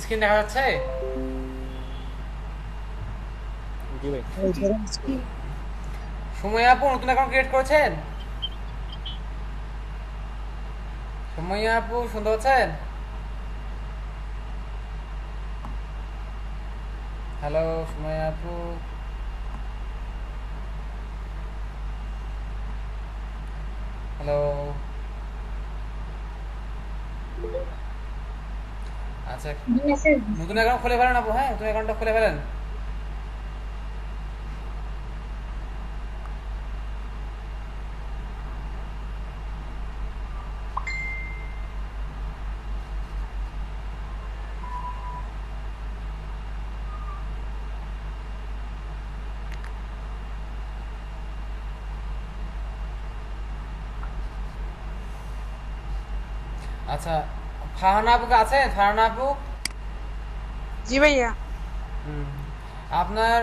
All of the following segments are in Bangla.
স্ক্রিন দেখা যাচ্ছে? জি ভাই। সময় আপু নতুন অ্যাকাউন্ট ক্রিয়েট করেছেন? সময় আপু শুনতে পাচ্ছেন? হ্যালো সময় আপু, হ্যালো। আচ্ছা, নতুন অ্যাকাউন্ট খুলে ফেলেন আপু, হ্যাঁ নতুন অ্যাকাউন্টটা খুলে ফেলেন। আচ্ছা, ফারহানা আপু আছেন? ফারহানা আপু, জি ভাইয়া। হুম, আপনার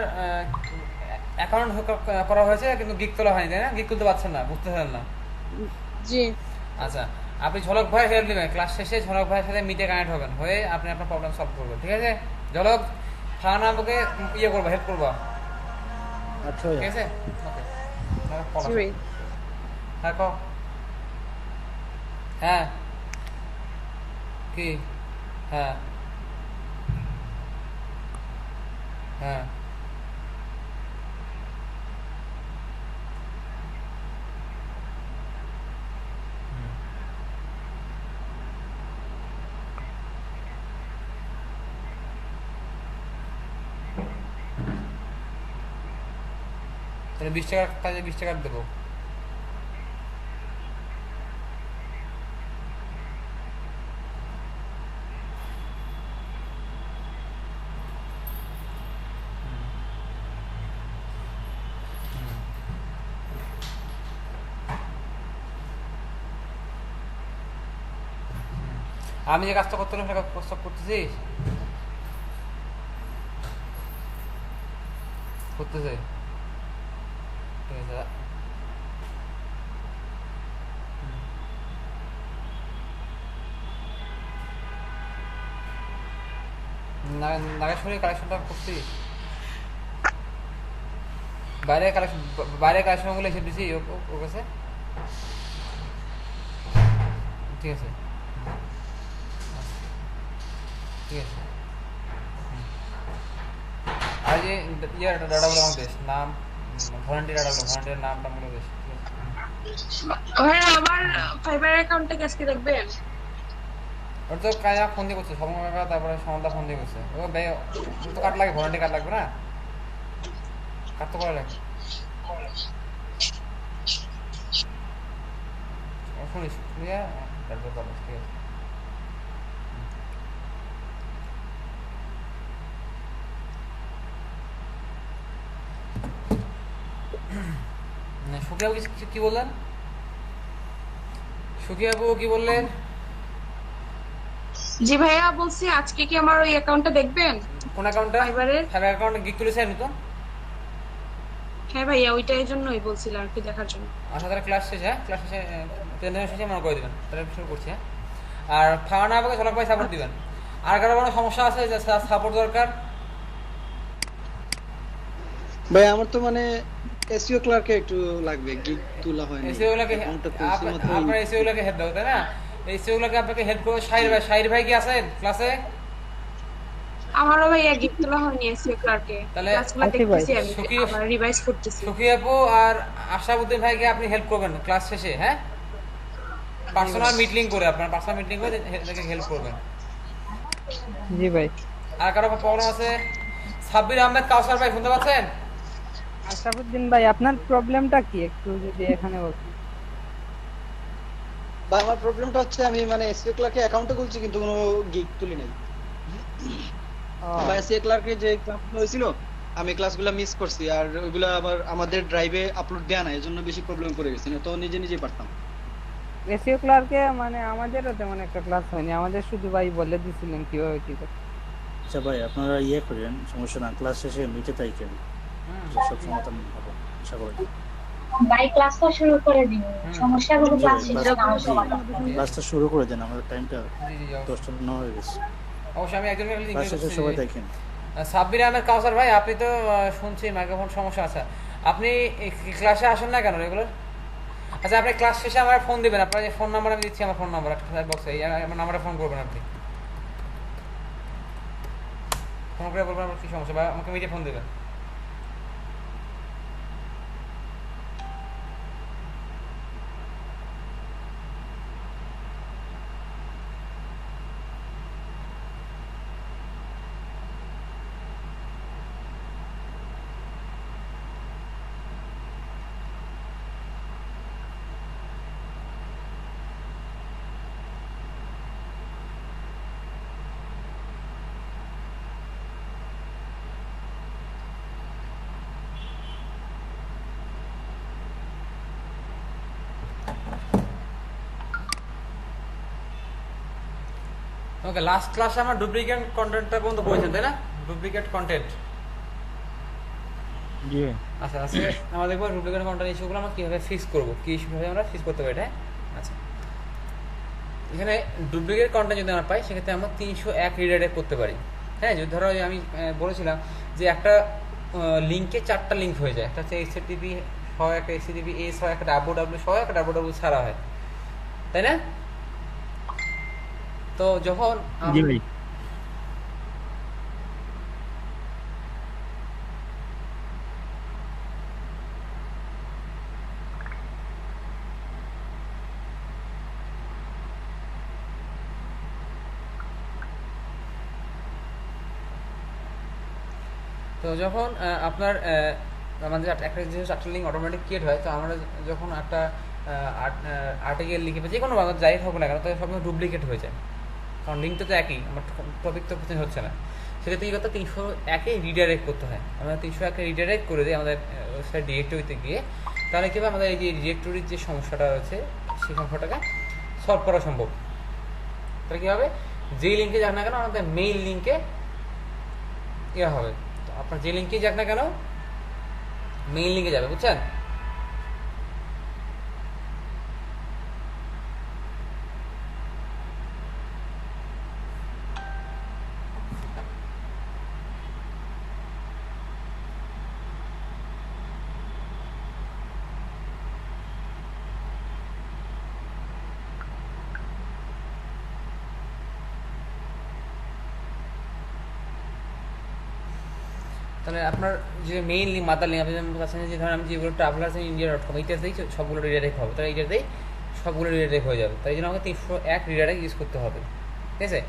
অ্যাকাউন্ট করা হয়েছে কিন্তু গিক তোলা হয়নি, তাই না? গিক তুলতে পারছেন না, বুঝতেছেন না। জি আচ্ছা, আপনি ঝলক ভাইয়ের হেল্প নেবেন, ক্লাস শেষে ঝলক ভাইয়ের সাথে মিটে কানেক্ট হবেন, হয়ে আপনি আপনার প্রবলেম সলভ করবেন, ঠিক আছে? ঝলক, ফারহানা আপুকে ইয়ে করবো, হেল্প করবো, আচ্ছা ঠিক ভাইয়া। আছে? ওকে, জি ভাই। হ্যাঁ কও। হ্যাঁ, কি? হ্যাঁ, হ্যাঁ, তাহলে 20 টাকা কাজে 20 টাকা দেবো। আমি যে কাজটা করতে সেটা প্রস্তাব করতেছিস, করতেছে, ঠিক আছে? নাগেশ্বরী কালেকশনটা করছিস? বাইরের কালেকশন, বাইরের কালেকশনগুলো এসে দিছি ওর কাছে, ঠিক আছে? ঠিক আছে। আর যে ইয়ে ডাটাগুলো আমাকে দেশ নাম, ভলান্টিয়ার ডাটাগুলো, ভলান্টিয়ার নাম টামগুলো দেশ, ঠিক আছে? ভাইয়া আমার ফাইবার অ্যাকাউন্টটা আজকে দেখবেন? ওর তো কাজা ফোন দিয়ে করছে, সময় কাকা, তারপরে সমন্তা ফোন দিয়ে করছে। ও ভাই, ওর তো কাট লাগে, ভলান্টিয়ার কাট লাগবে না? কাট তো করা লাগে। শুনিস শুনিয়া তারপর করো, ঠিক আছে? সুখিয়া বাবু কি বললেন? সুখিয়া বাবু কি বললেন? জি ভাইয়া বলছি আজকে কি আমার ওই অ্যাকাউন্টটা দেখবেন কোন অ্যাকাউন্টটা? ফাইবারের? ফাইবার অ্যাকাউন্টে গিক তুলেছে নতুন? হ্যাঁ ভাইয়া ওইটার জন্যই বলছিলাম আর কি দেখার জন্য। আচ্ছা, তাহলে ক্লাস শেষে, হ্যাঁ ক্লাস শেষে প্রেজেন্টেশন শেষে মনে করে দেবেন, তাহলে শুরু করছি, হ্যাঁ? আর ফাওয়ানা আমাকে ঝলক ভাই সাপোর্ট দিবেন। আর কারো কোনো সমস্যা আছে যে সাপোর্ট দরকার? ভাই আমার তো মানে এসইও ক্লার্কে একটু লাগবে, গিগ তোলা হয়নি, এসিওগুলোকে, অ্যাকাউন্টটা খুলছি মাত্র। আপনার এসিওগুলোকে হেল্প দেবো, তাই না? এসিওগুলোকে আপনাকে হেল্প করবো। শাহির ভাই কি আছেন ক্লাসে? আমারও ভাইয়া গিফট তোলা হয়নি এসইও ক্লার্কে। তাহলে ক্লাসগুলো আচ্ছা ভাই। দেখতেছি আমি, সুখী, আবার রিভাইজ করতেছি। সুখী আপু আর আশরাফুদ্দিন ভাইকে আপনি হেল্প করবেন ক্লাস শেষে, হ্যাঁ? জি ভাই। পার্সোনাল মিটিং করে, আপনার পার্সোনাল মিটিং করে এদেরকে হেল্প করবেন। জি ভাই। আর কারো প্রবলেম আছে? সাব্বির আহমেদ কাউসার ভাই শুনতে পাচ্ছেন? আশরাফুদ্দিন ভাই, আপনার প্রবলেমটা কি একটু যদি এখানে বলতেন। বা আমার প্রবলেমটা হচ্ছে আমি মানে এসইও ক্লার্কে অ্যাকাউন্টটা খুলছি কিন্তু কোনো গিগ তুলি নাই। ও বা এসইও ক্লার্কে যে এক্সামটা হয়েছিল আমি ক্লাসগুলো মিস করছি, আর ওইগুলা আমাদের ড্রাইভে আপলোড দেয়া নাই, এজন্য বেশি প্রবলেম করে গেছি, না তো নিজে নিজেই পারতাম। এসিও ক্লার্কে মানে আমাদেরও তেমন একটা ক্লাস হয়নি, আমাদের শুধু ভাই বলে দিছিলেন কিভাবে কি করতে। আচ্ছা ভাই, আপনারা ইয়ে করেন, সমস্যা না, ক্লাস শেষে মিটে থাকেন, সব সমাধান হবে আশা করি। ভাই ক্লাসটা শুরু করে দিন, সমস্যাগুলো জি ক্লাস ভাই, শেষে আমার সমাধান। ক্লাসটা শুরু করে দেন, আমাদের টাইমটা জি জি 10টা 9 হয়ে গেছে। অবশ্যই আমি একজন ক্লাস শেষে সবাই দেখেন। সাব্বির আহমেদ কাউসার ভাই, আপনি তো শুনছি মাইক্রোফোন সমস্যা আছে, আপনি ক্লাসে আসেন না কেন রেগুলার? আচ্ছা আপনি ক্লাস শেষে আমার ফোন দিবেন, আপনার যে ফোন নাম্বার আমি দিচ্ছি, আমার ফোন নাম্বার একটা বক্সে, আমার নাম্বারে ফোন করবেন আপনি, ফোন করে বলবেন আমার কী সমস্যা, বা আমাকে মিটে ফোন দেবেন। ওকে, লাস্ট ক্লাসে আমার ডুপ্লিকেট কন্টেন্টটা পর্যন্ত বলেছেন তাই না? Duplicate content. জি আচ্ছা আজকে আমরা দেখবো ডুপ্লিকেট কন্টেন্ট ইস্যুগুলো আমরা কীভাবে ফিক্স করবো, কী ইস্যুভাবে আমরা ফিক্স করতে পারি এটা। আচ্ছা, এখানে ডুপ্লিকেট কন্টেন্ট যদি আমরা পাই সেক্ষেত্রে আমরা 301 রিডাইরেক্ট করতে পারি। হ্যাঁ, যদি ধরো আমি বলেছিলাম যে একটা লিঙ্কে 4টা লিঙ্ক হয়ে যায়, একটা হচ্ছে এইচটিটিপি সহ, একটা এইচটিটিপি এ সহ, একটা ডাব্লিউডাব্লিউ সহ, একটা ডাব্লিউডাব্লিউ ছাড়া হয়, তাই না? তো যখন জি ভাই। তো যখন আপনার আমাদের একটা যেহেতু 4টা লিঙ্ক অটোমেটিক ক্রিয়েট হয়, তো আমরা যখন একটা আর্টিকেল লিখে বা যে কোনো বাংলা যাই হোক না কেন, তো সব ডুপ্লিকেট হয়ে যায়, কারণ লিঙ্কটা তো একই, আমার টপিক তো চেঞ্জ হচ্ছে না। সেক্ষেত্রে কী করতে 301-এ রিডাইরেক্ট করতে হয়। আমরা 301-এ রিডাইরেক্ট করে দিই আমাদের ওয়েবসাইট ডিরেক্টরিতে গিয়ে, তাহলে কী হবে, আমাদের এই যে ডিরেক্টরির যে সমস্যাটা রয়েছে সেই সমস্যাটাকে সলভ করা সম্ভব। তাহলে কী হবে, যেই লিঙ্কে যাক না কেন আমাদের মেইল লিঙ্কে ইয়ে হবে, তো আপনার যে লিঙ্কেই যাক না কেন মেইল লিঙ্কে যাবে, বুঝছেন? তাহলে আপনার যে মেইন লিঙ্ক, মাদার লিঙ্ক, আপনি কাছে যে ধরেন আমি যেগুলো ট্রাভেলার্স ইন ইন্ডিয়া.com এইটাতেই সবগুলো রিডাইরেক্ট হবে, তাহলে এইটাতেই সবগুলো রিডাইরেক্ট হয়ে যাবে। তাই জন্য আমাকে 301 রিডাইরেক্ট ইউজ করতে হবে, ঠিক আছে?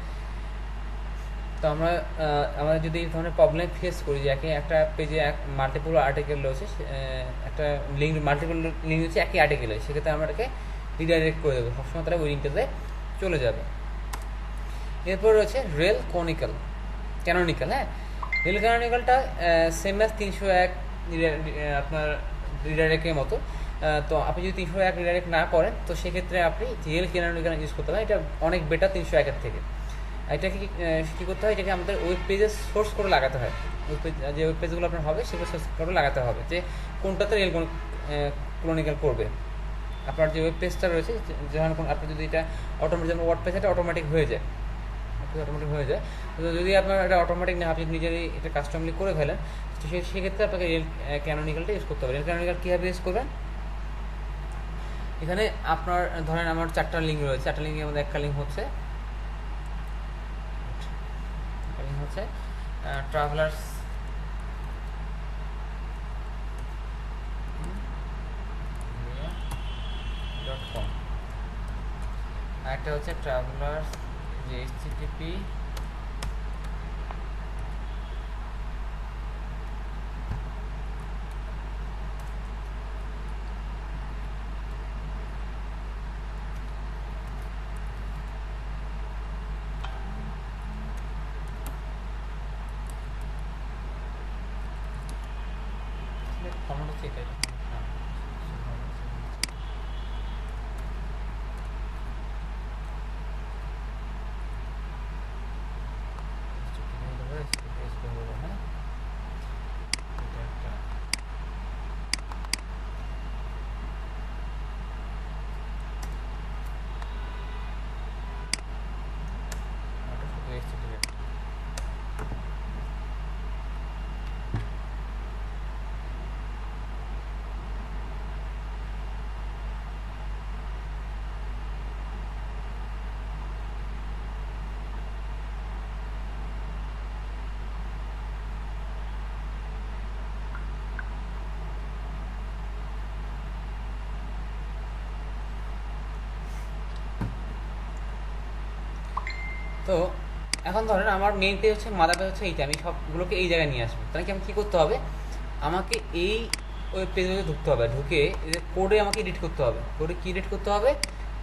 তো আমরা আমাদের যদি এই ধরনের প্রবলেম ফেস করি যে একটা পেজে মাল্টিপল আর্টিকেল রয়েছে, একটা লিঙ্ক মাল্টিপল লিঙ্ক হচ্ছে একই আর্টিকেলে, সেক্ষেত্রে আমরা এটাকে রিডাইরেক্ট করে দেবো, সবসময় তারা ওই লিঙ্কটাতে চলে যাবে। এরপর রয়েছে রেল ক্যানোনিক্যাল। হ্যাঁ, রেল ক্যানোনিক্যালটা সেম অ্যাজ 301 আপনার রিডাইরেক্টের মতো। তো আপনি যদি 301 রিডাইরেক্ট না করেন, তো সেক্ষেত্রে আপনি রেল ক্যানোনিক্যাল ইউজ করতে পারেন, এটা অনেক বেটার 301-এর থেকে। এটাকে কী করতে হয়, এটাকে আমাদের ওয়েব পেজে সোর্স করে লাগাতে হয়, যে ওয়েব পেজগুলো আপনার হবে সেগুলো সোর্স করে লাগাতে হবে যে কোনটাতে রেল ক্যানোনিক্যাল করবে। আপনার যে ওয়েব পেজটা রয়েছে, যখন আপনি যদি এটা অটোমেটিক, যেমন ওয়ার্ড পেজ, এটা অটোমেটিক হয়ে যায়, তো যদি আপনার এটা অটোমেটিক না, আপনি নিজেরই এটা কাস্টমাইজ করে ফেলেন, তো সেক্ষেত্রে আপনাকে রেল ক্যানোনিক্যালটা ইউজ করতে হবে। রেল ক্যানোনিক্যাল কীভাবে ইউজ করবেন, এখানে আপনার ধরেন আমার 4টা লিঙ্ক রয়েছে, 4টা লিঙ্কের মধ্যে একটা লিঙ্ক হচ্ছে ট্রাভেলার্স .com, আর একটা হচ্ছে ট্রাভেলার্স যে এইচটিটিপি সেটাই তো এখন ধরেন আমার মেইন পেজ হচ্ছে মাদার পেজ হচ্ছে এইটা, আমি সবগুলোকে এই জায়গায় নিয়ে আসবো। তাহলে কি আমি কী করতে হবে, আমাকে এই ওয়েব পেজে ঢুকতে হবে, ঢুকে এই যে কোডে আমাকে এডিট করতে হবে। কোডে কী এডিট করতে হবে,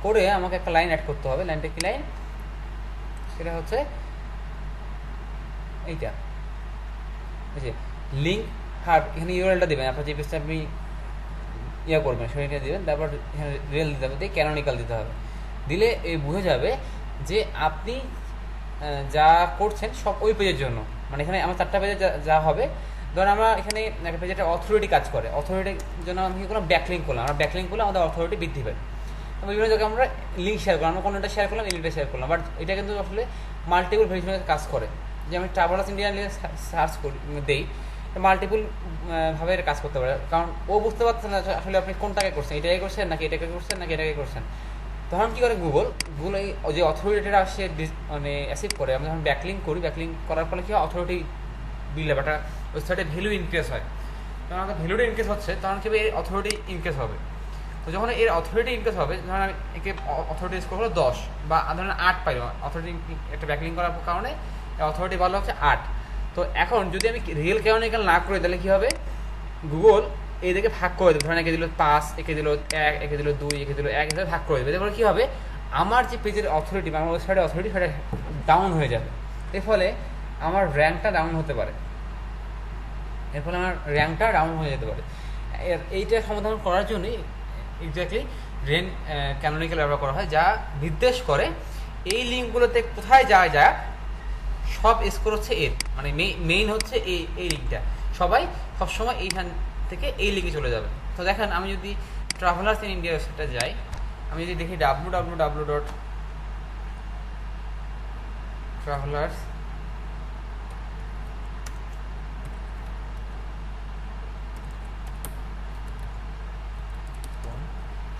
কোডে আমাকে একটা লাইন অ্যাড করতে হবে। লাইনটা কি লাইন, সেটা হচ্ছে এইটা, এই যে লিঙ্ক হার্ট, এখানে ইউআরএলটা দেবেন, আপনার যে পেজটা আপনি ইয়ে করবেন সেটা দেবেন, তারপর এখানে রিয়েল দিতে হবে, দিয়ে ক্যানোনিক্যাল দিতে হবে। দিলে এই বুঝে যাবে যে আপনি যা করছেন সব ওই পেজের জন্য। মানে এখানে আমার 4টা পেজে যা হবে, ধরুন আমরা এখানে একটা পেজে একটা অথরিটি কাজ করে, অথরিটির জন্য আমি কী করলাম, ব্যাকলিঙ্ক করলাম। আমরা ব্যাকলিঙ্ক করলে আমাদের অথরিটি বৃদ্ধি পায়। বিভিন্ন জায়গায় আমরা লিঙ্ক শেয়ার করলাম, আমরা কোনোটা শেয়ার করলাম, এই লিঙ্কটা শেয়ার করলাম, বাট এটা কিন্তু আসলে মাল্টিপল ভেরিফিকেশনের কাজ করে। যে আমি ট্রাভেলার্স ইন্ডিয়া নিয়ে সার্চ করি দেই, মাল্টিপল ভাবে এটা কাজ করতে পারে, কারণ ও বুঝতে পারছে না আসলে আপনি কোনটাকে করছেন, এটাকে করছেন নাকি এটাকে করছেন নাকি এটাকে করছেন। তখন কী করে গুগল এই যে অথরিটিটা সে মানে অ্যাসিভ করে, আমরা যখন ব্যাকলিঙ্ক করি, ব্যাকলিঙ্ক করার ফলে কি হয়, অথরিটি বিল হবে, একটা ওয়েবসাইটে ভ্যালু ইনক্রিজ হয়। তখন আমাদের ভ্যালুটা ইনক্রিজ হচ্ছে, তখন কি এর অথরিটি ইনক্রিজ হবে। তো যখন এর অথরিটি ইনক্রিজ হবে, ধরুন আমি একে অথরিটি স্কোর হলো 10 বা ধরেন 8 পাইল, অথরিটি একটা ব্যাকলিঙ্ক করার কারণে অথরিটি ভালো হচ্ছে 8। তো এখন যদি আমি রিয়েল ক্যানোনিক্যাল না করি, তাহলে কী হবে, গুগল এই দিকে ভাগ করে দেবে। ধরেন একে দিল 5, একে দিল 1, একে দিল 2, একে দিল 1, এভাবে ভাগ করে দেবে। এরপরে কী হবে, আমার যে পেজের অথরিটি বা আমার ওয়েবসাইটের অথরিটি সেটা ডাউন হয়ে যাবে। এর ফলে আমার র্যাঙ্কটা ডাউন হতে পারে, এর ফলে আমার র্যাঙ্কটা ডাউন হয়ে যেতে পারে। এইটা সমাধান করার জন্যই এক্স্যাক্টলি ক্যানোনিক্যাল ব্যবহার করা হয়, যা নির্দেশ করে এই লিঙ্কগুলোতে কোথায় যাওয়া যায়। সব স্কোর হচ্ছে এর, মানে মেইন হচ্ছে এই লিঙ্কটা, সবাই সবসময় এইখান থেকে এই লিঙ্কে চলে যাবে। তো দেখেন, আমি যদি ট্রাভেলার্স ইন ইন্ডিয়া ওয়েবসাইটে যাই, আমি যদি দেখি www.travelers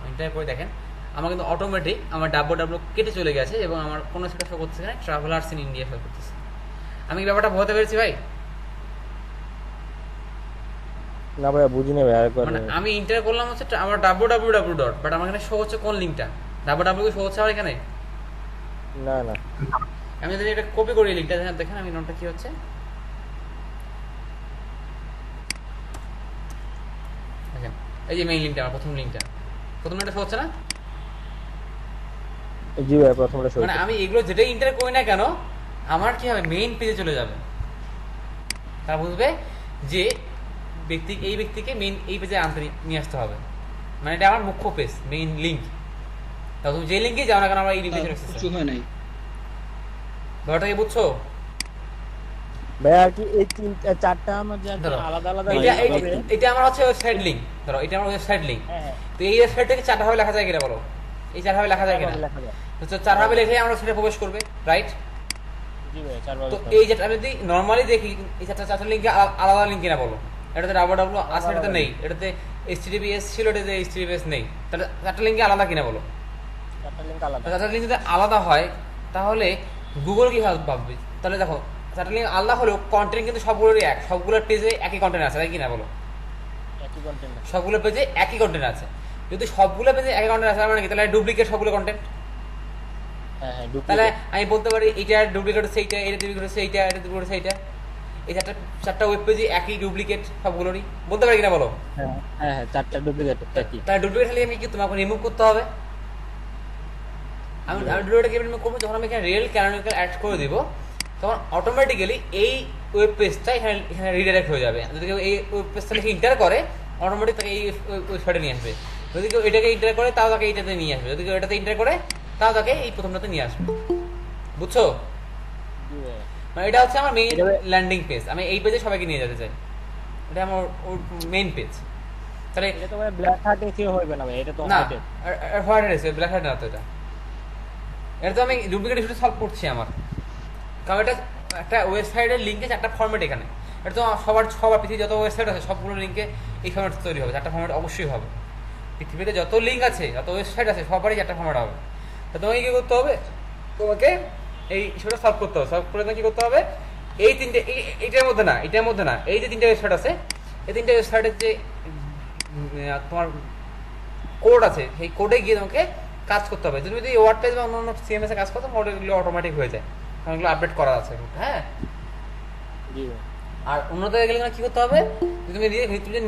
এন্টার করে দেখেন, আমার কিন্তু অটোমেটিক আমার www কেটে চলে গেছে এবং আমার কোনো সেটা শো করতেছে না, ট্রাভেলার্স ইন ইন্ডিয়া শো করতেছে। আমি কি ব্যাপারটা বোঝাতে পেরেছি ভাই? না ভাই বুঝিনি ভাই, আরেকবার মানে আমি এন্টার করলাম হচ্ছে আমার www বাট আমার এখানে শো হচ্ছে কোন লিঙ্কটা, www শো হচ্ছে আমার এখানে না না। আমি যদি এটা কপি করি লিঙ্কটা, দেখেন আমি নোটটা কি হচ্ছে, দেখেন এই যে মেইন লিঙ্কটা, আমার প্রথম লিঙ্কটা শো হচ্ছে না। জি ভাই, প্রথমটা শুরু। মানে আমি এগুলো যেটাই এন্টার করি না কেন, আমার কি হবে, মেইন পেজে চলে যাবে। তারা বুঝবে যে এই ব্যক্তিকে মেইন এই পেজে আনতে নিয়ে আসতে হবে, মানে এটা আমার মুখ্য পেজ, মেইন লিঙ্ক। তা তুমি যে লিঙ্কে যাও না কেন, আমার এই লিঙ্কে চলে আসছে। হয় নাই ব্যাপারটা কি বুঝছো ভাই? আর কি এই 4টা আমার যে ধরো, আলাদা আলাদা এটা আমার হচ্ছে ওয়েবসাইট লিঙ্ক, ধরো এটা আমার ওয়েবসাইট লিঙ্ক। হ্যাঁ, তো এই ওয়েবসাইটটাকে 4 ভাবে লেখা যায় কিনা বলো, এই 4 ভাবে লেখা যায় কিনা? লেখা যায়। তো 4 ভাবে লিখে আমরা সেটা প্রবেশ করবে, রাইট? জি ভাই, 4 তো এই যেটা আমি যদি নরমালি দেখি, এই 4টা লিঙ্কে আলাদা লিঙ্ক কিনা বলো। এটাতে www আছে, এটাতে নেই, এটাতে HTTPS ছিল, এটাতে HTTPS নেই, তাহলে 4টা লিঙ্কে আলাদা কিনা বলো। 4টা লিংক আলাদা। 4টা লিঙ্ক যদি আলাদা হয়, তাহলে গুগল কি ভাববে? তাহলে দেখো 4টা লিঙ্ক আলাদা হলেও কন্টেন্ট কিন্তু সবগুলোরই এক, সবগুলোর পেজে একই কন্টেন্ট আছে, তাই কিনা বলো? একই কন্টেন্ট। সবগুলো পেজে একই কন্টেন্ট আছে। যদি সবগুলো পেজে একই কন্টেন্ট আছে, মানে কি তাহলে ডুপ্লিকেট সবগুলো কন্টেন্ট। হ্যাঁ হ্যাঁ, তাহলে ডুপ্লিকেট। আমি বলতে পারি এটা ডুপ্লিকেট হচ্ছে এইটা, এটা ডুপ্লিকেট হচ্ছে এইটা, এটা ডুপ্লিকেট হচ্ছে এইটা। এই 4টা ওয়েব পেজে একই ডুপ্লিকেট সবগুলোরই, বলতে পারি কিনা বলো? হ্যাঁ হ্যাঁ হ্যাঁ, 4টা ডুপ্লিকেট একই। তাহলে ডুপ্লিকেট হলে আমি কি তোমাকে রিমুভ করতে হবে। আমি ডুপ্লিকেটটা কিভাবে রিমুভ করবো, যখন আমি এখানে রিয়েল ক্যানোনিক্যাল অ্যাড করে দিব, তখন অটোমেটিক্যালি এই ওয়েব পেজটা এখানে রিডাইরেক্ট হয়ে যাবে। যদি কেউ এই ওয়েব পেজটা লিখে এন্টার করে, অটোমেটিক তাকে এই ওয়েবসাইটে নিয়ে আসবে। যদি কেউ এটাকে ইন্টার করে তাও তাকে এইটাতে নিয়ে আসবে, যদি কেউ এটাতে ইন্টার করে তাও তাকে এই প্রথমটাতে নিয়ে আসবে। বুঝছো? জি ভাইয়া। মানে এটা হচ্ছে আমার মেইন এটা- ল্যান্ডিং পেজ, আমি এই পেজে সবাইকে নিয়ে যেতে চাই, এটা আমার মেইন পেজ। তাহলে এটা তো ভাই ব্ল্যাক হার্টে কেউ হবে না ভাই, এটা তো না হার্টের। হোয়াইট এসে ব্ল্যাক হার্ট না তো, এটা তো আমি ডুপ্লিকেট ইস্যুটা সলভ করছি আমার, কারণ এটা একটা ওয়েবসাইটের লিঙ্কে 4টা ফরম্যাট এখানে, এটা তো সবার পৃথিবীর যত ওয়েবসাইট আছে সবগুলো লিঙ্কে এই ফরম্যাট তৈরি হবে, 4টা ফরম্যাট অবশ্যই হবে। পৃথিবীতে যত লিঙ্ক আছে যত ওয়েবসাইট আছে সবারই 4টা ফরম্যাট হবে। তো তোমাকে কী করতে হবে, তোমাকে এই ইস্যুটা সলভ করতে হবে। সলভ করে তোমাকে কী করতে হবে, এই তিনটে এইটার মধ্যে না এই যে 3টে ওয়েবসাইট আছে, এই 3টে ওয়েবসাইটের যে তোমার কোড আছে সেই কোডে গিয়ে তোমাকে কাজ করতে হবে। তুমি যদি ওয়ার্ড পেজ বা অন্য সিএমএস এ কাজ করো তোমার ওগুলো অটোমেটিক হয়ে যায়, কারণ এগুলো আপডেট করা আছে। হ্যাঁ, জি ভাই। আর উন্নত হয়ে গেলে কি করতে হবে, তুমি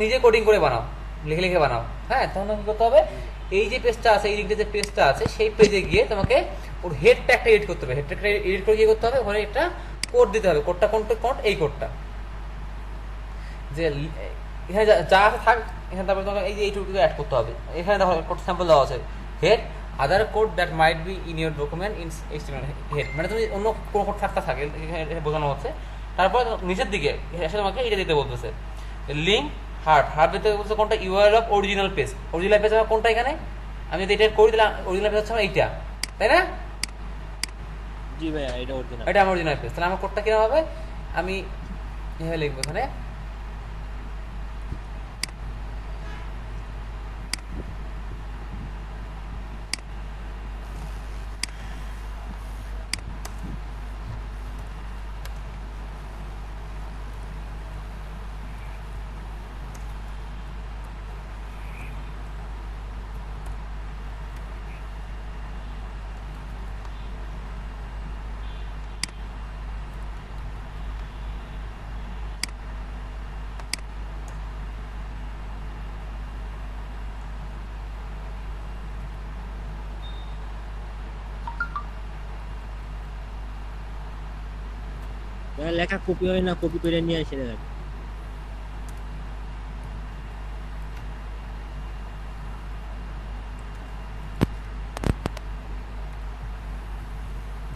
নিজে কোডিং করে বানাও, লিখে বানাও। হ্যাঁ, তখন কি করতে হবে, এই যে পেজটা আছে, এই লিঙ্কে যে পেজটা আছে সেই পেজে গিয়ে তোমাকে ওর হেড ট্যাগটা এডিট করতে হবে। হেড ট্যাগটা এডিট করে কি করতে হবে, ওখানে একটা কোড দিতে হবে। কোডটা কোড এই কোডটা যে এখানে যা আছে থাক, এখানে তারপরে তোমাকে এই যে এইটুকু অ্যাড করতে হবে। এখানে দেখো কোড স্যাম্পল দেওয়া আছে, head other code that might be in your document in HTML head, মানে তুমি অন্য কোনো কোড থাকতে থাকে এখানে বোঝানো হচ্ছে। তারপর নিচের দিকে এসে তোমাকে এটা দিতে বলতেছে লিঙ্ক হার্ট দিতে বলছে কোনটা, ইউআরএল অফ অরিজিনাল পেজ আমার কোনটা এখানে, আমি যদি এটা করে দিলাম অরিজিনাল পেজ হচ্ছে আমার এইটা, তাই না? জি ভাইয়া, এটা অরিজিনাল। এটা আমার অরিজিনাল পেজ। তাহলে আমার কোডটা কিরকম হবে, আমি এভাবে লিখবো এখানে ভাইয়া লেখা কপি হয় না, কপি করে নিয়ে এসে দেখ।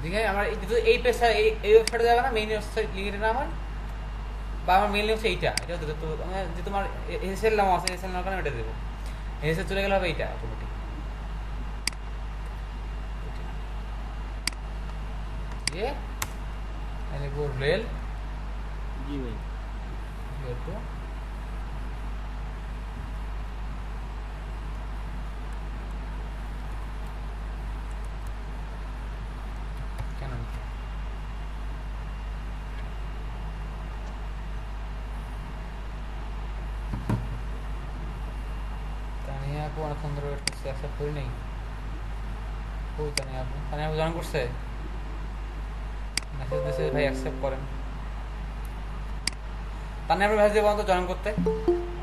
দেখে আমার এই পেজটা এই ওয়েবসাইটে যাবে না, মেইন ওয়েবসাইট লিঙ্কটা না আমার, বা আমার মেইন হচ্ছে এইটা, এটা তো যে তোমার এসএল নাম আছে, এসএল নাম কেন এটা দেবো, এসএল চলে গেলে হবে এইটা অটোমেটিক। ये यानी वो रेल জি ভাই। here to canon তানিয়া আপু অনেকক্ষণ ধরে ওয়েট করছে, অ্যাকসেপ্ট করি নাই। কই তানিয়া আপু জয়েন করছে, মেসেজ দিয়েছে ভাই অ্যাকসেপ্ট করেন। তানিয়া আপু মেসেজ দিয়ে বলতো জয়েন করতে,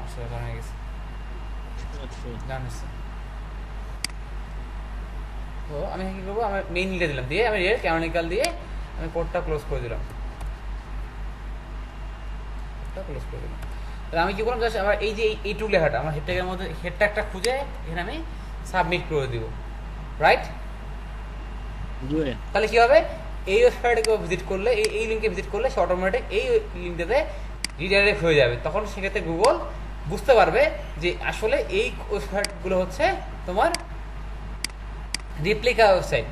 আসলে জয়েন হয়ে গেছে, আচ্ছা জানিস। তো আমি কি করবো, আমি মেইন লিখে দিলাম, দিয়ে আমি ক্যানোনিক্যাল দিয়ে আমি কোডটা ক্লোজ করে দিলাম, ক্লোজ করে দিলাম। তাহলে আমি কি করলাম, জাস্ট আমার এই যে এইটুকু লেখাটা আমার হেডট্যাগের মধ্যে হেডট্যাগটা খুঁজে এখানে আমি সাবমিট করে দিব, রাইট? জি ভাইয়া। তাহলে কি হবে, এই ওয়েবসাইটে কেউ ভিজিট করলে, এই লিঙ্কে ভিজিট করলে সে অটোমেটিক এই লিঙ্কটাতে রিডাইরেক্ট হয়ে যাবে। তখন সেক্ষেত্রে গুগল বুঝতে পারবে যে আসলে এই ওয়েবসাইটগুলো হচ্ছে তোমার রিপ্লিকা ওয়েবসাইট,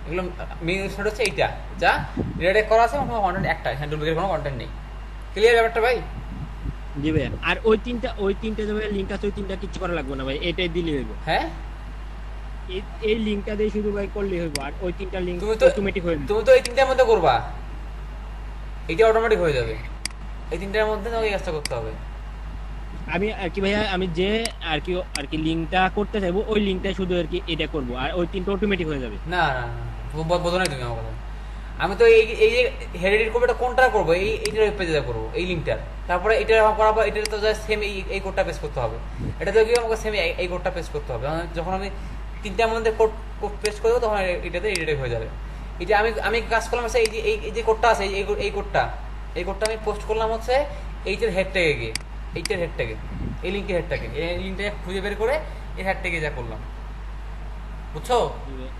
এগুলো মেইন ওয়েবসাইট হচ্ছে এইটা যা রিডাইরেক্ট করা আছে, এবং তোমার কন্টেন্ট একটা, এখানে ডুপ্লিকেট কোনো কন্টেন্ট নেই। ক্লিয়ার ব্যাপারটা ভাই? জি ভাইয়া। আর ওই তিনটা যে ভাইয়া লিঙ্ক আছে, ওই তিনটা কিছু করা লাগবে না ভাই, এটাই দিলেই হইব। হ্যাঁ, এই লিঙ্কটা দিয়ে শুধু ভাই করলেই হইব, আর ওই তিনটা লিঙ্ক তুমি তো অটোমেটিক হয়ে যাবে। তুমি তো এই তিনটার মধ্যে করবা, এইটা অটোমেটিক হয়ে যাবে। এই তিনটার মধ্যে তোমাকে এই কাজটা করতে হবে। আমি আর কি ভাইয়া, আমি যে আর কি লিঙ্কটা করতে চাইবো, ওই লিঙ্কটা শুধু আর কি এটা করব, আর ওই তিনটা অটোমেটিক হয়ে যাবে। না না না, বোঝো নাই তুমি আমার কথা। আমি তো এই যে হেরিডিট করবো, এটা কোনটা করবো, এইটার পেজে করবো, এই লিঙ্কটার। তারপরে এটা করার পর এটা তো সেম এই কোডটা পেস্ট করতে হবে, এটা তো কি আমাকে সেম এই কোডটা পেস্ট করতে হবে। যখন আমি তিনটার মধ্যে কোড পেস্ট করবো তখন এটাতে এডিট হয়ে যাবে। এটা আমি কাজ করলাম হচ্ছে এই যে কোডটা আছে, এই কোডটা আমি পোস্ট করলাম হচ্ছে এইটার হেডট্যাগে গিয়ে, এইটার হেডট্যাগে এই লিঙ্কের হেডটাকে, এই লিঙ্কটাকে খুঁজে বের করে এই হেডটাকে যা করলাম, বুঝছো?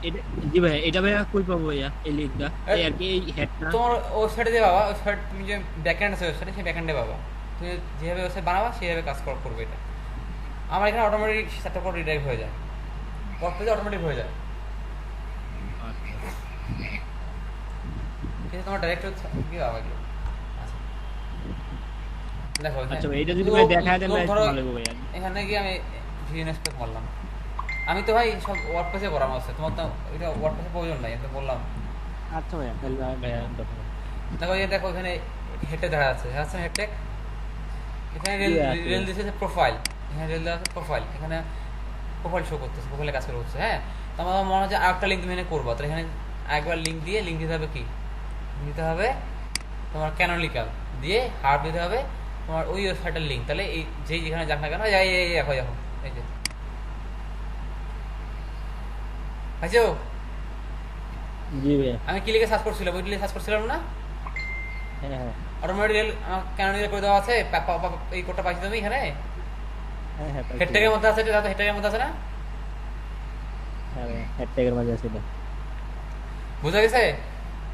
এটা জি ভাই, এটা ভাইয়া কই পাবো ভাইয়া এই লিঙ্কটা? এই আর কি এই হেডটা তোমার ওয়েবসাইটে দিয়ে পাবা, ওয়েবসাইট তুমি যে ব্যাকএন্ড আছে ওয়েবসাইটে, সেই ব্যাকএন্ডে পাবা। তুমি যেভাবে ওয়েবসাইট বানাবা সেইভাবে কাজ করবে এটা। আমার এখানে অটোমেটিক সেটআপ করে রিডাইভ হয়ে যায়, ওয়ার্ডপ্রেসে অটোমেটিক হয়ে যায়। কিন্তু তোমার ডাইরেক্ট কি পাবা এগুলো? আচ্ছা দেখো আচ্ছা ভাই, এটা যদি ভাই দেখায় দেন ভাই ভালো লাগবে ভাইয়া। এখানে গিয়ে আমি ভিএনএসপেক মারলাম। আমি তো ভাই সব ওয়ার্ডপ্রেসে করা আমার আছে, তোমার তো এটা ওয়ার্ডপ্রেসে প্রয়োজন নাই, আমি তো বললাম। আচ্ছা ভাইয়া, তাহলে ভাইয়া দেখো। দেখো এই দেখো এখানে হেডে দেখা যাচ্ছে, আছে না হেডটেক? এখানে রেল দিয়েছে প্রোফাইল, এখানে রেল দেওয়া আছে প্রোফাইল, এখানে প্রোফাইল শো করতেছে, প্রোফাইলে কাজ করছে। হ্যাঁ, তো আমার মনে হচ্ছে আরেকটা লিঙ্ক তুমি এখানে করবো, তাহলে এখানে একবার লিঙ্ক দিয়ে লিঙ্ক দিতে হবে কি দিতে হবে তোমার ক্যানোনিক্যাল দিয়ে হার্ড দিতে হবে তোমার ওই ওয়েবসাইটের লিঙ্ক। তাহলে এই যেই যেখানে যাক না কেন, এই দেখো দেখো এই যে আচ্ছা, জি ভাইয়া। আমি কি লিখে সার্চ করছিলাম, ওই লিখে সার্চ করছিলাম না, হ্যাঁ হ্যাঁ অটোমেটিক রেল আমার ক্যানোনিক্যাল করে দেওয়া আছে। এই কোডটা পাইছি তুমি এখানে হ্যাঁ হ্যাঁ হেডটেকের মধ্যে আছে, এটা হেডটেকের মধ্যে আছে না? হ্যাঁ ভাইয়া, হেড ট্যাগের মাঝে আছে এটা। বুঝা গেছে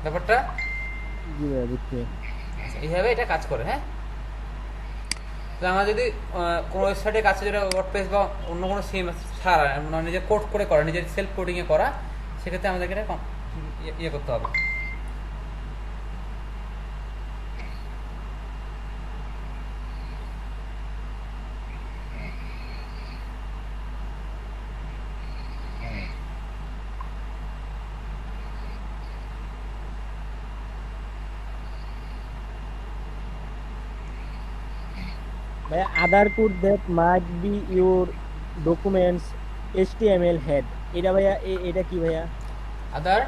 ব্যাপারটা? জি ভাইয়া, বুঝছি। আচ্ছা, এইভাবে এটা কাজ করে। হ্যাঁ, তো আমরা যদি কোনো ওয়েবসাইটে কাজ যেটা ওয়ার্ডপ্রেস বা অন্য কোনো সিম ছাড়া নিজে কোড করে করা, নিজের সেলফ কোডিংয়ে করা, সেক্ষেত্রে আমাদেরকে এটা ইয়ে করতে হবে। ভাইয়া, other code that might be your documents HTML head, এটা ভাইয়া এটা কি ভাইয়া? আদার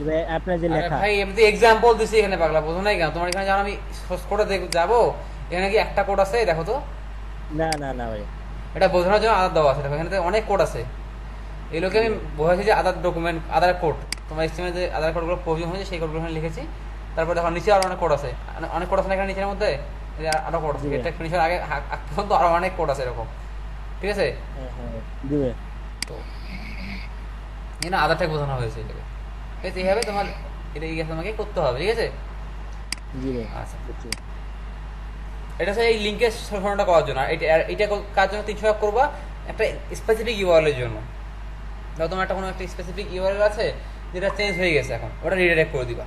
ভাইয়া আপনার যে লেখা। ভাই এমনি এক্সাম্পল দিছি এখানে, পাগলা বোঝো নাই কেন? তোমার এখানে যখন আমি সোর্স কোডে যাবো, এখানে কি একটা কোড আছে দেখো তো? না না না ভাইয়া, এটা বোঝানোর জন্য আদার দেওয়া আছে, দেখো এখানে তো অনেক কোড আছে। এগুলোকে আমি বোঝাচ্ছি যে আদার ডকুমেন্ট, আদার কোড, তোমার HTML যে আদার কোডগুলো প্রয়োজন হয়েছে সেই কোডগুলো এখানে লিখেছি। তারপর দেখো নিচে আরো অনেক কোড আছে, অনেক কোড আছে না এখানে নিচের মধ্যে, আরো কোড আছে, এটা ফিনিশার আগে পর্যন্ত আরো অনেক কোড আছে এরকম, ঠিক আছে? হ্যাঁ হ্যাঁ জি ভাইয়া। তো এখানে আদারটা বোঝানো হয়েছে এটাকে, ঠিক আছে? এইভাবে তোমার এটা তোমাকে করতে হবে, ঠিক আছে? জি ভাইয়া, আচ্ছা, বুঝছি। এটা হচ্ছে এই লিঙ্কের সরানোটা করার জন্য। আর এটা কার জন্য 300 টাকা করবা? একটা স্পেসিফিক ইউআরএল এর জন্য। ধরো তোমার একটা কোনো একটা স্পেসিফিক ইউআরএল আছে যেটা চেঞ্জ হয়ে গেছে, এখন ওটা রিডাইরেক্ট করে দিবা,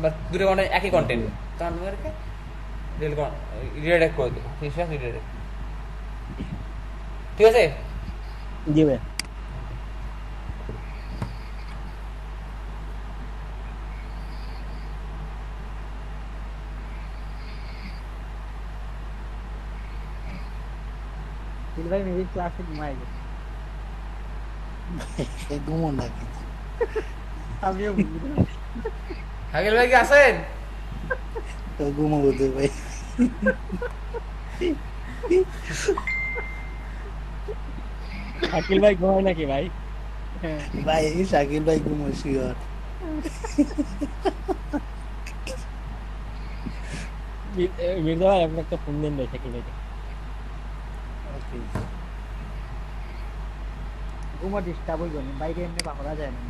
বা দুটো কন্টেন্ট একই কন্টেন্ট, তখন তোমাদেরকে রিডাইরেক্ট করে দিবা, 300 টাকা রিডাইরেক্ট, ঠিক আছে? জি ভাইয়া। দিল ভাই মেবি ক্লাসে ঘুমাই গেছে। ঘুমো না কিন্তু। আমিও হাগিল ভাই কি আছেন? তো ঘুমাবো তো ভাই। আকিল ভাই ঘুমায় নাকি ভাই? ভাই শাকিল ভাই ঘুমো শিওর। মির্জা ভাই, আপনি একটা ফোন দেন ভাই শাকিল ভাইকে। ওকে, ঘুমো ডিস্টার্ব হইব না, বাইরে এমনি বাহরা যায় না।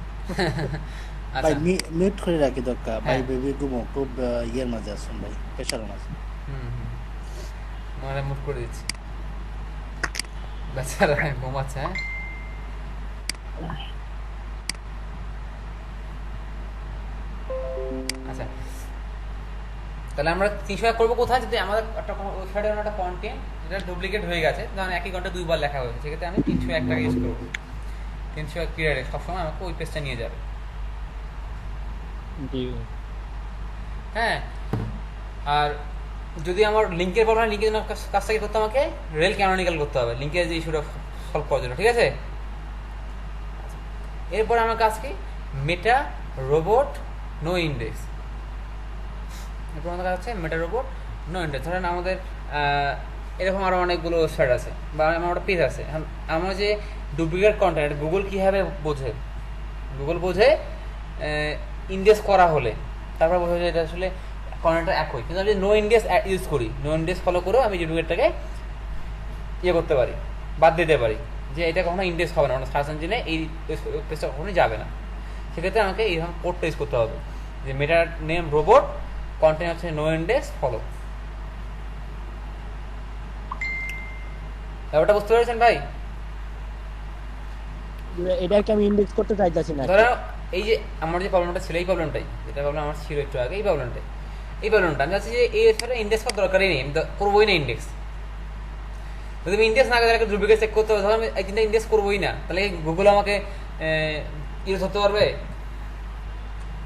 আচ্ছা, ভাই মিউট করে রাখি দরকার ভাই। হ্যাঁ। বেবি ঘুমো, খুব ইয়ের মাঝে আসুন ভাই, প্রেশারের মাঝে। মানে মুভ করে দিচ্ছি, বেচারা ঘুমাচ্ছে। হ্যাঁ, আচ্ছা, তাহলে আমরা 300 টাকা করবো কোথায়? যদি আমাদের একটা ওয়েবসাইটে একটা কন্টেন্ট যেটা ডুপ্লিকেট হয়ে গেছে, ধরেন একই কন্টেন্ট দুইবার লেখা হয়েছে, সেক্ষেত্রে আমি 301 টাকা ইউজ করবো। 301 ক্লিয়ারে সবসময় আমাকে ওই পেজটা নিয়ে যাবে। জি হ্যাঁ, আর যদি আমার লিঙ্কের প্রবলেম, লিঙ্কের জন্য কাজটা কি করতে আমাকে রেল ক্যানোনিক্যাল করতে হবে লিঙ্কের যে ইস্যুটা সলভ করার জন্য, ঠিক আছে? এরপরে আমার কাজ কি? মেটা রোবট নো ইন্ডেক্স। এরপর আমাদের কাজ হচ্ছে মেটা রোবট নো ইন্ডেক্স। ধরেন আমাদের এরকম আরও অনেকগুলো ওয়েবসাইট আছে বা আমার একটা পেজ আছে। এখন আমার যে ডুপ্লিকেট কন্টেন্ট গুগল কীভাবে বোঝে? গুগল বোঝে ইন্ডেক্স করা হলে, তারপর বোঝা যায় এটা আসলে কন্টেন্টটা একই, কিন্তু আমি নো ইন্ডেক্স ইউজ করি, নো ইন্ডেক্স ফলো করেও আমি ডুপ্লিকেটটাকে ইয়ে করতে পারি, বাদ দিতে পারি যে এটা কখনো ইন্ডেক্স হবে না, মানে সার্চ ইঞ্জিনে এই পেজটা কখনোই যাবে না। সেক্ষেত্রে আমাকে এইরকম কোডটা ইউজ করতে হবে যে মেটা নেম রোবট, কন্টেন্ট হচ্ছে নো ইন্ডেক্স ফলো। ব্যাপারটা বুঝতে পেরেছেন ভাই? এটা কি আমি ইন্ডেক্স করতে চাইতাছি না। ধরো এই যে আমার যে প্রবলেমটা ছিল, এই প্রবলেমটাই, যেটা প্রবলেম আমার ছিল একটু আগে, এই প্রবলেমটা আমি চাচ্ছি যে এই ওয়েবসাইটে ইন্ডেক্স করার দরকারই নেই, আমি করবোই না ইন্ডেক্স। যদি আমি ইন্ডেক্স না করে তাহলে ডুপ্লিকেট চেক করতে হবে, ধরো আমি এই তিনটা ইন্ডেক্স করবোই না, তাহলে গুগল আমাকে ইউজ করতে পারবে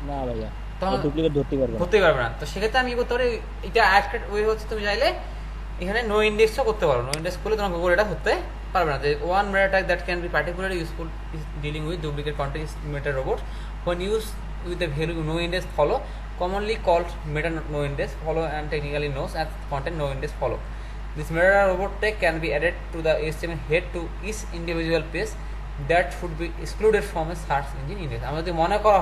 না ভাইয়া, তখন ডুপ্লিকেট ধরতে পারবে না। ধরতেই পারবে না। তো সেক্ষেত্রে আমি কি করতে পারি, এটা একটা ওয়ে হচ্ছে তুমি চাইলে এখানে নো ইন্ডেক্সও করতে পারো। নো ইন্ডেক্স করলে তোমার গুগল এটা ধরতে পারবে না। যে one meta tag that can be particularly useful is dealing with duplicate content meta robot when used with the value no index follow, commonly called meta no index follow and technically known as content no index follow. This meta robot tag can be added to the HTML head to each individual page that should be excluded from a search engine index. আমার যদি মনে করা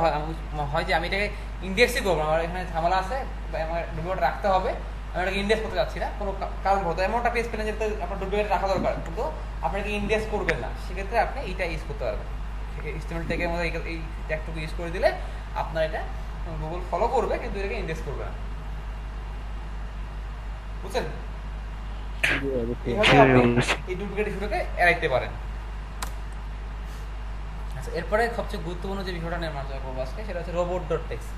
হয় যে আমি এটাকে ইন্ডেক্সই করবো, আমার এখানে ঝামেলা আছে বা আমার ডুপ্লিকেট রাখতে হবে, আমি এটাকে ইন্ডেক্স করতে যাচ্ছি না, কোনো কারণ হতো এমন একটা পেজ পেলেন যেটা আপনার ডুপ্লিকেট রাখা দরকার, কিন্তু আপনাকে ইন্ডেক্স করবেন না, সেক্ষেত্রে আপনি এইটা ইউজ করতে পারবেন। HTML ট্যাগের মধ্যে এই ট্যাগটুকু ইউজ করে দিলে আপনার এটা গুগল ফলো করবে, কিন্তু এটাকে ইন্ডেক্স করবে না। বুঝছেন? এইভাবে আপনি এই ডুপ্লিকেট ইস্যুটাকে এড়াইতে পারেন। আচ্ছা, এরপরে সবচেয়ে গুরুত্বপূর্ণ যে বিষয়টা নিয়ে আলোচনা করবো আজকে, সেটা হচ্ছে রোবট ডট টেক্সট।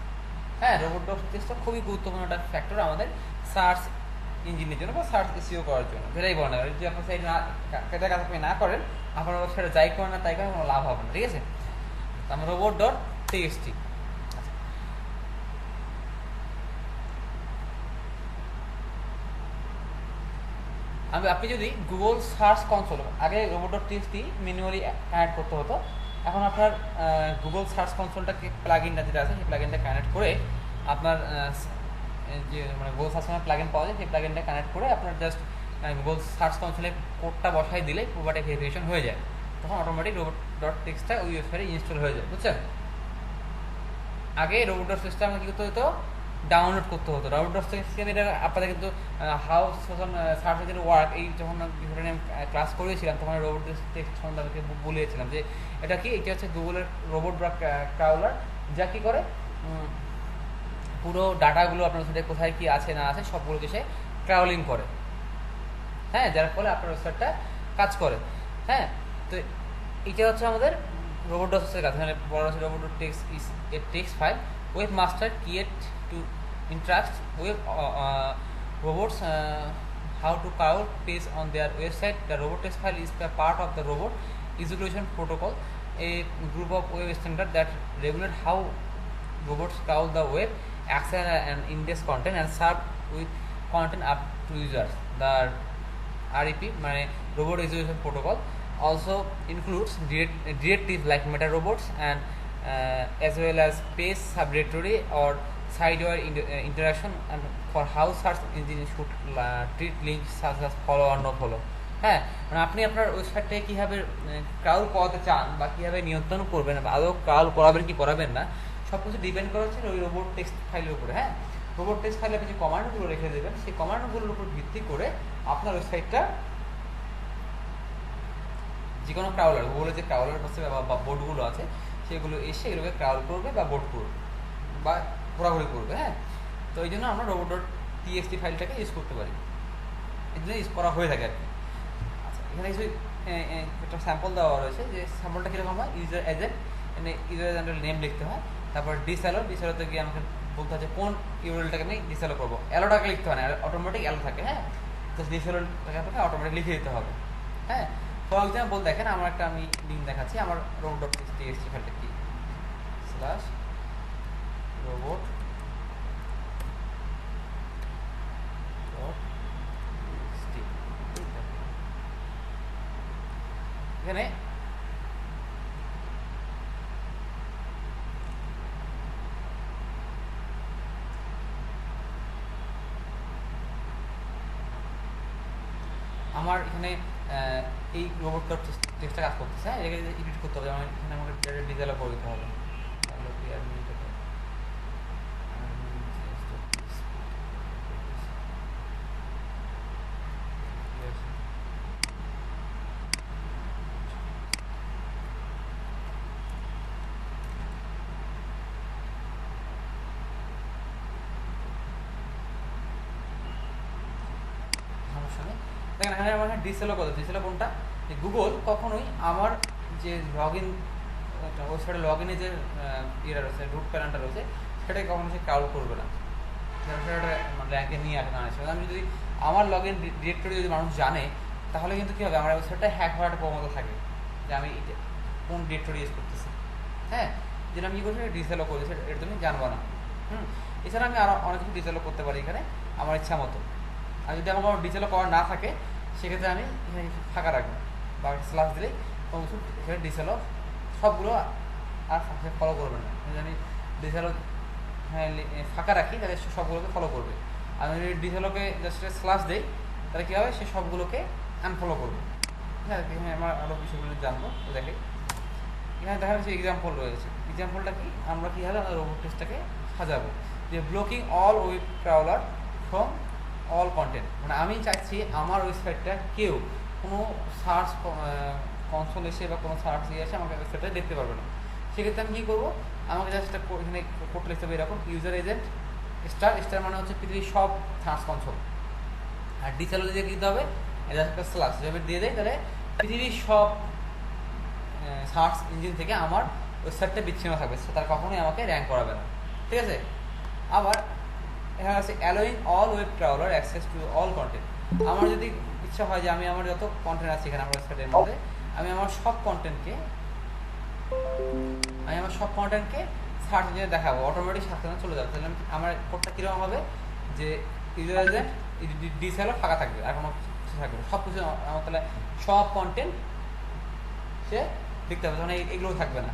হ্যাঁ, রোবট ডট টেক্সটটা খুবই গুরুত্বপূর্ণ একটা ফ্যাক্টর আমাদের সার্চ ইঞ্জিনের জন্য বা সার্চ এসইও করার জন্য। যেটাই বলেন না, যদি আপনার সাইড না এটা কাজ আপনি না করেন, আপনার ওয়েবসাইটে যাই করেন না তাই করেন, কোনো লাভ হবে না। ঠিক আছে, আমরা রোবট ডট টিএক্সটি। আপনি যদি গুগল সার্চ কনসোল, আগে robot dot TXT manually connect করতে হতো, এখন আপনার গুগল সার্চ কনসোলটাকে প্লাগইনটা যেটা আছে সেই প্লাগইনটা কানেক্ট করে আপনার যে মানে গুগল সার্চ প্লাগইন পাওয়া যায়, সেই প্লাগইনটা কানেক্ট করে আপনার জাস্ট গুগল সার্চ কনসোলে কোডটা বসাই দিলে পুরোটা ভেরিফিকেশন হয়ে যায়, তখন অটোমেটিক রোবট ডট টেক্সটটা ওই ওয়েবসাইটে ইনস্টল হয়ে যায়। বুঝছেন? আগে রোবট ডট টেক্সটটা আমাকে কী করতে হতো, ডাউনলোড করতে হতো। রোবট ডট টেক্সট এটা আপনাদের কিন্তু how social search engine work, এই যখন বিষয়টা নিয়ে ক্লাস করেছিলাম তখন রোবট টেক্সট সম্বন্ধে আমাকে বলিয়েছিলাম যে এটা কি, এটা হচ্ছে গুগলের রোবট বা ক্রাউলার, যা কী করে পুরো ডাটাগুলো আপনার ওয়েবসাইটে কোথায় কী আছে না আছে সবগুলোকে সে ক্রাউলিং করে। হ্যাঁ, যার ফলে আপনার ওয়েবসাইটটা কাজ করে। হ্যাঁ, তো এটা হচ্ছে আমাদের রোবট ডটের কাজ। এখানে বলা হচ্ছে robot dot text is a text file webmaster create to interact with robots, how to crawl page on their website. The robot text file is the part of the robot execution protocol, a group of web standards that regulate how robots crawl the web, access and index content and serve with content up to users. The REP, মানে robot execution protocol, also includes directives like meta robots and as well as page subdirectory or sideware interaction and for how search engine should treat links such as follow or no follow. হ্যাঁ, মানে আপনি আপনার ওয়েবসাইটটাকে কীভাবে ক্রাউল করাতে চান বা কীভাবে নিয়ন্ত্রণ করবেন বা আদৌ ক্রাউল করাবেন কি করাবেন না, সব কিছু ডিপেন্ড করা হচ্ছে ওই রোবট টেক্সট ফাইলের উপরে। হ্যাঁ, রোবট টেক্সট ফাইলে আপনি যে কমান্ডগুলো রেখে দেবেন, সেই কমান্ডগুলোর উপর ভিত্তি করে আপনার ওয়েবসাইটটা যে কোনো ক্রাউলার, গুগলের যে ক্রাউলার হচ্ছে বা বোর্ডগুলো আছে সেগুলো এসে এগুলোকে ক্রাউল করবে বা বোর্ড করবে বা ঘোরাঘুরি করবে। হ্যাঁ, তো এই জন্য আমরা রোবট ডট টিএক্সটি ফাইলটাকে ইউজ করতে পারি, এই জন্য ইউজ করা হয়ে থাকে আর কি। আচ্ছা, এখানে কিছু একটা স্যাম্পল দেওয়া রয়েছে, যে স্যাম্পলটা কীরকম হয়, ইউজার এজেন্ট, মানে ইউজার এজেন্টের নেম লিখতে হয়, তারপর ডিসঅ্যালোতে গিয়ে আমাকে বলতে হয় যে কোন ইউআরএলটাকে আমি ডিসঅ্যালো করবো। অ্যালোটাকে লিখতে হয় না, অটোমেটিক অ্যালো থাকে। হ্যাঁ, তো ডিসঅ্যালোটাকে আপনাকে অটোমেটিক লিখে দিতে হবে। হ্যাঁ, ফর এক্সাম্পল দেখেন, আমার একটা আমি লিঙ্ক দেখাচ্ছি, আমার রোবট ডট টিএক্সটি ফাইলটা কি স্ল্যাশ robot এখানে আমার এখানে এই রোবট ডট টেক্সটটা কাজ করতেছে। হ্যাঁ, এটাকে এডিট করতে হবে, যেমন এখানে আমাকে ডিজাইন করে দিতে হবে। দেখেন এখানে আমার ডিসেলও কথা, ডিসেলও কোনটা, যে গুগল কখনোই আমার যে লগ ইন ওয়েবসাইটে লগ ইনে যে ইয়েটা রয়েছে, রুট প্যানেলটা রয়েছে, সেটাকে কখনো সে ক্রাউড করবে না, সেটা র্যাঙ্কে নিয়ে আসে না। আমি যদি আমার লগ ইন ডিরেক্টরি যদি মানুষ জানে, তাহলে কিন্তু কী হবে, আমার ওয়েবসাইটটা হ্যাক হওয়ার একটা প্রবণতা থাকে, যে আমি কোন ডিরেক্টরি ইউজ করতেছি। হ্যাঁ, যেটা আমি কী করছি, ডিসেলও করেছি, এটা তুমি জানবো না। এছাড়া আমি আরও অনেক কিছু ডিসেলও করতে পারি এখানে আমার ইচ্ছা মতো। আর যদি আমার কোনো ডিসেলও করা না থাকে, সেক্ষেত্রে আমি এখানে ফাঁকা রাখবো বা স্ল্যাশ দিলেই কোনো কিছু এখানে ডিসেলও সবগুলো আর ফলো করবে না। যদি আমি ডিসেলও হ্যাঁ ফাঁকা রাখি, তাহলে সে সবগুলোকে ফলো করবে। আমি যদি ডিসেলওকে জাস্ট স্ল্যাশ দিই, তাহলে কী হবে, সে সবগুলোকে আনফলো করবে। হ্যাঁ, এখানে আমার আরও বিষয়গুলো জানবো। তো দেখে এখানে দেখা যাচ্ছে এক্সাম্পল রয়েছে। এক্সাম্পলটা কি, আমরা কীভাবে আমাদের রোবট টেস্টটাকে সাজাবো, যে blocking all web crawler from all content. মানে আমি চাইছি আমার ওয়েবসাইটটা কেউ কোনো সার্চ কনসোল এসে বা কোনো সার্চ দিয়ে এসে আমাকে ওয়েবসাইটটা দেখতে পারবে না। সেক্ষেত্রে আমি কী করবো, আমাকে জাস্ট এখানে কোডটা লিখতে হবে এরকম, ইউজার এজেন্ট স্টার, স্টার মানে হচ্ছে পৃথিবীর সব সার্চ কনসোল, আর ডিসেলও দিয়ে দিতে হবে জাস্ট একটা স্ল্যাশ, যেভাবে দিয়ে দেয় তাহলে পৃথিবীর সব সার্চ ইঞ্জিন থেকে আমার ওয়েবসাইটটা বিচ্ছিন্ন থাকবে, তার কখনোই আমাকে র্যাঙ্ক করাবে না। ঠিক আছে। আবার এখানে আছে allowing all web crawler access to all content. আমার যদি ইচ্ছা হয় যে আমি আমার যত কন্টেন্ট আছে এখানে আমার ওয়েবসাইটের মধ্যে, আমি আমার সব কন্টেন্টকে সার্চ ইঞ্জিনে দেখাবো, অটোমেটিক সাথে চলে যাবে। তাহলে আমার কোডটা কীরকম হবে, যে ইউজার এজেন্ট ডিসেলও ফাঁকা থাকবে, আর কোনো কিছু থাকবে না, সব কিছু আমার তাহলে সব কন্টেন্ট সে দেখতে হবে, তখন এগুলোও থাকবে না।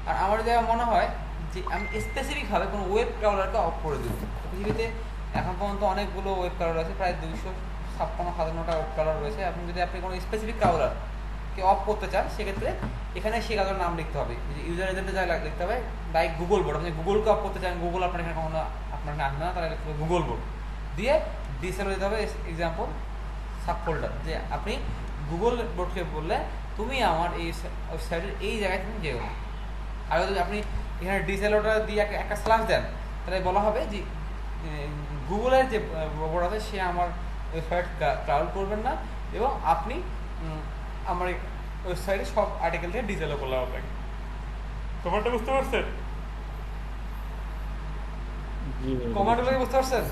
আর আমার যদি মনে হয় যে আমি স্পেসিফিকভাবে কোনো ওয়েব ক্রাউলারকে অফ করে দেবো, পৃথিবীতে এখন পর্যন্ত অনেকগুলো ওয়েব ক্রাউলার আছে, প্রায় 256,000টা ওয়েব ক্রাউলার রয়েছে। আপনি কোনো স্পেসিফিক ক্রাউলারকে অফ করতে চান, সেক্ষেত্রে এখানে সেই কাজের নাম লিখতে হবে, যে ইউজার এজেন্টে যা লিখতে হবে লাইক গুগল বোর্ড। আপনি গুগলকে অফ করতে চান, গুগল আপনার এখানে কখনো আপনার এখানে আসবে না, তাহলে লিখতে হবে গুগল বোর্ড দিয়ে ডিসেলও দিতে হবে এক্সাম্পল সাব ফোল্ডার, যে আপনি গুগল বোর্ডকে বললে তুমি আমার এই ওয়েবসাইটের এই জায়গায় তুমি যেও না। আর যদি আপনি এখানে ডিসেলওটা দিয়ে একটা স্ল্যাশ দেন, তাহলে বলা হবে যে গুগলের যে রোবট আছে সে আমার ওয়েবসাইট ট্রাভেল করবেন না, এবং আপনি আমার ওয়েবসাইটে সব আর্টিকেল থেকে ডিসেলও করলাম আপনাকে। কমান্ডটা বুঝতে পারছেন? কমান্ডগুলো বুঝতে পারছেন?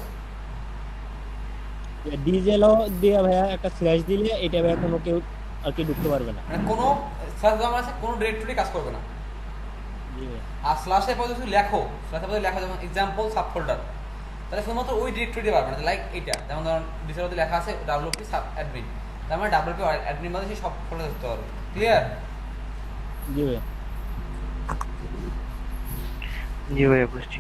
ডিজেলও দিয়ে ভাইয়া একটা স্ল্যাশ দিলে এটা ভাইয়া কোনো কেউ আর কি ঢুকতে পারবে না, মানে কোনো স্ল্যাশ দেওয়া আছে কোনো ডিরেক্টরি কাজ করবে না। আর স্ল্যাশের পরে যদি লেখো, স্ল্যাশের পরে লেখা যেমন এক্সাম্পল সাব ফোল্ডার, তাহলে শুধুমাত্র ওই ডিরেক্টরিতে পারবে না। লাইক এইটা যেমন ধরুন ডিসেলতে লেখা আছে WP সাব অ্যাডমিন, তার মানে WP অ্যাডমিন মধ্যে সেই সব ফোল্ডার ধরতে পারবে। ক্লিয়ার? জি ভাইয়া। জি ভাইয়া বুঝছি।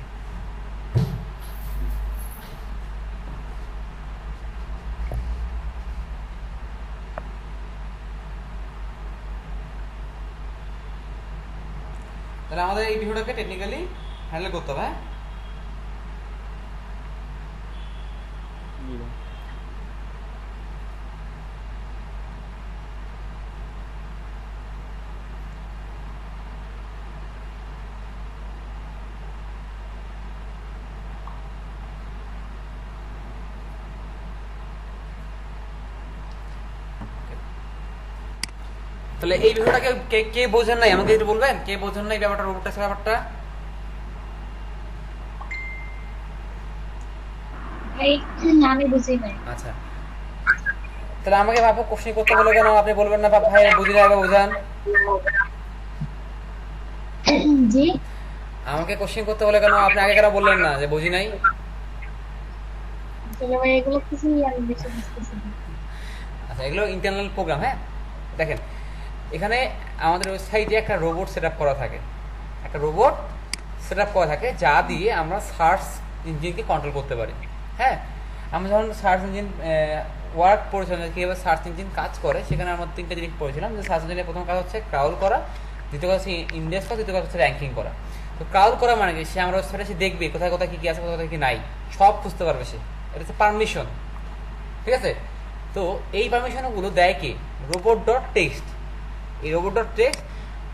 তাহলে আমাদের এই বিষয়টাকে টেকনিক্যালি হ্যান্ডেল করতে হবে। তাহলে এই বিষয়টাকে কে বোঝেন নাই আমাকে একটু বলবেন, কে বোঝেন নাই ব্যাপারটা, রোবট টেস্টের ব্যাপারটা? আমি বুঝি নাই। আচ্ছা, তাহলে আমাকে বাপু কোশ্চেন করতে বলে কেন আপনি বলবেন না ভাই বুঝি না, আগে বোঝান। জি, আমাকে কোশ্চেন করতে বলে কেন আপনি আগে কেন বললেন না যে বুঝি নাই? আসলে ভাই এগুলো কিছুই আমি বেশি বুঝতেছি না। আচ্ছা, এগুলো ইন্টারনাল প্রোগ্রাম। হ্যাঁ দেখেন, এখানে আমাদের ওয়েবসাইটে একটা রোবট সেট করা থাকে, যা দিয়ে আমরা সার্চ ইঞ্জিনকে কন্ট্রোল করতে পারি। হ্যাঁ, আমরা যখন সার্চ ইঞ্জিন ওয়ার্ক পড়েছিলাম, কীভাবে সার্চ ইঞ্জিন কাজ করে, সেখানে আমরা 3টে জিনিস পড়েছিলাম। যে সার্চ ইঞ্জিনের প্রথম কাজ হচ্ছে ক্রাউল করা, দ্বিতীয় কাজ হচ্ছে ইন্ডেক্স করা, তৃতীয় কাজ হচ্ছে র্যাঙ্কিং করা। তো ক্রাউল করা মানে কি, সে আমরা ওয়েবসাইটে সে দেখবে কোথায় কোথায় কী কী আছে, কোথায় কী নাই, সব খুঁজতে পারবে সে। এটা হচ্ছে পারমিশন। ঠিক আছে, তো এই পারমিশনগুলো দেয় কি, robot.txt। এই robot.txt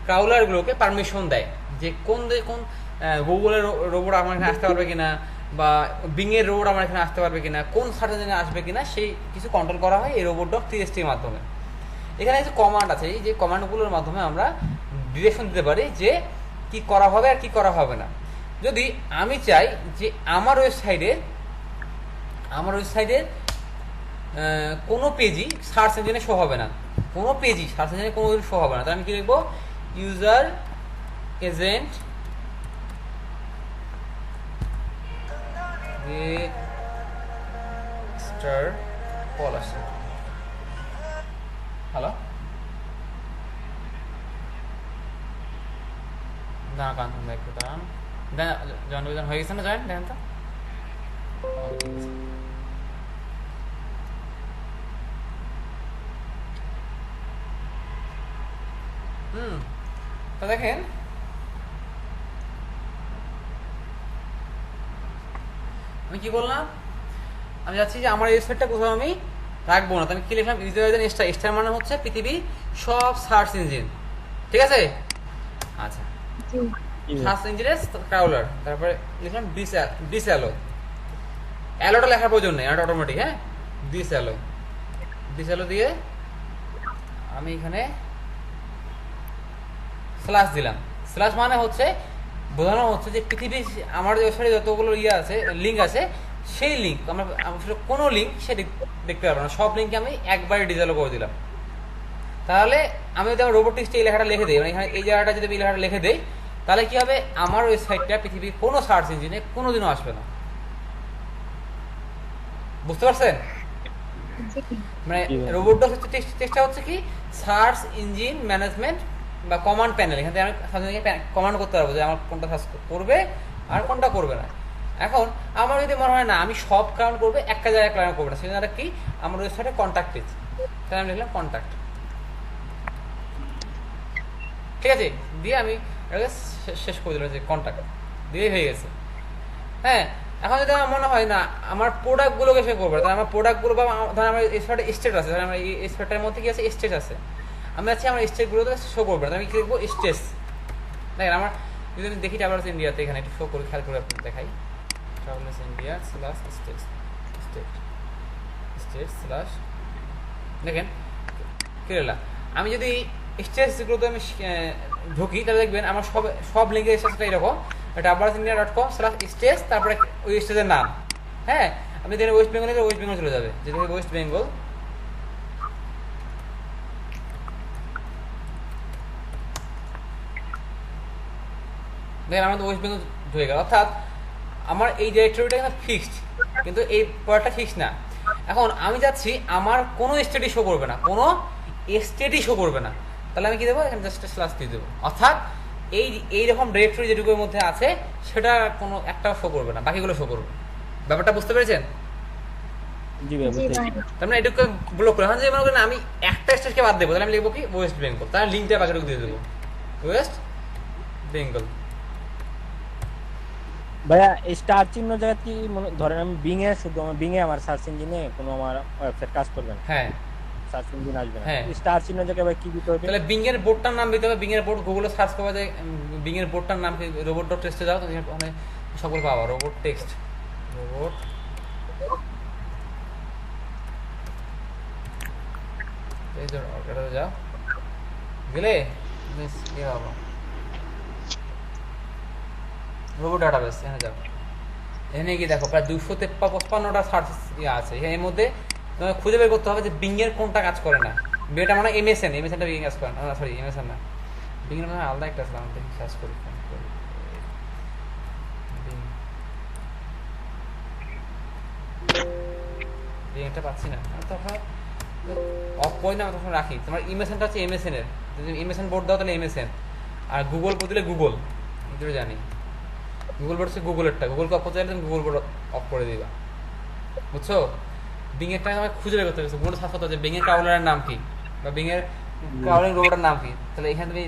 ক্রাউলারগুলোকে পারমিশন দেয় যে কোন গুগলের রোবট আমার এখানে আসতে পারবে কিনা, বা বিংয়ের রোবট আমার এখানে আসতে পারবে কিনা, কোন সার্চ ইঞ্জিনে আসবে কিনা, সেই কিছু কন্ট্রোল করা হয় এই robot.txt এর মাধ্যমে। এখানে কিছু কমান্ড আছে, এই যে কমান্ডগুলোর মাধ্যমে আমরা ডিরেকশন দিতে পারি যে কি করা হবে আর কি করা হবে না। যদি আমি চাই যে আমার ওয়েবসাইটের কোনো পেজই সার্চ ইঞ্জিনে শো হবে না, কোনো পেজই সার্চ ইঞ্জিনে কোনো শো হবে না, তাহলে আমি কি লিখবো, ইউজার এজেন্ট স্টার কল আসে, হ্যালো দাঁড়া কান একটু দাঁড়ান, জয়েন হয়ে গেছে না, জয়েন দেখেন তো। তো দেখেন আমি কি বললাম, আমি যাচ্ছি যে আমার ওয়েবসাইটটা কোথাও আমি রাখবো না, আমি কি লিখলাম, ইউজার এজেন্ট স্টার, স্টার মানে হচ্ছে পৃথিবীর সব সার্চ ইঞ্জিন, ঠিক আছে। আচ্ছা, সার্চ ইঞ্জিনের ক্রাউলার, তারপরে লিখলাম ডিসঅ্যালো, অ্যালোটা লেখার প্রয়োজন নেই, অ্যালোটা অটোমেটিক, হ্যাঁ, ডিসঅ্যালো দিয়ে আমি এখানে স্ল্যাশ দিলাম। স্ল্যাশ মানে হচ্ছে বোঝানো হচ্ছে যে পৃথিবীর আমার ওয়েবসাইটে যতগুলো আছে, লিঙ্ক আছে, সেই লিঙ্ক আমরা কোনো লিঙ্ক সে দেখতে পারবো না, সব লিঙ্কে আমি একবারে ডিসঅ্যালো করে দিলাম। তাহলে আমি যদি আমার রোবট.txt এই লেখাটা লিখে দিই, মানে এখানে এই জায়গাটা যদি এই লেখাটা লিখে দিই, তাহলে কি হবে, আমার ওয়েবসাইটটা পৃথিবীর কোনো সার্চ ইঞ্জিনে কোনোদিনও আসবে না। বুঝতে পারছেন? মানে রোবট.txt হচ্ছে কি, সার্চ ইঞ্জিন ম্যানেজমেন্ট বা কমান্ড প্যানেল। এখান থেকে আমি কমান্ড করতে পারবো যে আমার কোনটা সার্চ করবে আর কোনটা করবে না। এখন আমার যদি মনে হয় না আমি সব কাউন্ট করবে, একটা জায়গায় কাউন্ট করবে না, সেজন্য কি আমার ওয়েবসাইটে কন্ট্যাক্ট পেজ, তাহলে আমি লিখলাম কন্ট্যাক্ট, ঠিক আছে, দিয়ে আমি শেষ করে দিলাম যে কন্ট্যাক্ট দিয়ে হয়ে গেছে। হ্যাঁ, এখন যদি আমার মনে হয় না আমার প্রোডাক্টগুলোকে সে করবে, তাহলে আমার প্রোডাক্টগুলো বা ধর আমার ওয়েবসাইটে স্টেট আছে, ধর আমার এই ওয়েবসাইটের মধ্যে কি আছে, স্টেট আছে, আমি আছি আমার স্টেটগুলোতে শো করবে না, আমি কি লিখবো, স্টেটস। দেখেন আমার যদি আমি দেখি ট্রাভেলার্স ইন্ডিয়াতে, এখানে একটু শো করে খেয়াল করে আপনি দেখাই, travellers India slash states slash, দেখেন কেরালা। আমি যদি স্টেটসগুলোতে আমি ঢুকি, তাহলে দেখবেন আমার সব লিঙ্কের স্টেটসটা এরকম, travelersindia.com/states, তারপরে ওই স্টেটের নাম। হ্যাঁ, আমি যদি ওয়েস্ট বেঙ্গলে ওয়েস্ট বেঙ্গল চলে যাবে, যেটা ওয়েস্ট বেঙ্গল, দেখেন আমার তো ওয়েস্ট বেঙ্গল হয়ে গেল, অর্থাৎ আমার এই ডিরেক্টরিটা কিন্তু ফিক্সড, কিন্তু এই পয়েন্টটা ফিক্সড না। এখন আমি যাচ্ছি আমার কোনো স্টেটই শো করবে না, কোনো স্টেটই শো করবে না, তাহলে আমি কি দেবো, এখানে জাস্ট স্ল্যাশ দিয়ে দেবো, অর্থাৎ এইরকম ডিরেক্টরি যেটুকুর মধ্যে আছে সেটা কোনো একটা শো করবে না, বাকিগুলো শো করবে। ব্যাপারটা বুঝতে পেরেছেন? জি ভাই, বুঝতে পেরেছি। তার মানে এটুকু ব্লক করে, এখন যে মনে করেন আমি একটা স্টেটকে বাদ দেবো, তাহলে আমি লিখবো কি, ওয়েস্ট বেঙ্গল, তাহলে লিঙ্কটা বাকিটুকু দিয়ে দেবো, ওয়েস্ট বেঙ্গল। ভাইয়া এই স্টার চিহ্ন জায়গা কি ধরেন আমি বিংয়ে, শুধু আমার বিংয়ে আমার সার্চ ইঞ্জিনে কোনো আমার ওয়েবসাইট কাজ করবে না, হ্যাঁ, সার্চ ইঞ্জিন আসবে না, হ্যাঁ। স্টার চিহ্ন জায়গায় ভাই কি দিতে হবে? তাহলে বিং এর বোর্ডটার নাম দিতে হবে, বিং এর বোর্ড গুগলে সার্চ করবে যে বিং এর বোর্ডটার নাম কি, robot.txt যাও, তো ওখানে সকল পাওয়া, রোবট টেক্সট, রোবট এই যে এটা যাও, গেলে কি হবে, রোবট ডাটাবেস, এখানে যাও, এখানে গিয়ে দেখো প্রায় 255টা সার্চ আছে, এর মধ্যে তোমাকে খুঁজে বের করতে হবে যে বিং এর কোনটা কাজ করে না। এটা মানে এমএসএনটা বিং কাজ করে না, সরি এমএসএন না, বিং এর মানে আলাদা একটা আছে, আমি সার্চ করি, বিংটা পাচ্ছি না, তখন অফ করি না, তখন রাখি। তোমার এমএসএনটা হচ্ছে এমএসএন এর, যদি এমএসএন বোর্ড দাও তাহলে এমএসএন, আর গুগল বোর্ড দিলে গুগল, এটা জানি। গুগল বোর্ড হচ্ছে গুগলেরটা, গুগলকে অফ করতে চাইলে তুমি গুগল বোর্ড অফ করে দিবা, বুঝছো? বিং এরটা আমাকে খুঁজে বের করতে হবে, গুগল সার্চ করতে হবে বিং এর ক্রাউলারের নাম কি, বা বিং এর ক্রাউলিং রোবটের নাম কি, তাহলে এখানে তুমি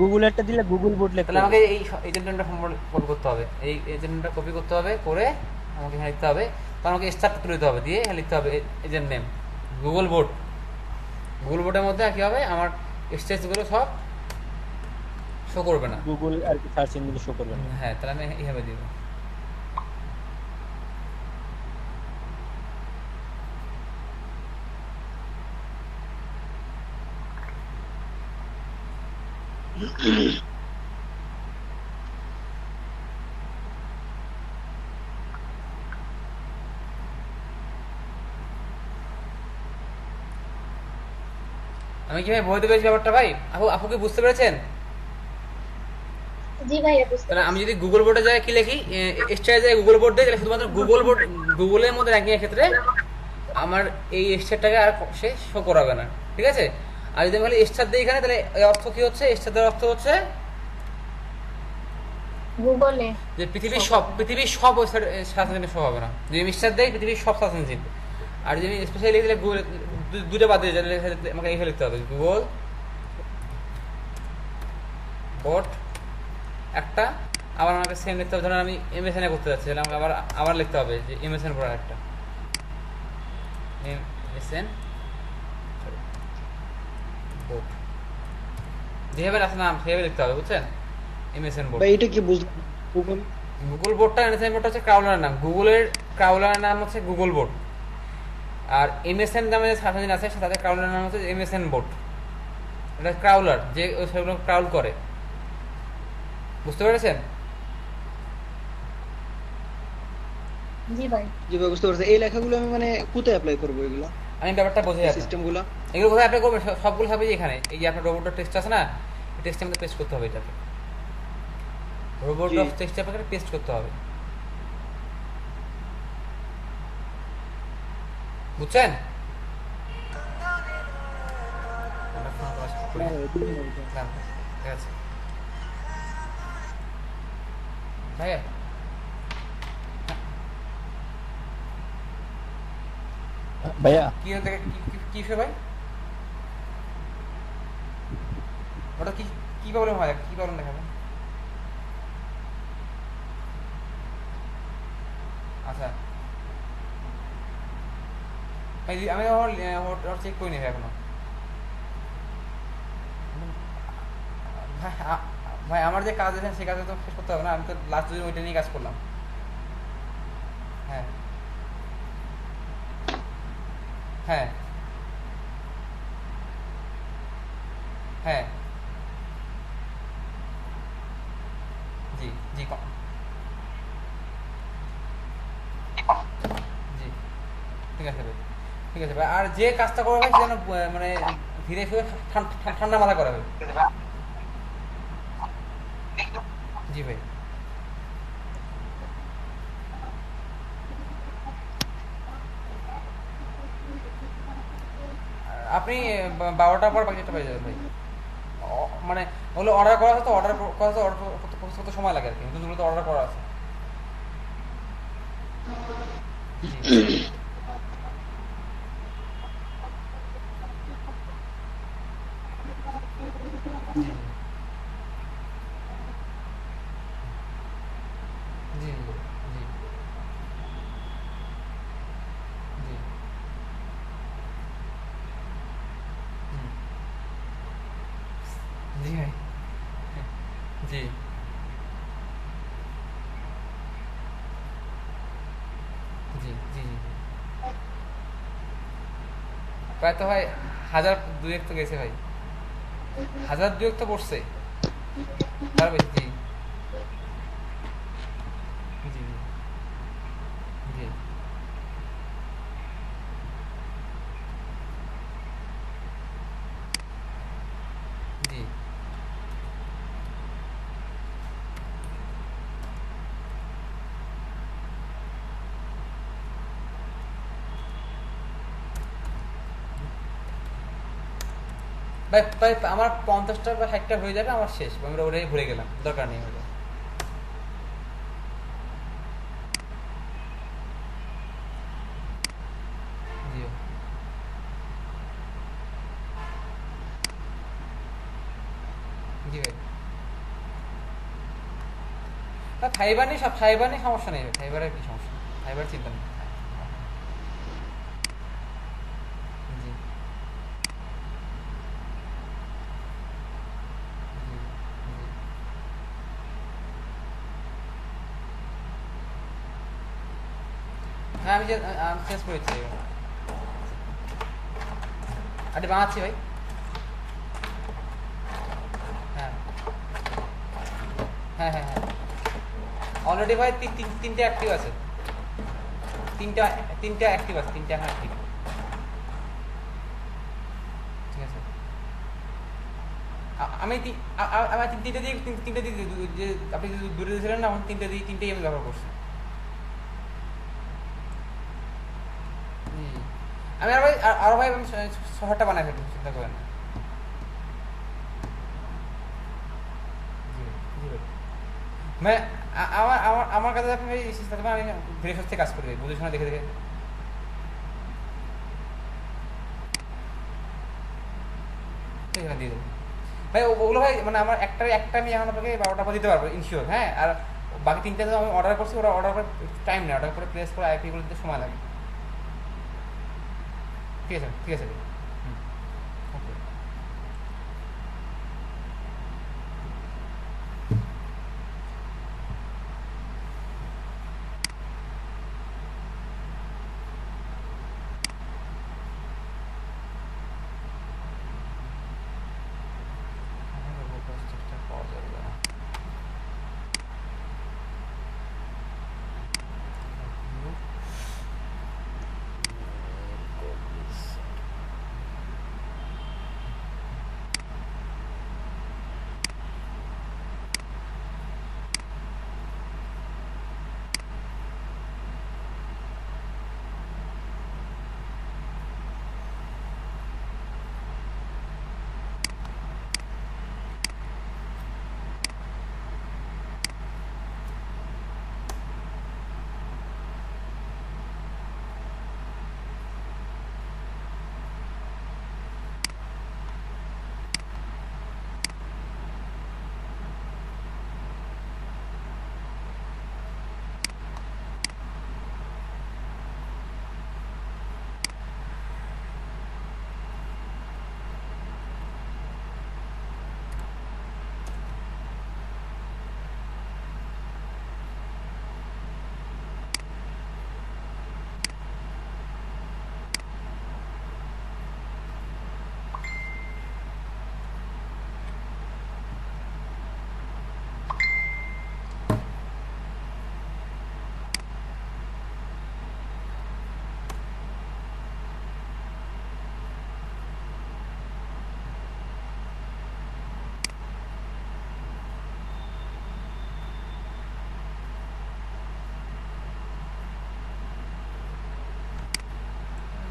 গুগলেরটা দিলে গুগল বোর্ড লিখতে তাহলে আমাকে এই এজেন্টটা কপি করতে হবে, এই এজেন্টটা কপি করতে হবে, করে আমাকে এখানে লিখতে হবে, তার আমাকে স্টারটা তুলে দিতে হবে, দিয়ে এখানে লিখতে হবে agent name Google board. Google বোর্ডের মধ্যে কি হবে, আমার স্টেজগুলো সব শো করবে না, গুগল আর কি সার্চ ইঞ্জিনে শো করবে না। হ্যাঁ, তাহলে আমি এইভাবে দিব, আমি কি ভাই বলতে পেরেছি ব্যাপারটা ভাই? আপু কি বুঝতে পেরেছেন? জি ভাইয়া বুঝতে তাহলে আমি যদি গুগল বোর্ডে যাই কি লিখি, এক্সট্রা যায় গুগল বোর্ড দিয়ে, তাহলে শুধুমাত্র গুগলের মধ্যে র্যাঙ্কিং এর ক্ষেত্রে আমার এই এক্সট্রাটাকে আর সে শো করাবে না, ঠিক আছে? আর যদি আমি খালি এক্সট্রা দিই এখানে, তাহলে এর অর্থ কি হচ্ছে? এক্সট্রা দেওয়ার অর্থ হচ্ছে গুগলে যে পৃথিবীর সব ওয়েবসাইট সার্চ ইঞ্জিনে শো হবে না। যদি আমি এক্সট্রা দেই পৃথিবীর সব সার্চ ইঞ্জিন, আর যদি আমি স্পেশালি লিখে দিলে গুগল, দুটো বাদ দিয়ে যাবে, আমাকে এইভাবে লিখতে হবে গুগল বোর্ড একটা, আবার আমাকে সেম লিখতে হবে। ধরুন আমি এমএসএন এ করতে যাচ্ছি, তাহলে আমাকে আবার লিখতে হবে যে এমএসএন বোর্ড একটা, এমএসএন বোর্ড যেভাবে আছে নাম সেভাবে লিখতে হবে, বুঝছেন? MSN board. ভাই এটা কি বুঝলাম? গুগল গুগল বোর্ডটা, এমএসএন বোর্ডটা হচ্ছে ক্রাউলারের নাম, গুগলের ক্রাউলারের নাম হচ্ছে গুগল বোর্ড। আর এমএসএন নামে যে সার্চ ইঞ্জিন আছে তাদের ক্রাউলারের নাম হচ্ছে এমএসএন বোর্ড। এটা ক্রাউলার, যে সেগুলো ক্রাউল করে, বুঝতে পেরেছেন? জি ভাই জি ভাই বুঝতে পারছি। এই লেখাগুলো আমি মানে কোথায় অ্যাপ্লাই করবো এগুলো, আমি ব্যাপারটা বোঝাই যাচ্ছে। সিস্টেমগুলো? এগুলো কোথায় অ্যাপ্লাই করবেন? সবগুলো হবে এখানে। এই যে আপনার রোবট টেক্সট আছে না, এই টেক্সটের মধ্যে পেস্ট করতে হবে, এটাকে রোবট অফ টেক্সট আপনাকে পেস্ট করতে হবে, বুঝছেন? ঠিক আছে ভাইয়া, ভাইয়া কি কি বিষয় ভাই? ওটা কি প্রবলেম হয়? কি প্রবলেম দেখাবে? আচ্ছা ভাই, আমি ওর চেক করিনি ভাই এখনো। ভাই আমার যে কাজ আছে সেই কাজে তো শেষ করতে হবে না? আমি তো লাস্ট দিন ওইটা নিয়ে কাজ করলাম। হ্যাঁ হ্যাঁ হ্যাঁ জি জি জি ঠিক আছে ভাই, ঠিক আছে ভাই। আর যে কাজটা করা হয় সেজন্য মানে ধীরে ধীরে ঠান্ডা মাথা করা হবে। জি ভাই, আপনি 12টার পর বাকিটা পেয়ে যাবেন ভাই। মানে ওগুলো অর্ডার করা আছে তো, অর্ডার করতে সময় লাগে আর কি, কিন্তু তো অর্ডার করা আছে। জি জি জি জি জি ভাই, জি জি জি জি প্রায় তো ভাই 1000-2 তো গেছে ভাই, 1000-2 তো পড়ছে তার বেশি। জি জি জি জি ভাই ভাই আমার 50টা বা 60টা হয়ে যাবে, আমার শেষ, আমরা ওটাই ভরে গেলাম, দরকার নেই হলো। জি জি ভাই, ফাইবার নেই, সব ফাইবার নেই, সমস্যা নেই, ফাইবারের কি সমস্যা? ফাইবার চিন্তা নেই। জি জি জি হ্যাঁ, আমি চেঞ্জ করেছি, আরে বানাচ্ছি ভাই। হ্যাঁ হ্যাঁ হ্যাঁ হ্যাঁ অলরেডি ভাই তিনটে অ্যাক্টিভ আছে, তিনটা অ্যাক্টিভ আছে, তিনটা এখন অ্যাক্টিভ। ঠিক আছে আমি আমার তিনটে দিয়ে যে আপনি দূরে দিয়েছিলেন না, এখন তিনটেই আমি ব্যবহার করছি। আমি আরো ভাই আমি 6টা বানাই ফেলবো, চিন্তা করেন না। মানে আমার আমার আমার কাছে আপনি আমি ভেরিফাই থেকে কাজ করে দিই, বুঝে শোনা দেখে দেখে। ঠিক আছে দিয়ে দেবো ভাই। ওগুলো ভাই মানে আমার একটা আমি এখন আপনাকে 12টা পর দিতে পারবো ইনশিওর। হ্যাঁ আর বাকি 3টা তো আমি অর্ডার করছি, ওরা অর্ডার করে টাইম নেই, অর্ডার করে প্লেস করে আইপিগুলো দিতে সময় লাগে। ঠিক আছে ঠিক আছে ওকে। পাওয়া যাবে না।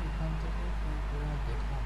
এখান থেকে দেখলাম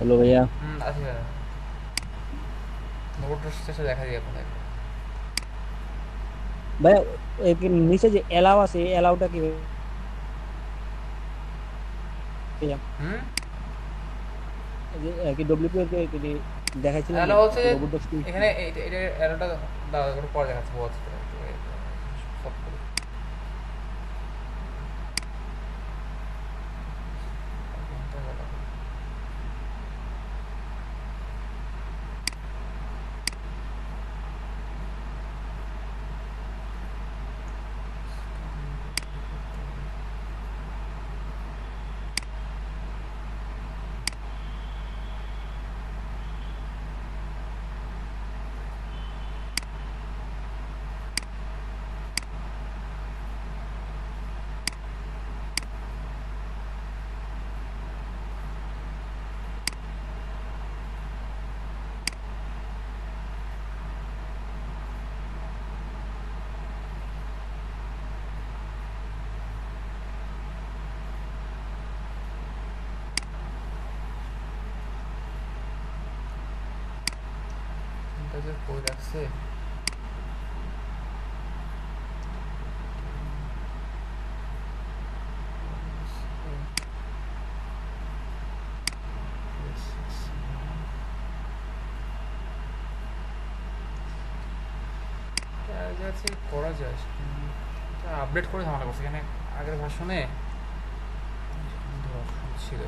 হ্যালো ভাইয়া। আছি ভাই, নোট শেষে দেখা দিই আপনাদের। ভাইয়া এই কি নিচে যে এলাও আছে, এই এলাওটা কি ভাইয়া? হুম এই যে কি ডব্লিউপি এর কি দেখাইছিলেন হ্যালো হচ্ছে যে রোবট ডক্স কি? এখানে এটা এরোটা দাও একটু পরে দেখাচ্ছি, বলছি সব করে। এটা যে কই রাখছে করা যায় আপডেট করে ঝামেলা করছে এখানে আগের ভাষণে ছিল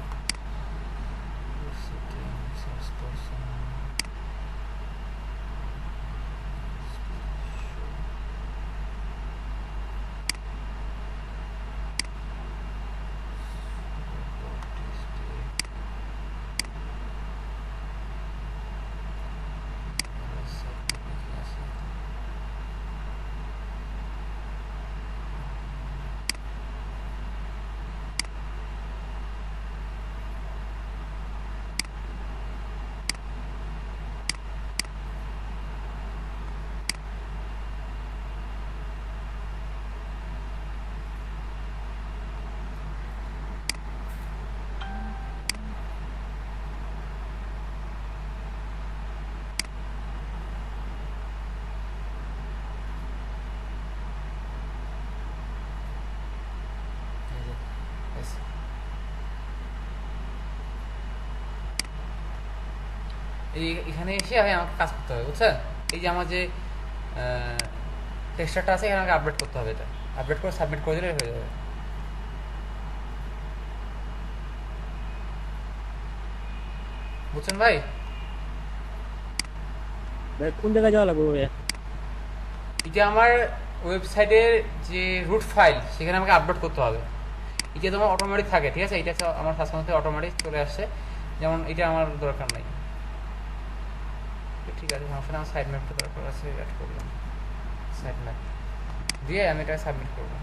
এখানে এসে আমাকে কাজ করতে হবে বুঝছেন এই যে আমার যে টেক্সচারটা আছে এখানে আমাকে আপডেট করতে হবে এটা আপডেট করে সাবমিট করে দিলে হয়ে যাবে বুঝছেন ভাই কোন জায়গায় যাওয়া লাগবে এটা আমার ওয়েবসাইটের যে রুট ফাইল সেখানে আমাকে আপলোড করতে হবে এটা তোমার অটোমেটিক থাকে ঠিক আছে এটা আমার ফার্স্ট মধ্যে অটোমেটিক চলে আসছে যেমন এটা আমার দরকার নাই ঠিক আছে সমস্যা আমার সাইড ম্যাপটা দরকার আছে অ্যাড করলাম সাইড ম্যাপ দিয়ে আমি এটা সাবমিট করবো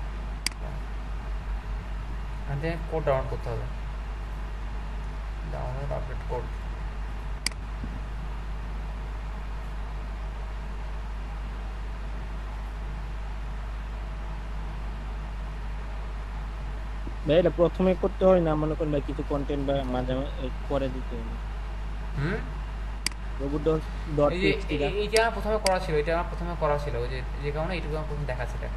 এখানে কোড ডাউনলোড করতে হবে ডাউনলোড আপডেট কোড ভাই এটা প্রথমে করতে হয় না মনে করেন ভাই কিছু কন্টেন্ট বা মাঝে পরে দিতে হবে এইটা প্রথমে করা ছিল এটা আমার প্রথমে করা ছিল ওই যে কারণে এইটুকু আমার প্রথমে দেখাচ্ছে এটা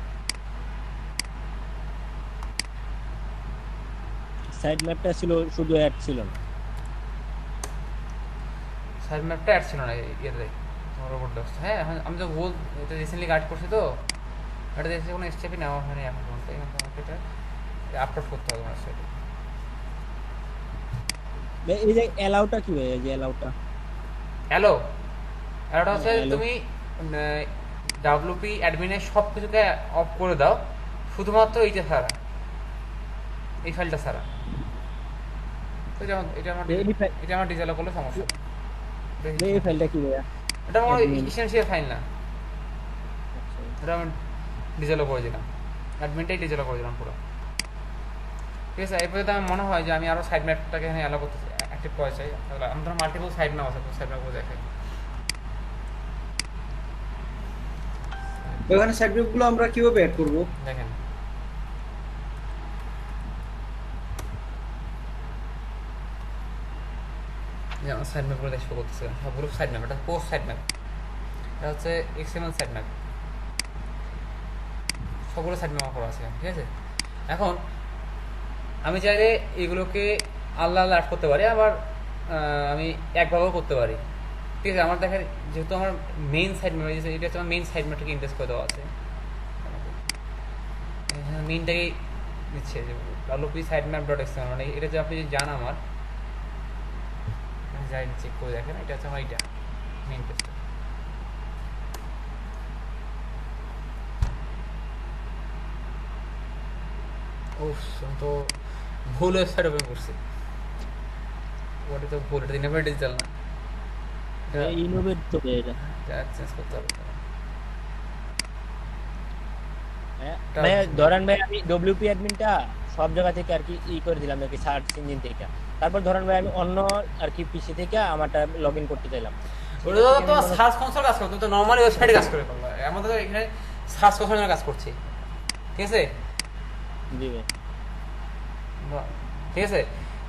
সাইড ম্যাপটা ছিল শুধু অ্যাড ছিল না সাইড ম্যাপটা অ্যাড ছিল না ইয়েতে রোবট ডক্স হ্যাঁ এখন আমি তো বল এটা রিসেন্টলি গাইড করছি তো এটা দেখছি কোনো স্টেপই নেওয়া হয়নি এখন পর্যন্ত আমাকে এটা আপলোড করতে হবে আমার সাইটে এই যে অ্যালাউটা কি ভাই এই যে অ্যালাউটা অ্যালোটা হচ্ছে তুমি ডাব্লিউপি অ্যাডমিনের সব কিছুকে অফ করে দাও শুধুমাত্র এইটা ছাড়া এই ফাইলটা ছাড়া তো যেমন এটা আমার ডিজেল করলে সমস্যা এই ফাইলটা কি ভাই এটা আমার এসেনশিয়াল ফাইল না এটা আমি ডিজেল করে দিলাম অ্যাডমিনটাই ডিজেল করে দিলাম পুরো ঠিক আছে এরপরে তো আমার মনে হয় যে আমি আরো সাইড ম্যাপটাকে এখানে অ্যালাউ করতে অ্যাক্টিভ করা চাই আমাদের মাল্টিপল সাইড ম্যাপ আছে সাইড ম্যাপগুলো দেখে ওখানে সাইড গ্রুপগুলো আমরা কিভাবে অ্যাড করব দেখেন যেমন সাইড ম্যাপগুলো দেখতে শো করতেছে সবগুলো সাইড ম্যাপ এটা পোস্ট সাইড ম্যাপ এটা হচ্ছে এক্সএমএল সাইড ম্যাপ সবগুলো সাইড ম্যাপ করা আছে ঠিক আছে এখন আমি চাইলে এগুলোকে আল্লাহ আল্লাহ অ্যাড করতে পারি আবার আমি একভাবেও করতে পারি ঠিক আছে আমার দেখা যেহেতু আমার মেইন সাইড ম্যাপ এটা হচ্ছে আমার মেইন সাইড ম্যাপটাকে ইন্টারেস্ট করে দেওয়া আছে মেইনটাকেই দিচ্ছে যে WP side map dot XML মানে এটা যে আপনি জান আমার যাই চেক করে দেখেন এটা হচ্ছে আমার এইটা মেইন পেজটা তো ভুল ওয়েবসাইট ওপেন করছি ওটা তো ভুল এটা ইনোভেট ডিজিটাল না ইনোভেট তো এটা চেঞ্জ করতে হবে ভাই ধরেন ভাই আমি ডব্লিউপি অ্যাডমিনটা সব জায়গা থেকে আর কি করে দিলাম আর কি সার্চ ইঞ্জিন থেকে তারপর ধরেন ভাই আমি অন্য আর কি পিসি থেকে আমারটা লগইন করতে চাইলাম ওটা তো সার্চ কনসোল কাজ করে তুমি তো নরমালি ওয়েবসাইটে কাজ করে করবে আমাদের তো এখানে সার্চ কনসোলের কাজ করছি ঠিক আছে জি ভাই ঠিক আছে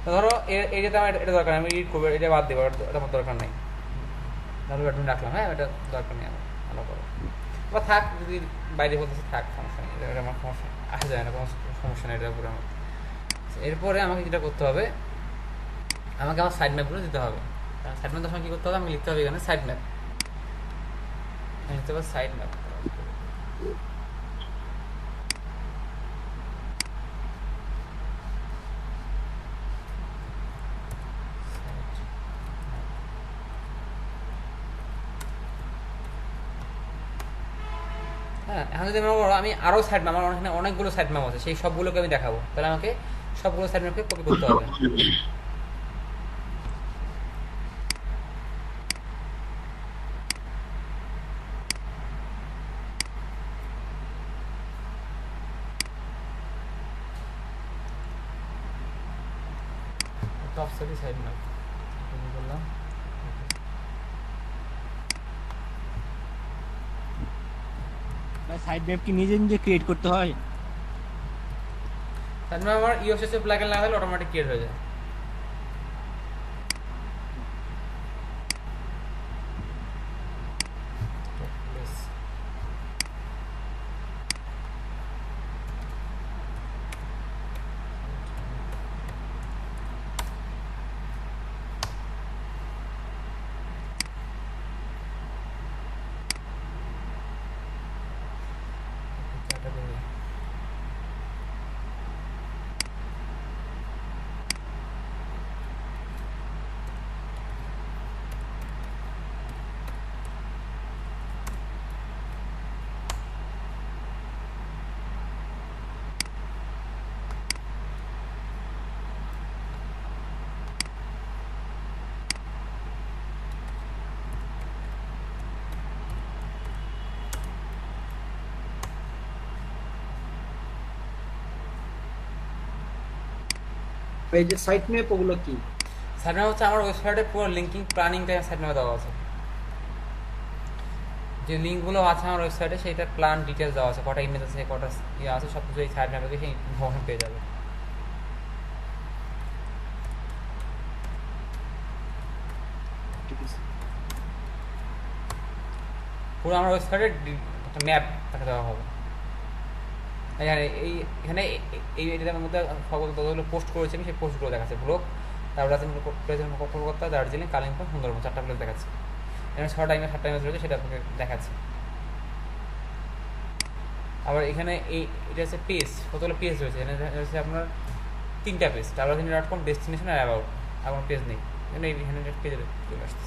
ধরো এই যেটা আমার এটা দরকার আমি এডিট করবো এটা বাদ দেবো এটা আমার দরকার নাই ডাবল অ্যাডমিন রাখলাম, হ্যাঁ এটা দরকার নেই আমার, ভালো করো বা থাক, যদি বাইরে বলতেছে থাক, সমস্যা নেই, এটা আমার সমস্যা আসা যায় না, কোনো সমস্যা নেই এটার উপরে আমার। এরপরে আমাকে যেটা করতে হবে, আমাকে আমার সাইড ম্যাপগুলো দিতে হবে। সাইড ম্যাপ সময় কী করতে হবে, আমি লিখতে হবে এখানে সাইড ম্যাপ, লিখতে হবে সাইড ম্যাপ। হ্যাঁ, এখন যদি মনে করো আমি আরও সাইড ম্যাপ, আমার এখানে অনেকগুলো সাইড ম্যাপ আছে, সেই সবগুলোকে আমি দেখাবো, তাহলে আমাকে সবগুলো সাইড ম্যাপকে কপি করতে হবে। টপ সাইডে সাইড ম্যাপ করলাম, সাইড ম্যাপ কি নিজে নিজে ক্রিয়েট করতে হয়? সাইড ম্যাপ আমার ইওএসএস প্লাগইন লাগালে অটোমেটিক ক্রিয়েট হয়ে যায়। এই যে সাইট ম্যাপ ওগুলো কি? সাইড ম্যাপ হচ্ছে আমার ওয়েবসাইটে পুরো লিঙ্কিং প্ল্যানিংটা সাইড ম্যাপে দেওয়া আছে, যে লিঙ্কগুলো আছে আমার ওয়েবসাইটে সেইটা প্ল্যান ডিটেলস দেওয়া আছে, কটা ইমেজ আছে, কটা ইয়ে আছে, সব কিছু এই সাইড ম্যাপে সেই ইনফরমেশন পেয়ে যাবে। ঠিক আছে। পুরো আমার ওয়েবসাইটে একটা ম্যাপ তাকে দেওয়া হবে। এখানে এই এটার মধ্যে যতগুলো পোস্ট করেছি আমি সেই পোস্টগুলো দেখাচ্ছে, ব্লগ, তারপরে আছে কলকাতা, দার্জিলিং, কালিম্পং, সুন্দরবন, 4টা প্লেস দেখাচ্ছে। এখানে 6 টাইমে 7 টাইমে রয়েছে, সেটা আপনাকে দেখাচ্ছে। আবার এখানে এটা হচ্ছে পেজ, কতগুলো পেজ রয়েছে, এখানে হচ্ছে আপনার 3টা পেজ, travelagent.com, ডেস্টিনেশন আর অ্যাবাউট, আর কোনো পেজ নেই, এখানে পেজে চলে আসছে।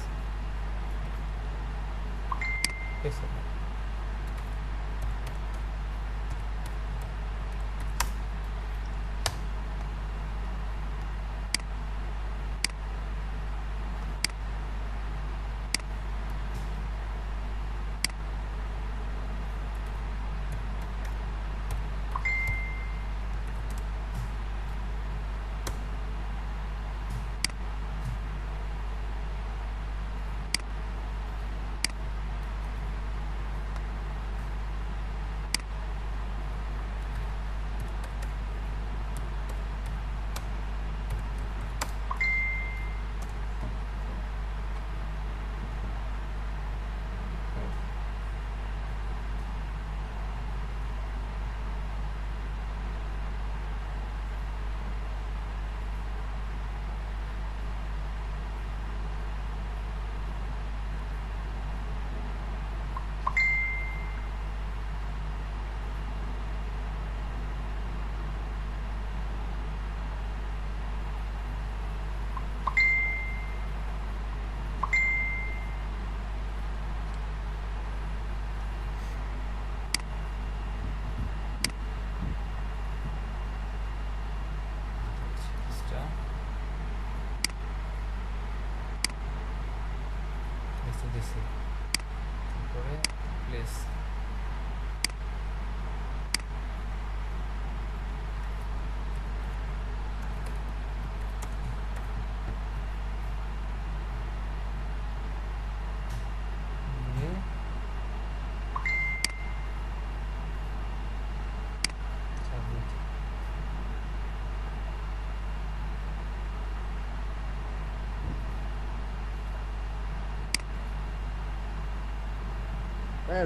দিছি, তারপরে প্লেস,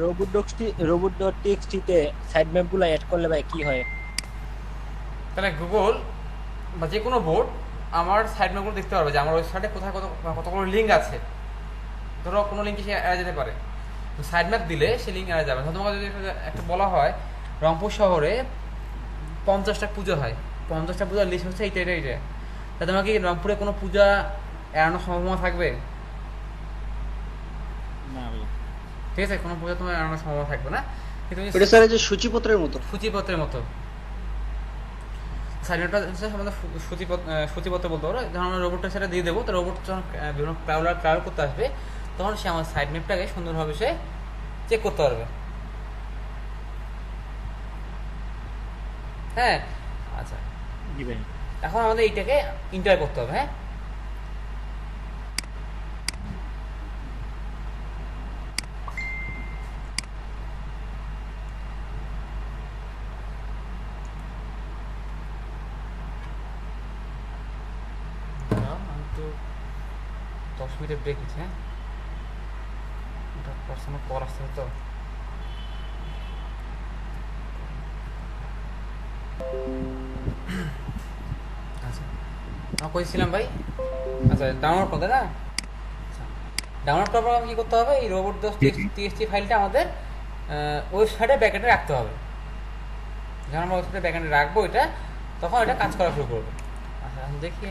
রোবট ডট টিএক্সটি তে সাইড ম্যাপ গুলো অ্যাড করলে ভাই কি হয়? তাহলে গুগল বা যে কোনো বোর্ড আমার সাইড ম্যাপগুলো দেখতে পারবে যে আমার ওয়েবসাইটে কোথায় কতগুলো লিঙ্ক আছে। ধরো কোনো লিঙ্কে সে এড়া যেতে পারে, সাইড ম্যাপ দিলে সে লিঙ্ক এড়া যাবে। তোমাকে যদি একটা বলা হয় রংপুর শহরে 50টা পুজো হয়, 50টা পূজার লিস্ট হচ্ছে এইটা এটা এইটা, তা তোমার কি রংপুরে কোনো পূজা এড়ানোর সম্ভাবনা থাকবে? না ভাই, ঠিক আছে, কোনো পূজা তোমার এড়ানোর সম্ভাবনা থাকবে না। কিন্তু এটা স্যার যে সূচিপত্রের মতো। সূচিপত্রের মতো সাইডটা হচ্ছে আমাদের সূচিপত্র বলতে পারো। যখন আমরা রোবটটা সেটা দিয়ে দেবো, তো রোবট যখন বিভিন্ন ট্রাভেল করতে আসবে তখন সে আমার সাইড ম্যাপটাকে সুন্দরভাবে সে চেক করতে পারবে। হ্যাঁ, আচ্ছা, জি ভাই। এখন আমাদের এইটাকে ইন্টার করতে হবে। হ্যাঁ, আমি তো 10 মিনিটের ব্রেক দিচ্ছি। হ্যাঁ, এটা পার্সোনাল কল আসছে তো। আচ্ছা, আমরা কইছিলাম ভাই, আচ্ছা ডাউনলোড করতে না। আচ্ছা, ডাউনলোড করার পর কী করতে হবে? এই রোবট ডট টিএক্সটি ফাইলটা আমাদের ওয়েবসাইটে ব্যাকএন্ডে রাখতে হবে। যখন আমরা ওয়েবসাইটে ব্যাকএন্ডে রাখবো এটা, তখন এটা কাজ করা শুরু করবে। আচ্ছা, এখন দেখি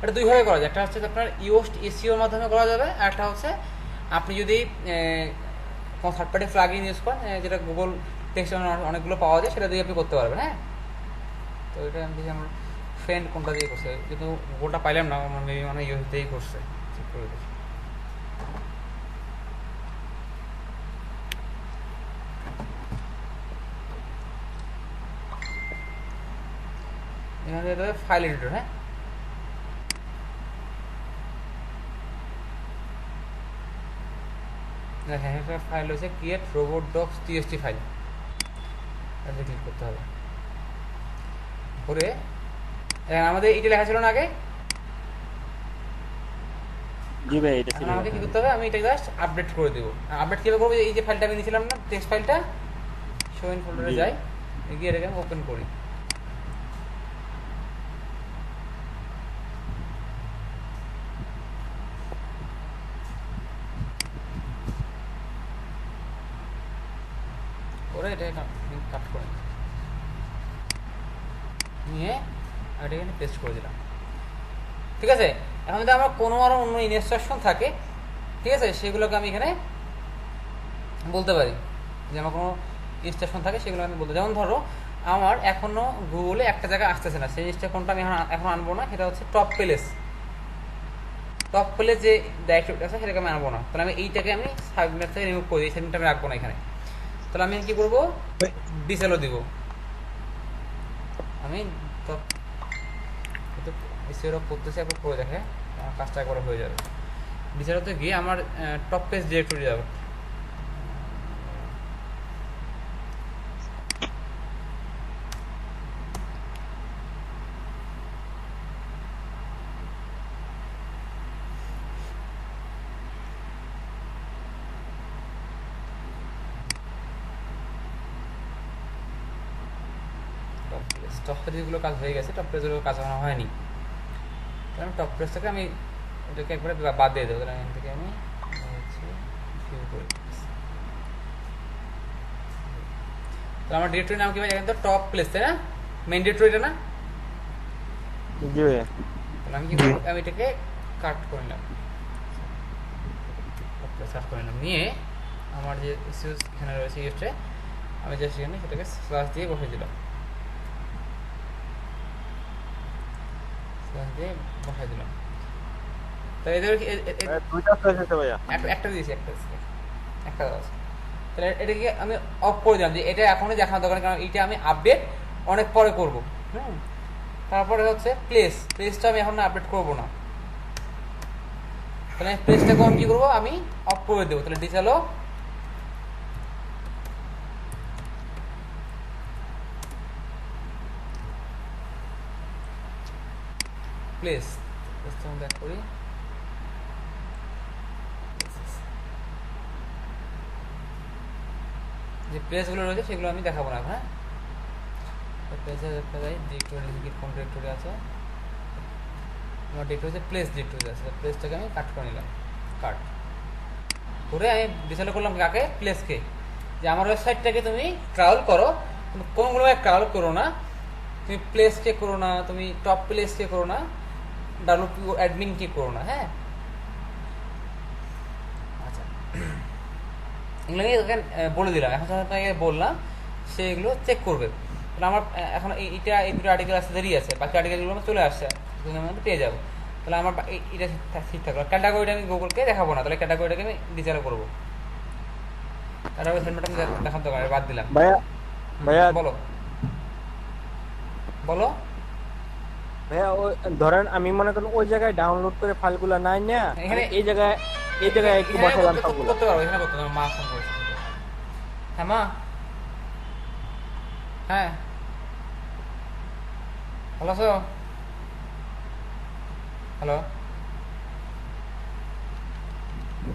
এটা দুইভাবে করা যায়। একটা হচ্ছে আপনার ইওস্ট এসইওর মাধ্যমে করা যাবে, আর একটা হচ্ছে আপনি যদি কোনো থার্ড পার্টি প্লাগইন ইউজ করেন, যেটা গুগল টেক্সট অনেকগুলো পাওয়া যায়, সেটা দিয়ে আপনি করতে পারবেন। হ্যাঁ, তো এটা আমি দেখি আমার ফ্রেন্ড কোনটা দিয়ে করছে, কিন্তু গুগলটা পাইলাম না, আমার মেবি মানে ইউএস দিয়েই করছে। চেক করে দেখি। এখানে দিয়ে দেবে ফাইল এডিটর। হ্যাঁ, দেখেন একটা ফাইল হচ্ছে create robot docs T X T file, এটা ক্লিক করতে হবে। করে আমাদের এটা লেখা ছিল না আগে। জি ভাই, এটা এখন আমাকে কি করতে হবে? আমি এটা জাস্ট আপডেট করে দেবো। আপডেট কীভাবে করবো? এই যে ফাইলটা আমি নিয়েছিলাম না, টেক্সট ফাইলটা, শো ইন ফোল্ডারে যাই, গিয়ে এটাকে আমি ওপেন করি। করে এটাকে কাট করে নিয়ে এটা এখানে পেস্ট করে দিলাম। ঠিক আছে, এখন যদি আমার কোনো আরও অন্য ইনস্ট্রাকশন থাকে, ঠিক আছে, সেগুলোকে আমি এখানে বলতে পারি। যে আমার কোনো ইনস্ট্রাকশন থাকে সেগুলো আমি বলতে, যেমন ধরো আমার এখনও গুগলে একটা জায়গায় আসতেছে না, সেই ইনস্ট্রাকশনটা আমি এখন আনবো না। সেটা হচ্ছে টপ প্লেস যে ডাইরেক্টরি আছে সেটাকে আমি আনবো না। তাহলে আমি এইটাকে আমি সাবনেট থেকে রিমুভ করি, এই সেটিংটা আমি রাখবো না এখানে। তাহলে আমি কি করবো? ডিসেলও দিব আমি। এসিওরা করতেছে, একবার করে দেখে, আমার কাজটা একবার হয়ে যাবে। ডিসেলতে গিয়ে আমার টপ পেজ ডিরেক্টরি যাবে। টপ পেজগুলো কাজ হয়ে গেছে, টপ পেজগুলো কাজ করা হয়নি। কারণ টপ পেজটাকে আমি এটাকে একবারে বাদ দিয়ে দেবো। তাহলে এখান থেকে আমি ভিউ করে তো আমার ডিরেক্টরি নাম কি ভাই? এখানে তো টপ প্লেস, তাই না? মেইন ডিরেক্টরিটা না? জি ভাই। তাহলে আমি কি করবো? আমি এটাকে কাট করে নিলাম, কাট করে নিলাম, নিয়ে আমার যে ইস্যুস এখানে রয়েছে ইউসে, আমি জাস্ট এখানে সেটাকে স্ল্যাশ দিয়ে বসে দিলাম, দিয়ে বসাই দিলাম। তো এদের একটা দিয়েছি, একটা আছে। তাহলে এটাকে আমি অফ করে দিলাম, যে এটা এখনই দেখানো দরকার, কারণ এটা আমি আপডেট অনেক পরে করবো। তারপরে হচ্ছে প্লেসটা আমি এখন আপডেট করবো না। তাহলে প্লেসটাকে আমি কি করবো? আমি অফ করে দেবো। তাহলে ডিসেলো প্লেস ব্যাক করি। যে প্লেসগুলো রয়েছে সেগুলো আমি দেখাবো না, হ্যাঁ। প্লেসে একটা যাই, ডিরেক্টরি লিখি, কোন ডিরেক্টরি আছে আমার ডিরেক্টরি হচ্ছে প্লেস ডিরেক্টরি আছে, প্লেসটাকে আমি কাট করে নিলাম, কাট করে আমি ডিসাইড করলাম কাকে, প্লেসকে, যে আমার ওয়েবসাইটটাকে তুমি ক্রাউল করো, কিন্তু কোনগুলো ক্রাউল করো না, তুমি প্লেসকে করো না, তুমি টপ প্লেসকে করো না, ডাব্লিউপি অ্যাডমিনকে করো না, হ্যাঁ। আচ্ছা, এগুলো আমি ওখানে বলে দিলাম, এখন আপনাকে বললাম সে এগুলো চেক করবে। তাহলে আমার এখন এইটা এই দুটো আর্টিকেল আসতে দেরি আছে, বাকি আর্টিকেলগুলো আমার চলে আসছে, আমি পেয়ে যাবো। তাহলে আমার এটা ঠিক থাকলো। ক্যাটাগরিটা আমি গুগলকে দেখাবো না, তাহলে ক্যাটাগরিটাকে আমি ডিজাইন করবো। ক্যাটাগরি সেগমেন্ট আমি দেখাতে পারি, বাদ দিলাম। ভাইয়া বলো বলো। ভাইয়া ওই ধরেন আমি মনে করেন ওই জায়গায় ডাউনলোড করে ফাইলগুলো নাই না, এখানে- এই জায়গায় একটু বসালাম সবগুলো। করতে পারবো, এখানে করতে পারবো। মা ফোন করেছে। হ্যাঁ মা, হ্যাঁ ভালো আছো? হ্যালো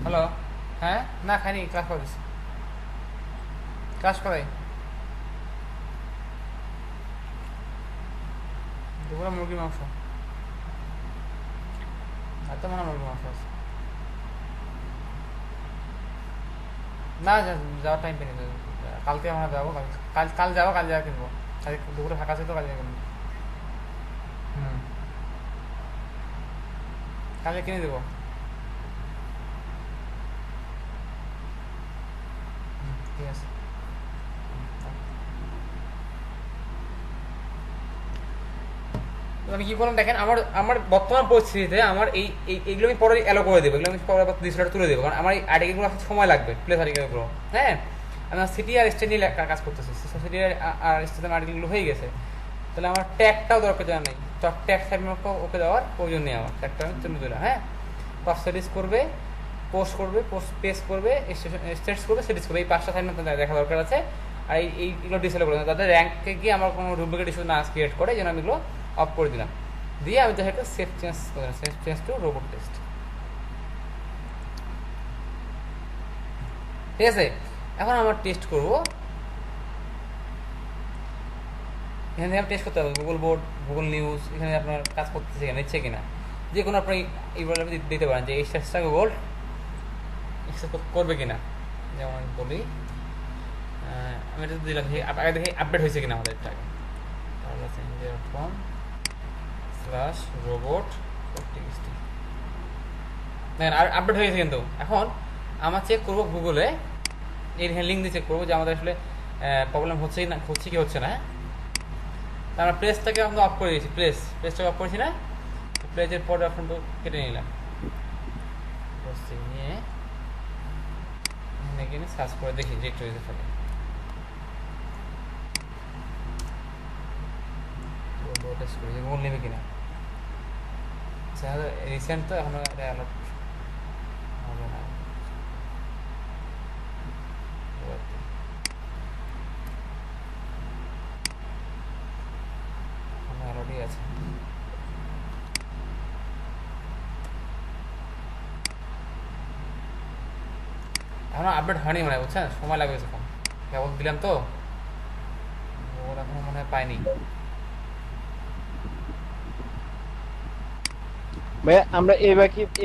হ্যালো, হ্যাঁ না খাইনি, ক্লাস করে দিচ্ছি, ক্লাস করাই। দুপুরে মুরগির মাংস, আর তো মনে হয় মুরগির মাংস আছে না, যাওয়ার টাইম পেয়ে কালকে আমরা যাবো, কাল যাবো, কাল যাওয়া কিনবো, কাল দুপুরে ফাঁকা আছে তো কাল যাওয়া কিনবো। কালকে কিনে দেবো। ঠিক আছে। আমি কি করলাম দেখেন, আমার বর্তমান পরিস্থিতিতে আমার এইগুলো আমি পরে অ্যালো করে দেবো, এগুলো আমি পরে আবার ডিসপ্লেটা তুলে দেবো, কারণ আমার এই আর্টিকেলগুলো আসতে সময় লাগবে, প্লেস আর্টিকেলগুলো, হ্যাঁ। আমি সিটি আর স্টেট নিয়ে কাজ করতেছি, সিটি আর স্টেটের আর্টিকেলগুলো হয়ে গেছে, তাহলে আমার ট্যাগটাও দরকার দেওয়া নেই, ট্যাগ ওকে দেওয়ার প্রয়োজন নেই, আমার ট্যাগটা আমি তুলে দিলাম, হ্যাঁ। টপ সেটিস করবে, পোস্ট করবে, পোস্ট পেস্ট করবে, স্টেটস করবে, সেটিস করবে, এই 5টা সাইন দেখা দরকার আছে। আর এইগুলো ডিসেবল করে তাদের র্যাঙ্কে গিয়ে আমার কোনো ডুপ্লিকেট ইস্যু না ক্রিয়েট করে, যেন আমি এগুলো অফ করে দিলাম, দিয়ে আমি দেখা একটা সেফ চেঞ্জ করে দিলাম, safe change to robot test. ঠিক আছে, এখন আমার টেস্ট করবো, এখানে আমি টেস্ট করতে হবে গুগল বোর্ড, গুগল নিউজ, এখানে আপনার কাজ করতেছে কিনা, নিচ্ছে কিনা, যে কোনো আপনি এইভাবে দিতে পারেন যে এই স্টেটসটা গুগল অ্যাকসেপ্ট করবে কিনা। যেমন আমি বলি, আমি এটা দিলাম, আগে দেখি আপডেট হয়েছে কিনা আমাদের এটাকে, তাহলে india.com/robot.txt দেখেন আর আপডেট হয়ে গেছে। কিন্তু এখন আমার চেক করবো গুগলে, এর লিঙ্ক দিয়ে চেক করবো যে আমাদের আসলে প্রবলেম হচ্ছে না, হচ্ছে কি হচ্ছে না। তা আমরা প্লেসটাকে আমরা অফ করে দিয়েছি, প্লেসটাকে অফ করেছি না, প্লেসের পরে অপশনটা কেটে নিলাম, নিয়ে এখানে সার্চ করে দেখি ডিরেক্টরিতে ফেলে গুগল নেবে কিনা। রিসেন্ট তো এখনো অ্যালার্ট হবে না, অ্যালার্টই আছে। এখনো আপডেট হয়নি মনে হয়, বুঝছেন, সময় লাগবে এখন, কেবল দিলাম তো, ওর এখনো মনে হয় পাইনি। ভাই আমরা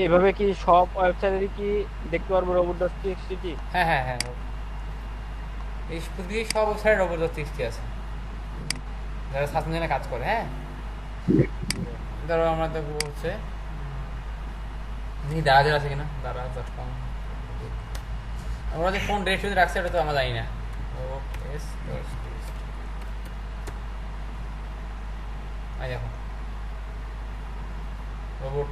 এইভাবে কি সব ওয়েবসাইটে কি দেখতে পারবো robot.txt কি? হ্যাঁ হ্যাঁ হ্যাঁ, এই পৃথিবীর সব ওয়েবসাইটে robot.txt আছে, যারা সাত জনে কাজ করে। হ্যাঁ, ধরো আমরা দেখবো হচ্ছে দেখি দারাজের আছে কিনা, দারাজ.com। আমরা যে কোন ডিরেক্টরিতে রাখছে এটা তো আমরা জানি না। দেখো রোবট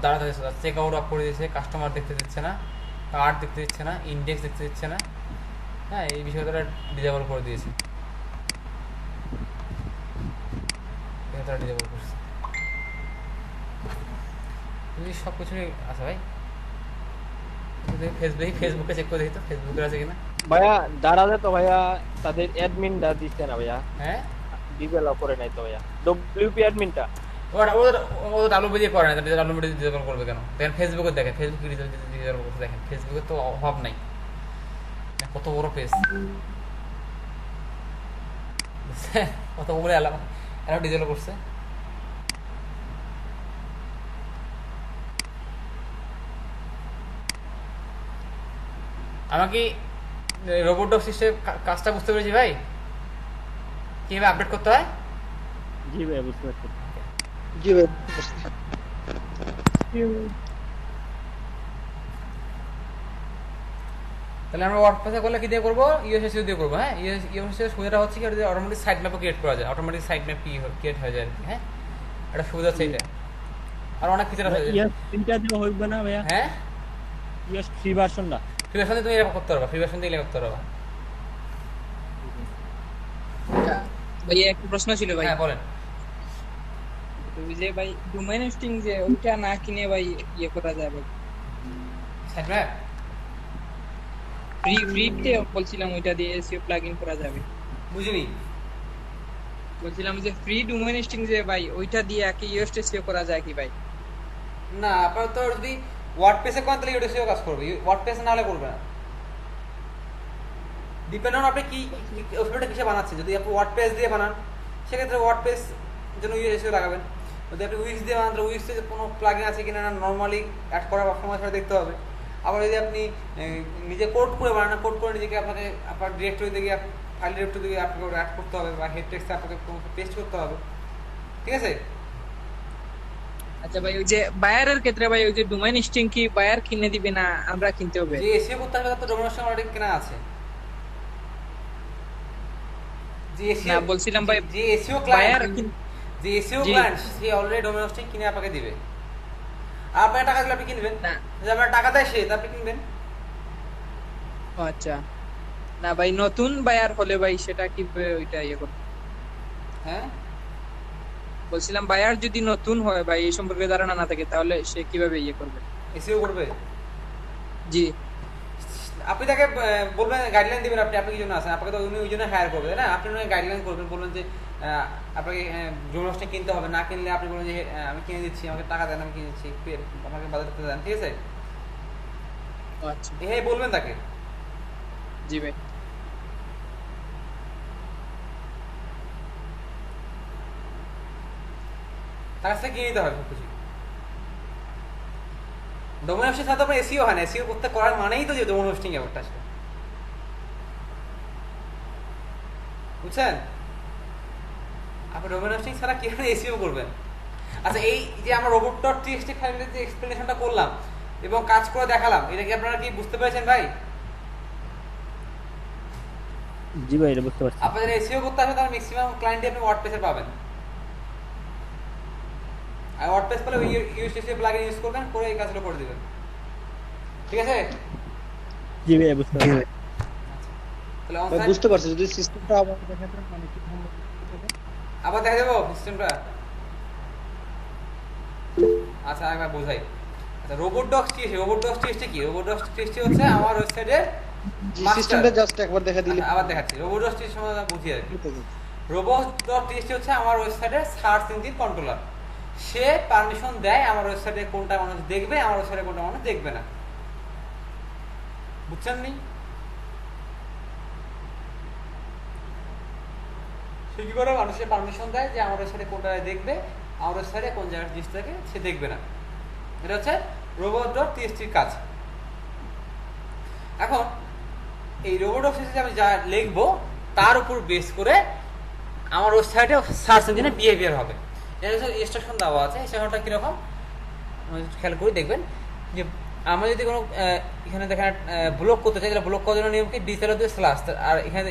দাঁড়াতে চেক আউট অফ করে দিয়েছে, কাস্টমার দেখতে দিচ্ছে না, কার্ড দেখতে দিচ্ছে না, ইন্ডেক্স দেখতে দিচ্ছে না। হ্যাঁ, এই বিষয়ে তারা ডিজেবল করে দিয়েছে, তারা ডিজেবল করছে। সব কিছুই আছে ভাই, ফেসবুকে চেক করে দেখি তো ফেসবুকে আছে কিনা। ভাইয়া দাঁড়ালে তো ভাইয়া তাদের অ্যাডমিনটা দিচ্ছে না ভাইয়া, হ্যাঁ ডিজেবল করে নাই তো ভাইয়া, ডব্লিউপি অ্যাডমিনটা ও ডাব্লিউপি দিয়ে করে না, ডাব্লিউপি ডিজেবল করবে কেন? দেখেন ফেসবুকে, দেখেন ফেসবুক ডিজেবল করতে, দেখেন ফেসবুকে তো অভাব নাই, কত বড় পেজ, কত বড় অ্যালাউ ডিজেল করছে। আমাকে রোবট ডগ সিস্টেম কাজটা বুঝতে পেরেছি ভাই, কিভাবে আপডেট করতে হয়। জি ভাই বুঝতে পারছি। জি ভাই তাহলে আমরা ওয়ার্ডপ্রেসে করলে কি দিয়ে করবো, ইউএসএসইউ দিয়ে করবো। হ্যাঁ, ইউএসএসইউ সুবিধাটা হচ্ছে কি, অটোমেটিক সাইট ম্যাপও ক্রিয়েট করা যায়, অটোমেটিক সাইট ম্যাপ ক্রিয়েট হয়ে যায় আর কি। হ্যাঁ, এটা সুবিধা হচ্ছে এটা, আর অনেক ফিচার আছে। তিনটা দিয়ে হইবে না ভাইয়া? হ্যাঁ, ইউএস ফ্রি ভার্সনটা, ফ্রি ভার্সন দিয়ে তুমি এটা করতে পারবা, ফ্রি ভার্সন দিয়ে এটা করতে পারবা। ভাইয়া একটা প্রশ্ন ছিল ভাই। হ্যাঁ বলেন। ওই যে ভাই ডোমেইন হোস্টিং যে ওইটা না কিনে ভাই ইয়ে করা যায় ভাই, সাইট ম্যাপ ফ্রিতে বলছিলাম ওইটা দিয়ে এসইও প্লাগইন করা যাবে। বুঝিনি। বলছিলাম যে ফ্রি ডোমেইন হোস্টিং যে ভাই ওইটা দিয়ে কি ইউএসএসইও করা যায় কি ভাই? না, আপনার তো যদি ওয়ার্ডপ্রেসে করেন তাহলে ইউএসএসইউ কাজ করবে, ওয়ার্ডপ্রেসে না হলে করবে না। ডিপেন্ড অন আপনি কি ওয়েবসাইটটা কিসে বানাচ্ছেন। যদি আপনি ওয়ার্ডপ্রেস দিয়ে বানান সেক্ষেত্রে ওয়ার্ডপ্রেস জন্য ইউএসএসইউ লাগাবেন। যদি আপনি উইক্স দিয়ে বানান তাহলে উইক্সে কোনো প্লাগইন আছে কিনা না নর্মালি অ্যাড করার সময় সেটা দেখতে হবে। আবার যদি আপনি নিজে কোড করে বানান, কোড করে নিজেকে আপনাকে আপনার ডিরেক্টরিতে গিয়ে ফাইল ডিরেক্টরিতে গিয়ে আপনাকে অ্যাড করতে হবে বা হেড টেক্সটে আপনাকে পেস্ট করতে হবে। ঠিক আছে। আচ্ছা ভাই, ওই যে বায়ারের ক্ষেত্রে ভাই ওই যে ডোমেইন হোস্টিং কি বায়ার কিনে দিবে না আমরা কিনতে হবে? যে এসইও করতে হবে তার তো ডোমেইন হোস্টিং অলরেডি কেনা আছে। যে না এসইও বলছিলাম ভাই যে এসইও বায়ার ক্লায়েন্ট, যে এসইও জি। ক্লায়েন্ট সে অলরেডি ডোমেইন হোস্টিং কিনে আপনাকে দিবে। আর আপনার টাকা দিলে আপনি কিনবেন না। যদি আপনার টাকা দেয় সে তা আপনি কিনবেন। ও আচ্ছা, না ভাই নতুন বায়ার হলে ভাই সেটা কি ওইটা ইয়ে করবে? হ্যাঁ, বলছিলাম বায়ার যদি নতুন হয় ভাই এই সম্পর্কে ধারণা না থাকে তাহলে সে কিভাবে ইয়ে করবে? এসইও করবে। জি আপনি তাকে বলবেন, গাইডলাইন দিবেন আপনি, আপনি কি জন্য আছেন, আপনাকে তো উনি ওই জন্য হায়ার করবে, তাই না? আপনি ওনাকে গাইডলাইন করবেন, বলবেন যে আপনাকে ডোমেইন হোস্টিং কিনতে হবে, না কিনলে আপনি বলবেন যে আমি কিনে দিচ্ছি, আমাকে টাকা দেন, আমি কিনে দিচ্ছি, আমাকে বাজার করতে দেন। ঠিক আছে, ও আচ্ছা, এই বলবেন তাকে। জি ভাই। তার কাছ থেকে কিনে নিতে হবে সবকিছু। ডোমেইন হোস্টিং সাথে আপনার এসইও হয় না, এসইও করতে করার মানেই তো যে ডোমেইন হোস্টিং ব্যাপারটা আসবে, বুঝছেন? আপনি ডোমেইন হোস্টিং ছাড়া কিভাবে এসইও করবেন? আচ্ছা, এই যে আমরা robot.txt ফাইলের যে এক্সপ্লেনেশনটা করলাম এবং কাজ করে দেখালাম, এটা কি আপনারা কি বুঝতে পেরেছেন ভাই? জি ভাই এটা বুঝতে পারছি। আপনাদের এসইও করতে আসবে তাহলে ম্যাক্সিমাম ক্লায়েন্টই আপনি ওয়ার্ডপ্রেসে পাবেন। আর ওয়ার্ডপ্রেস পেলে ইউএসএসইউ প্লাগইন ইউজ করবেন, করে এই কাজগুলো করে দিবেন। ঠিক আছে? জি ভাই বুঝতে পারছি। তাহলে ভাই অনসাইট বুঝতে পারছি, যদি সিস্টেমটা আবার দেখাতে মানে কি আবার দেখা দেবো সিস্টেমটা। আচ্ছা একবার বোঝাই। আচ্ছা, robot.txt কি? robot.txt হচ্ছে আমার ওয়েবসাইটের সিস্টেমটা জাস্ট একবার দেখা দিলে আবার দেখাচ্ছি। robot.txt সম্বন্ধে বুঝি আর কি। robot.txt হচ্ছে আমার ওয়েবসাইটের সার্চ ইঞ্জিন কন্ট্রোলার। সে পারমিশন দেয় আমার ওয়েবসাইটে কোনটা মানুষ দেখবে, আমার ওয়েবসাইটে কোনটা মানুষ দেখবে না। বুঝছেন নি? সে কি করে মানুষের পারমিশন দেয় যে আমার ওয়েবসাইটে কোনটা দেখবে, আমার ওয়েবসাইটে কোন জায়গার জিনিস থাকে সে দেখবে না। এটা হচ্ছে robot.txt এর কাজ। এখন এই robot.txt আমি যা লিখবো তার উপর বেস করে আমার ওয়েবসাইটে সার্চ ইঞ্জিনে বিহেভিয়ার হবে। এটা হচ্ছে ইনস্ট্রাকশন দেওয়া আছে। ইনস্ট্রাকশনটা কীরকম খেয়াল করে দেখবেন যে আমরা যদি কোনো এখানে দেখেন ব্লক করতে চাই, তাহলে ব্লক করার জন্য নিয়ম কি, ডিসেলার দিয়ে স্ল্যাশ, আর এখানে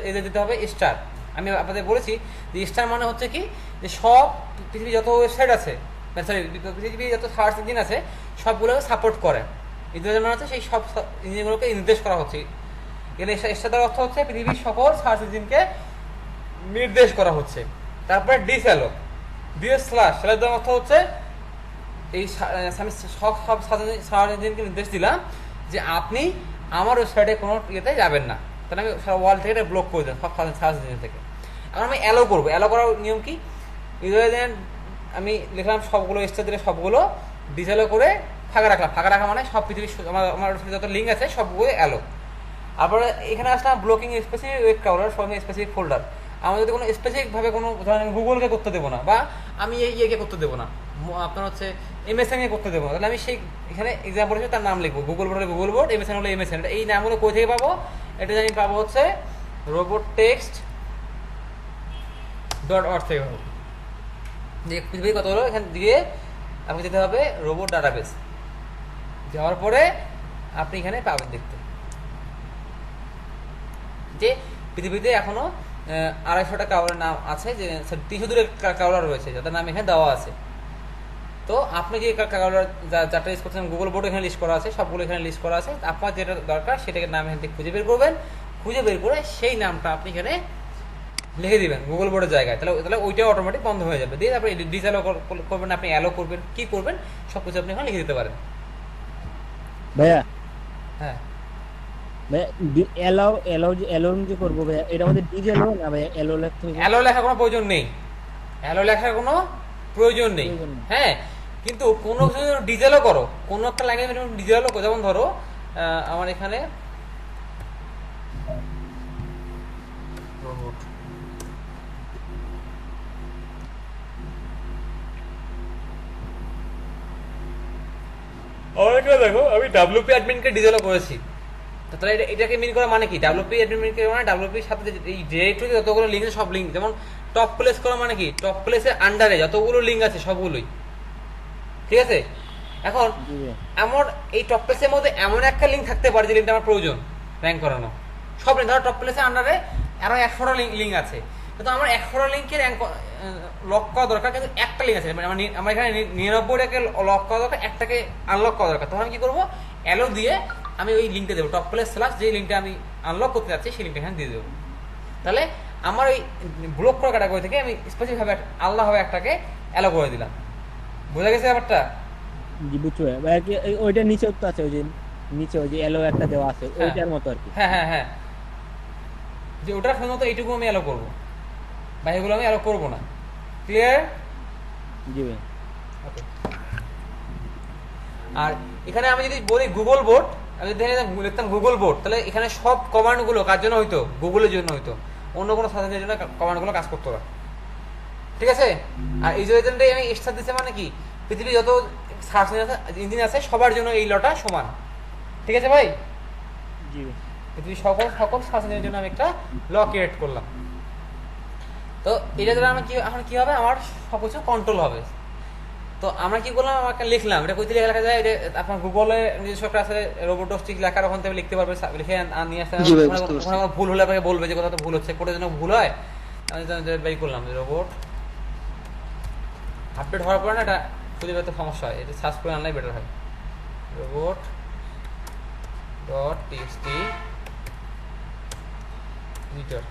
এদের দিতে হবে স্টার। আমি আপনাদের বলেছি যে স্টার মানে হচ্ছে কি, যে সব পৃথিবীর যত ওয়েবসাইট আছে, সরি পৃথিবীর যত সার্চ ইঞ্জিন আছে সবগুলোকে সাপোর্ট করে। এদের মানে হচ্ছে সেই সব ইঞ্জিনগুলোকে নির্দেশ করা হচ্ছে। এখানে স্টার অর্থ হচ্ছে পৃথিবীর সকল সার্চ ইঞ্জিনকে নির্দেশ করা হচ্ছে। তারপরে ডিসেলো দিয়ে স্ল্যাশ, স্ল্যাশ দেওয়ার অর্থ হচ্ছে এই আমি সব সার্চ ইঞ্জিনকে নির্দেশ দিলাম যে আপনি আমার ওয়েবসাইটে কোনো ইয়েতে যাবেন না, তাহলে আমি ওয়াল থেকে এটা ব্লক করে দেন সব সার্চ ইঞ্জিন থেকে। এখন আমি অ্যালো করবো। অ্যালো করার নিয়ম কি, আমি লিখলাম সবগুলো স্টার দিলে সবগুলো, ডিসেলো করে ফাঁকা রাখলাম। ফাঁকা রাখা মানে সব পৃথিবীর আমার ওয়েবসাইটে যত লিঙ্ক আছে সবগুলো অ্যালো। তারপরে এখানে আসলাম blocking specific web crawler for specific folder. আমরা যদি কোনো স্পেসিফিকভাবে কোনো ধরেন গুগলকে করতে দেবো না, বা আমি এই ইয়েকে করতে দেবো না, আপনার হচ্ছে MSN-কে করতে দেবো না, তাহলে আমি সেই এখানে এক্সাম্পল হিসেবে তার নাম লিখবো। গুগল বোর্ড হলে গুগল বোর্ড, MSN হলে MSN। এই নামগুলো কোথা থেকে পাবো? এটা আমি পাবো হচ্ছে robottext.org থেকে পাবো। যে পৃথিবীর কত হলো এখানে দিয়ে আপনাকে যেতে হবে রোবট ডাটাবেস। যাওয়ার পরে আপনি এখানে পাবেন দেখতে যে পৃথিবীতে এখনো 250টা কাউলার নাম আছে, যে 300 কাউলার রয়েছে যাদের নাম এখানে দেওয়া আছে। তো আপনি যে কাউলার যাটা ইউজ করছেন গুগল বোর্ড এখানে লিস্ট করা আছে, সবগুলো এখানে লিস্ট করা আছে। আপনার যেটা দরকার সেটাকে নাম এখান থেকে খুঁজে বের করবেন, খুঁজে বের করে সেই নামটা আপনি এখানে লিখে দিবেন গুগল বোর্ডের জায়গায়, তাহলে ওইটাও অটোমেটিক বন্ধ হয়ে যাবে। দিয়ে তারপরে ডিসঅ্যালো করবেন, আপনি অ্যালো করবেন, কি করবেন সব কিছু আপনি এখানে লিখে দিতে পারেন। ভাইয়া হ্যাঁ, ভাইয়া এলোর যে করবো ভাইয়া, এটা আমাদের ডিজেলো না ভাইয়া? এলো লিখতে হবে? অ্যালো লেখার কোনো প্রয়োজন নেই, অ্যালো লেখার কোনো প্রয়োজন নেই। হ্যাঁ, কিন্তু কোনো কিছু ডিজেলও করো, কোনো একটা ল্যাঙ্গুয়েজ ডিজেলও করো, যেমন ধরো আমার এখানে রোবট, দেখো আমি WP অ্যাডমিনকে ডিজেলও করেছি। তাহলে এটাকে মিন করা মানে কি? WP অ্যাডমিনকে মানে WP এর সাথে এই ডিরেক্টরিতে যতগুলো লিঙ্ক আছে সব লিঙ্ক, যেমন টপ প্লেস করা মানে কি? টপ প্লেসের আন্ডারে যতগুলো লিঙ্ক আছে সবগুলোই, ঠিক আছে? এখন আমার এই টপ প্লেসের মধ্যে এমন একটা লিঙ্ক থাকতে পারে যে লিঙ্কটা আমার প্রয়োজন র্যাঙ্ক করানো, সব লিঙ্ক। ধরো টপ প্লেসের আন্ডারে আরো 100টা লিঙ্ক আছে, কিন্তু আমার 100টা লিঙ্কের র্যাঙ্ক লক করা দরকার, কিন্তু একটা লিঙ্ক আছে, মানে আমার এখানে 99টাকে লক করা দরকার, একটাকে আনলক করা দরকার। তখন আমি কি করবো? অ্যালো দিয়ে আমি ওই লিঙ্কটা দেবো, টপ প্লেস স্ল্যাশ যে লিঙ্কটা আমি আনলক করতে যাচ্ছি সেই লিঙ্কটা এখানে দিয়ে দেবো। তাহলে আমার ওই ব্লক করা ক্যাটাগরি থেকে আমি স্পেসিফিকভাবে আলাদাভাবে একটাকে অ্যালো করে দিলাম। বোঝা গেছে ব্যাপারটা? জি বুঝছো ভাইয়া। কি ওইটা নিচে তো আছে, ওই যে নিচে ওই যে এলো একটা দেওয়া আছে, ওইটার মতো আর কি। হ্যাঁ হ্যাঁ হ্যাঁ, যে ওটার শুধুমাত্র এইটুকু আমি অ্যালো করবো, বা এগুলো আমি অ্যালো করবো না। ক্লিয়ার? জি ভাই। ওকে। আর এখানে আমি যদি বলি গুগল বোর্ড, আমি যদি লিখতাম গুগল বোর্ড, তাহলে এখানে সব কমান্ডগুলো কার জন্য হইতো? গুগলের জন্য হইতো, অন্য কোনো সার্চের জন্য কমান্ডগুলো কাজ করতো না, ঠিক আছে? আর এই যে আমি এক্সট্রা দিচ্ছি মানে কি? পৃথিবীর যত সার্চ ইঞ্জিন আছে সবার জন্য এই লটা সমান, ঠিক আছে ভাই? জি ভাই। পৃথিবীর সকল সার্চ ইঞ্জিনের জন্য আমি একটা ল ক্রিয়েট করলাম। তো এটা দ্বারা আমার কি এখন কি হবে? আমার সবকিছু কন্ট্রোল হবে। তো আমরা কি করলাম? আমাকে লিখলাম, এটা কোথায় লেখা যায়? এটা আপনার গুগলে নিজস্ব একটা আছে রোবোটস্টিক লেখার, ওখান থেকে লিখতে পারবে, লিখে নিয়ে আসতে। ওখানে আমার ভুল হলে আপনাকে বলবে যে কোথাও ভুল হচ্ছে, কোথাও যেন ভুল হয়। আমি বাই করলাম যে রোবট আপডেট হওয়ার পরে না এটা খুঁজে পেতে সমস্যা হয়, এটা সার্চ করে আনলাই বেটার হয়। রোবট ডট টিএক্সটি এডিটর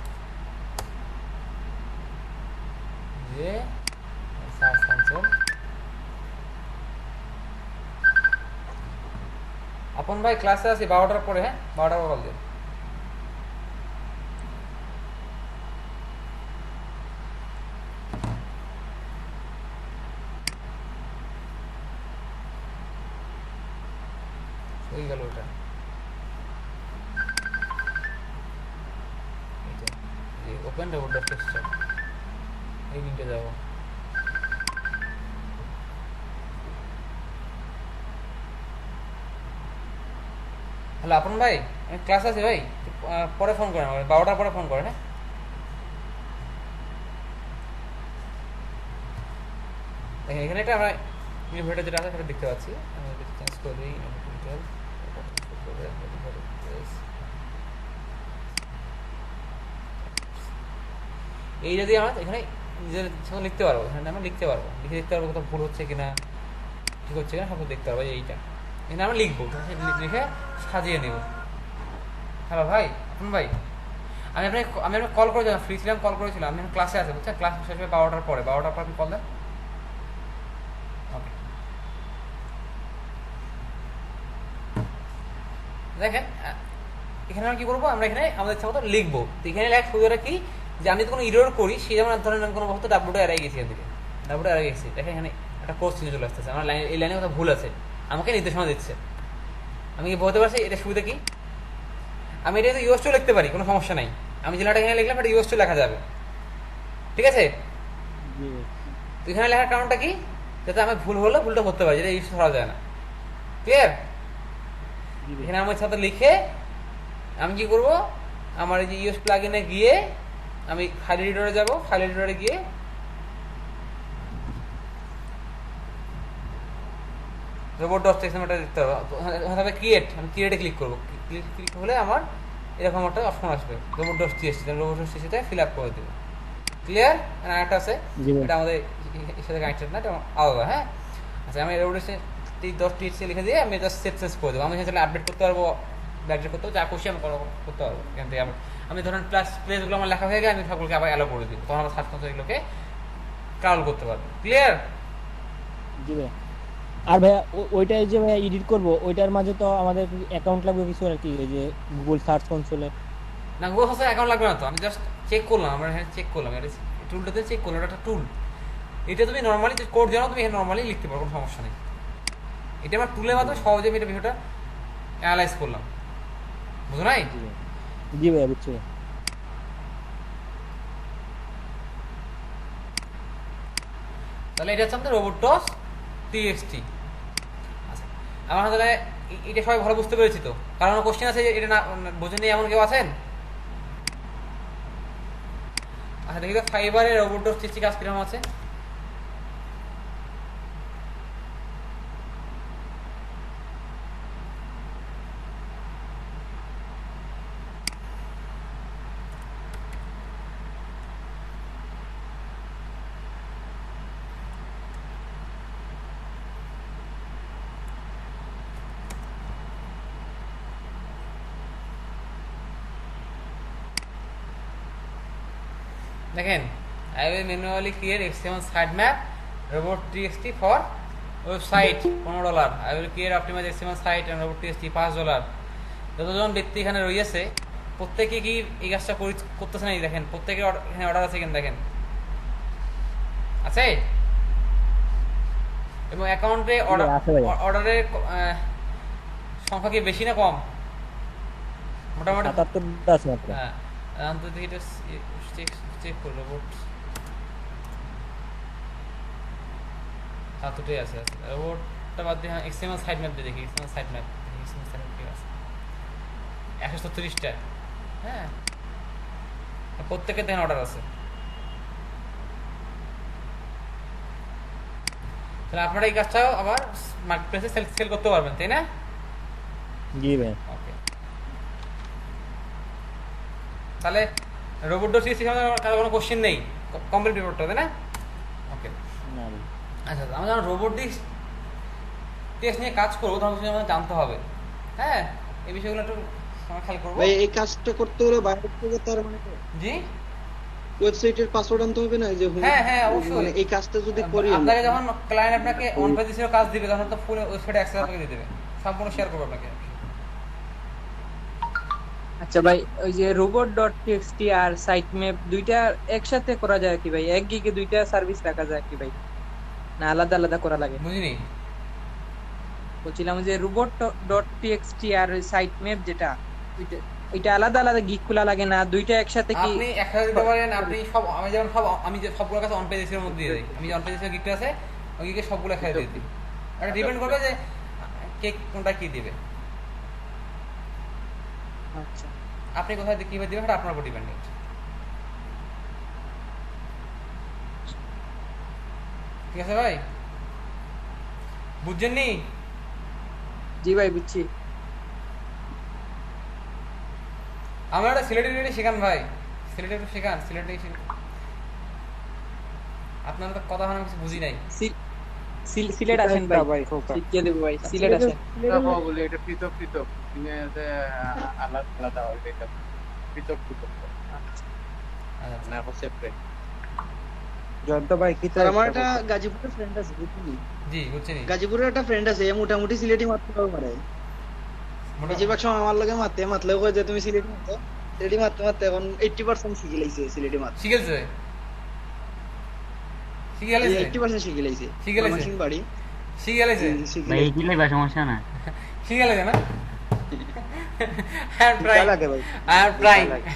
দিয়ে সার্চ কনসোল। আপন ভাই ক্লাসে আছি 12টার পরে, হ্যাঁ 12টার পর কল দিন। হয়ে গেল ওটা, ওপেন রোবট ডট টেক্সট, এই লিঙ্কে যাবো। হ্যালো আপন ভাই, আমি ক্লাস আছে ভাই, পরে ফোন করেন, 12টার পরে ফোন করেন। হ্যাঁ এখানে একটা আমরা ইনভার্টার যেটা আছে সেটা দেখতে পাচ্ছি, আমি এটা চেঞ্জ করে দিই। এই যদি আমরা এখানে নিজের লিখতে পারবো, এখানে আমরা লিখতে পারবো, লিখে দেখতে পারবো কোথাও ভুল হচ্ছে কিনা, ঠিক হচ্ছে কিনা, সব দেখতে পারবো। এইটা এখানে আমরা লিখবো, লিখে সাজিয়ে নেব। হ্যালো ভাই, আপন ভাই, আমি আপনাকে কল করেছিলাম, ফ্রি ছিলাম, কল করেছিলাম। আমি এখন ক্লাসে আছে, বুঝছেন? ক্লাস শেষ হবে 12টার পরে, 12টার পর আপনি কল দেন। ওকে, দেখেন এখানে আমরা কি করবো? আমরা এখানে আমাদের ইচ্ছা মতো লিখবো। তো এখানে লেখা সুবিধাটা কি? যে আমি যদি কোনো ইরর করি, সেই যেমন ধরেন কোনো বলতো ডাব্লুটা এড়াই গেছি, এদিকে ডাব্লুটা এড়াই গেছি, দেখেন এখানে একটা কোর্স চিহ্ন চলে আসতেছে, আমার এই লাইনে কোথাও ভুল আছে, আমাকে নির্দেশনা দিচ্ছে। আমি কি বলতে পারছি এটা সুবিধা কি? আমি এটা ইউএস টু লিখতে পারি, কোনো সমস্যা নাই। আমি জেলাটা এখানে লিখলাম, এটা ইউএস টু লেখা যাবে, ঠিক আছে? জি ভাই। তো এখানে লেখার কারণটা কি, যাতে আমি ভুল হলে ভুলটা করতে পারি, যেটা ইউজ করা যায় না। ক্লিয়ার? জি ভাই। এখানে আমার সাথে লিখে আমি কি করব, আমার এই যে ইউএস প্লাগইনে গিয়ে আমি ফাইল এডিটরে যাব, ফাইল এডিটরে গিয়ে robot.xml টা দিতে হবে, ক্রিয়েট, আমি ক্রিয়েটে ক্লিক করবো। ক্লিক হলে আমার এরকম একটা অপশন আসবে robot.txt, robot.txt তে ফিল আপ করে দেবো। ক্লিয়ার? একটা আছে, জি ভাই। এটা আমাদের এর সাথে কানেক্টেড না, এটা আলাদা। হ্যাঁ, আচ্ছা, আমি robot.txt লিখে দিয়ে আমি জাস্ট সেট চেঞ্জ করে দেবো। আমি এখানে আপডেট করতে পারবো, ব্যাকডেট করতে পারবো, যা খুশি আমি করতে পারবো এখান থেকে। আমি ধরেন প্লেসগুলো আমার লেখা হয়ে গেলে আমি সবগুলোকে আবার অ্যালো করে দিই, তখন আমার সার্চ কনসোল এগুলোকে ট্রাভেল করতে পারবো। ক্লিয়ার? জি ভাই। আর ভাইয়া ওইটাই যে ভাইয়া এডিট করব, ওইটার মাঝে তো আমাদের অ্যাকাউন্ট লাগবে কিছু আর কি, এই যে গুগল সার্চ কনসোলে। না, গুগল সার্চে অ্যাকাউন্ট লাগবে না তো, আমি জাস্ট চেক করলাম, আমরা এখানে চেক করলাম, এটা টুলটাতে চেক করলাম, এটা একটা টুল। এটা তুমি নর্মালি কোড জানো, তুমি এখানে নর্মালি লিখতে পারো, কোনো সমস্যা নেই। এটা আমার টুলের মাধ্যমে সহজে আমি এটা বিষয়টা অ্যানালাইজ করলাম, বুঝো নাই? জি ভাইয়া, বুঝছি ভাই। তাহলে এটা হচ্ছে আমাদের robot.txt। আচ্ছা, আমার তাহলে এটা সবাই ভালো বুঝতে পেরেছি তো? কারণ কোশ্চেন আছে যে এটা না বোঝেনি এমন কেউ আছেন? আচ্ছা, দেখি তো ফাইবারের robot.txt কাজ কিরকম আছে। দেখেন, I will manually create HTML sitemap robot.txt for website $15। I will create optimize HTML site and robot.txt $5। যতজন ব্যক্তি এখানে রয়েছে প্রত্যেকে কি এই কাজটা করতেছে না? দেখেন প্রত্যেকের এখানে অর্ডার আছে, কিনা দেখেন আছে, এবং অ্যাকাউন্টে অর্ডারের সংখ্যা কি বেশি না কম? মোটামুটি 77টা আছে মাত্র। হ্যাঁ, দেখি এটা চেক করো, রোবট দুটোই আছে। রোবটটা বাদ দিয়ে এক্সএমএল সাইট ম্যাপ দিয়ে দেখি, এক্সএমএল সাইট ম্যাপ ঠিক আছে 134টা। হ্যাঁ, প্রত্যেকের দেখেন অর্ডার আছে। তাহলে আপনারা এই কাজটাও আবার মার্কেটপ্লেসে সেল করতে পারবেন, তাই না? জি ভাই। ওকে, তাহলে robot.txt কারো কোনো কোশ্চেন নেই, কমপ্লিট রিপোর্টটা, তাই না? ওকে, না ভাই। আচ্ছা, আমরা যখন robot.txt নিয়ে কাজ করবো তখন আমাদের জানতে হবে। হ্যাঁ, এই বিষয়গুলো একটু আমরা খেয়াল করবো। ভাই এই কাজটা করতে হলে বাইরে থেকে তার মানে জি, ওয়েবসাইটের পাসওয়ার্ড আনতে হবে না? যে হ্যাঁ হ্যাঁ, অবশ্যই। মানে এই কাজটা যদি করি আপনাকে যখন ক্লায়েন্ট আপনাকে অন পেজের কাজ দিবে তখন তো ফুল ওয়েবসাইটে অ্যাক্সেস আপনাকে দিয়ে দেবে, সম্পূর্ণ শেয়ার করবে আপনাকে। আচ্ছা ভাই, ওই যে robot.txt আর সাইট ম্যাপ দুইটা একসাথে করা যায় কি ভাই? এক গিগে দুইটা সার্ভিস রাখা যায় কি ভাই, না আলাদা আলাদা করা লাগে? বুঝিনি। বলছিলাম যে robot.txt আর সাইট ম্যাপ যেটা, ওইটা আলাদা আলাদা গিগ খোলা লাগে না? দুইটা একসাথে কি আপনি একসাথে দিতে পারেন। আপনি সব, আমি যে সবগুলো কাছে অন পেজের মধ্যে দিয়ে দিই, আমি যে অন পেজের গিগটা আছে ওই গিগে সবগুলো একসাথে দিয়ে দিই। এটা ডিপেন্ড করবে যে কে কোনটা কি দিবে। আচ্ছা, আপনি কোথায় কিভাবে দিবেন সেটা আপনার উপর ডিপেন্ডেন্ট। ঠিক আছে ভাই, বুঝছেন নি? জি ভাই বুঝছি। আমরা একটা সিলেটি শেখান ভাই, সিলেটি একটু শেখান, সিলেটি আপনার তো কথা হয় কিছু বুঝি নাই। সিলেট আসেন ভাই, শিখিয়ে দেব ভাই, সিলেট আসেন। বলি এটা পৃথক পৃথক, আলাদা আলাদা হবে, এটা পৃথক পৃথক না, সেপারেট। জয়ন্ত ভাই কি স্যার, আমার একটা গাজীপুরের ফ্রেন্ড আছে, বুঝলি? জি, বুঝছেন। গাজীপুরের একটা ফ্রেন্ড আছে, মোটামুটি সিলেটি মারতে পারে। বেশিরভাগ সময় আমার লগে মাতলেও কয় যে তুমি সিলেটি মারতে মারতে এখন 80% শিখে লাইছে সিলেটি মারতে। শিখেছে 80% শিখে লাইছে। মানসিং বাড়ি শিখে লাইছে ভাই কি লাগবে, সমস্যা না। শিখে লাইছে না? I am trying. লাগে ভাই I am trying. লাগে।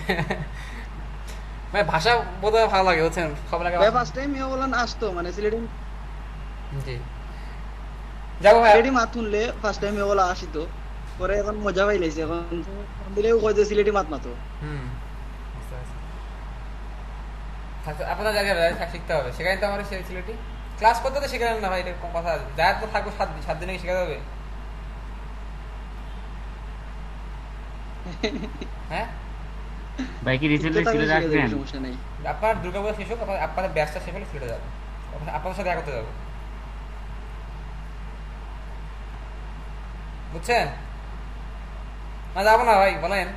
ভাই ভাষা বোধহয় ভালো লাগে বুঝছেন, সব লাগে ভাই ফার্স্ট টাইম ইয়ে বলেন আসতো মানে সিলেটি জি যাবো ভাই। সিলেটি মাত শুনলে ফার্স্ট টাইম ইয়ে বলা আসিতো, পরে এখন মজা পাই লাইছে, এখন ফোন দিলেও কয় যে সিলেটি মাত মাতো। বুঝতে পারছি। আপনার জায়গায় শিখতে হবে, সেখানে তো আমার সিলেটি ক্লাস করতে তো শেখালেন না ভাই, এটা কথা আছে। যার তো থাকবো 7 দিনে শেখাতে হবে। হ্যাঁ ভাই কি রিসেন্টলি সিলেট আসবেন? সমস্যা নেই। আপনার দুর্গাপূজা শেষ হোক, আপনাদের ব্যাচটা শেষ হলে সিলেটে যাবো, আপনাদের সাথে দেখা করতে যাবো, বুঝছেন? না যাবো না ভাই, বলেন।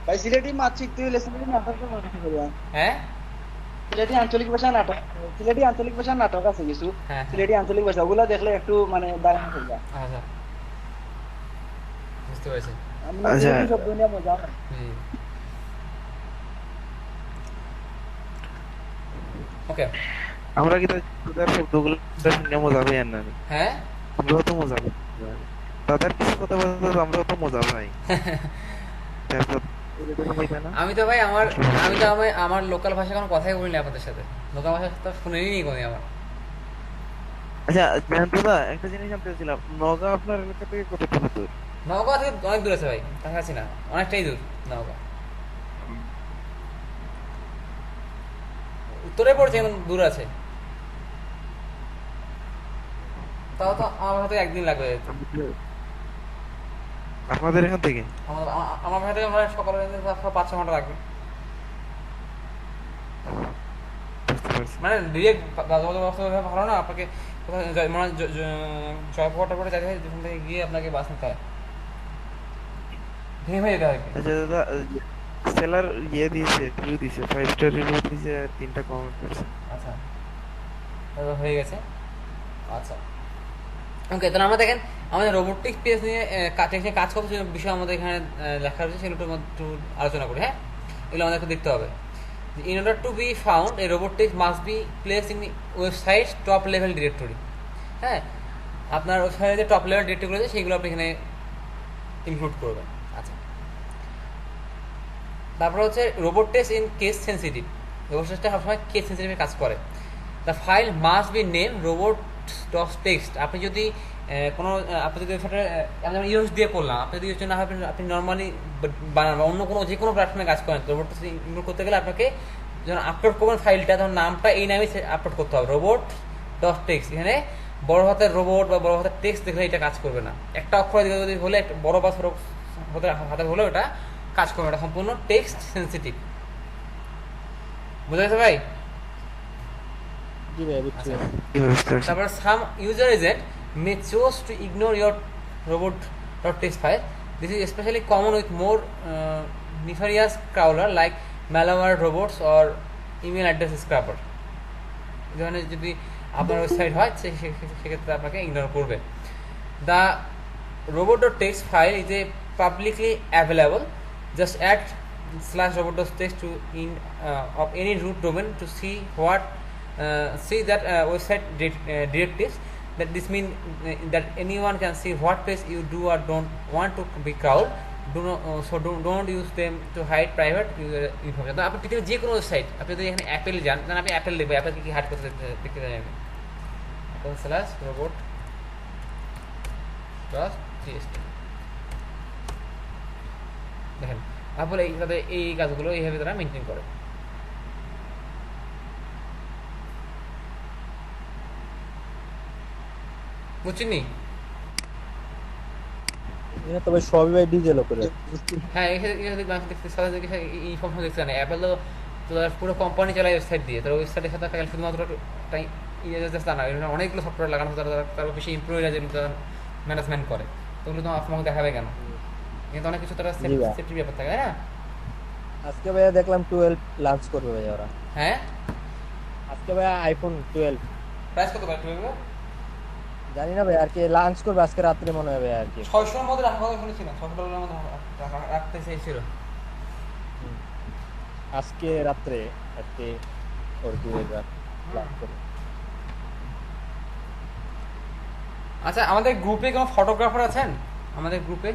ভাই সিলেটি মাত শিখতে হইলে সিলেটি নাটকের মনে করবা। হ্যাঁ সিলেটি আঞ্চলিক ভাষা নাটক, সিলেটি আঞ্চলিক ভাষা নাটক আছে কিছু, হ্যাঁ সিলেটি আঞ্চলিক ভাষা ওগুলা দেখলে একটু মানে দাঁড়ানো করবা। আচ্ছা বুঝতে পারছি। আচ্ছা সব দুনিয়া মজা হয়। ওকে আমরা কি তাদের শব্দগুলো শুনে মজা পাই না? হ্যাঁ আমরাও তো মজা পাই, তাদের কিছু কথা বলতে আমরাও তো মজা পাই। আমি তো ভাই আমার লোকাল ভাষা কোনো কথাই বলিনি আপনাদের সাথে, লোকাল ভাষা তো শুনেনি নি কোনি আমার। আচ্ছা জানতোদা, একটা জিনিস জানতে চাইছিলাম, নওগাঁ আপনার এলাকা থেকে কতটুকু দূর? নওগাঁ থেকে অনেক দূর আছে ভাই, কাছাকাছি না, অনেকটাই দূর নওগাঁ। উত্তরে পড়ছে, এখন দূর আছে, তাও তো আমার হয়তো একদিন লাগবে। আপনাদের এখান থেকে? আমার ভাষা থেকে সকালে 5-6 ঘন্টা লাগবে, মানে ডিরেক্ট ব্যবস্থা ভালো না। আপনাকে মানে জয়পুরহাট করে যাইতে হয়, যেখান থেকে গিয়ে আপনাকে বাস নিতে হয়, ভেঙে যেতে হয়। আচ্ছা দাদা, সেলার ইয়ে দিয়েছে, রিভিউ দিয়েছে, 5 স্টার রিভিউ দিয়েছে, 3টা কমেন্ট করছে। আচ্ছা তাহলে হয়ে গেছে। আচ্ছা ওকে, তাহলে আমরা দেখেন আমাদের রোবোটিক্স পেজ নিয়ে কাজ করতে যে বিষয় আমাদের এখানে লেখা রয়েছে সেগুলো একটু আলোচনা করি। হ্যাঁ এগুলো আমাদেরকে দেখতে হবে। In order to be found, a robotics must be placed in website top level directory. হ্যাঁ আপনার ওয়েবসাইটে যে টপ লেভেল ডিরেক্টরি রয়েছে সেগুলো আপনি এখানে ইনক্লুড করবেন। আচ্ছা তারপর হচ্ছে রোবোটিক্স ইন কেস সেন্সিটিভ, রোবোটিক্সটা সবসময় কেস সেন্সিটিভে কাজ করে। The file must be name robot dot text. আপনি যদি কোনো আপনি যদি ওয়েবসাইটে যেমন ইউএস দিয়ে করলাম, আপনি যদি ইউএস না হবে, আপনি নর্মালি বানান বা অন্য কোনো যে কোনো প্ল্যাটফর্মে কাজ করেন, রোবট ইনক্লুড করতে গেলে আপনাকে যখন আপলোড করবেন ফাইলটা, তখন নামটা এই নামে আপলোড করতে হবে, রোবট ডট টেক্সট। এখানে বড় হাতের রোবট বা বড় হাতের টেক্সট দেখলে এটা কাজ করবে না। একটা অক্ষর যদি হলে একটা বড় বা ছোট হাতের হলেও এটা কাজ করবে, এটা সম্পূর্ণ টেক্সট সেন্সিটিভ। বুঝা গেছে ভাই? তারপর some user agent may choose to ignore your robot.txt file. This is especially common with more nefarious crawler like malware robots or email address scrapper. যেখানে যদি আপনার ওয়েবসাইট হয় সেক্ষেত্রে আপনাকে ইগনোর করবে। The robot.txt file is a publicly available. Just add /robot.txt to end of any root domain to see that website directives. That this means that anyone can see what page you do or don't want to be crawled. Don't use them to hide private user information. তো আপনি পৃথিবীর যে কোনো ওয়েবসাইট, আপনি যদি এখানে অ্যাপেল যান, তাহলে আপনি অ্যাপেল লিখবেন, অ্যাপেল কি হাইড করতে দেখতে চাই আমি, /robot.txt। দেখেন আপেল এই কাজগুলো এইভাবে তারা মেনটেন করে। বুঝছিনি? তবে সবই ভাই ডিজেল করে। হ্যাঁ ইনফরমেশন দেখতে জানে অ্যাপেল তো পুরো কোম্পানি চালায় ওয়েবসাইট দিয়ে, তার ওয়েবসাইটের সাথে শুধুমাত্র তা না, অনেকগুলো সফটওয়্যার লাগানো, তারা বেশি এমপ্লয়িরা যেগুলো তারা ম্যানেজমেন্ট করে, তো ওগুলো তো আপনাকে দেখাবে কেন? কিন্তু অনেক কিছু তারা সেফটি ব্যাপার থাকে, তাই না? আজকে ভাইয়া দেখলাম 12 লঞ্চ করবে ভাই ওরা। হ্যাঁ আজকে ভাইয়া আইফোন 12 প্রাইস কত ভাই? 12 জানি না ভাই, আর কি লঞ্চ করবে আজকে রাত্রে মনে হবে আর কি। 600 এর মধ্যে রাখা কথা শুনেছি না, $600 মধ্যে রাখতে চাইছিল আজকে রাত্রে আর কি ওর 2000 লঞ্চ করবে। আচ্ছা আমাদের গ্রুপে কোনো ফটোগ্রাফার আছেন? আমাদের গ্রুপে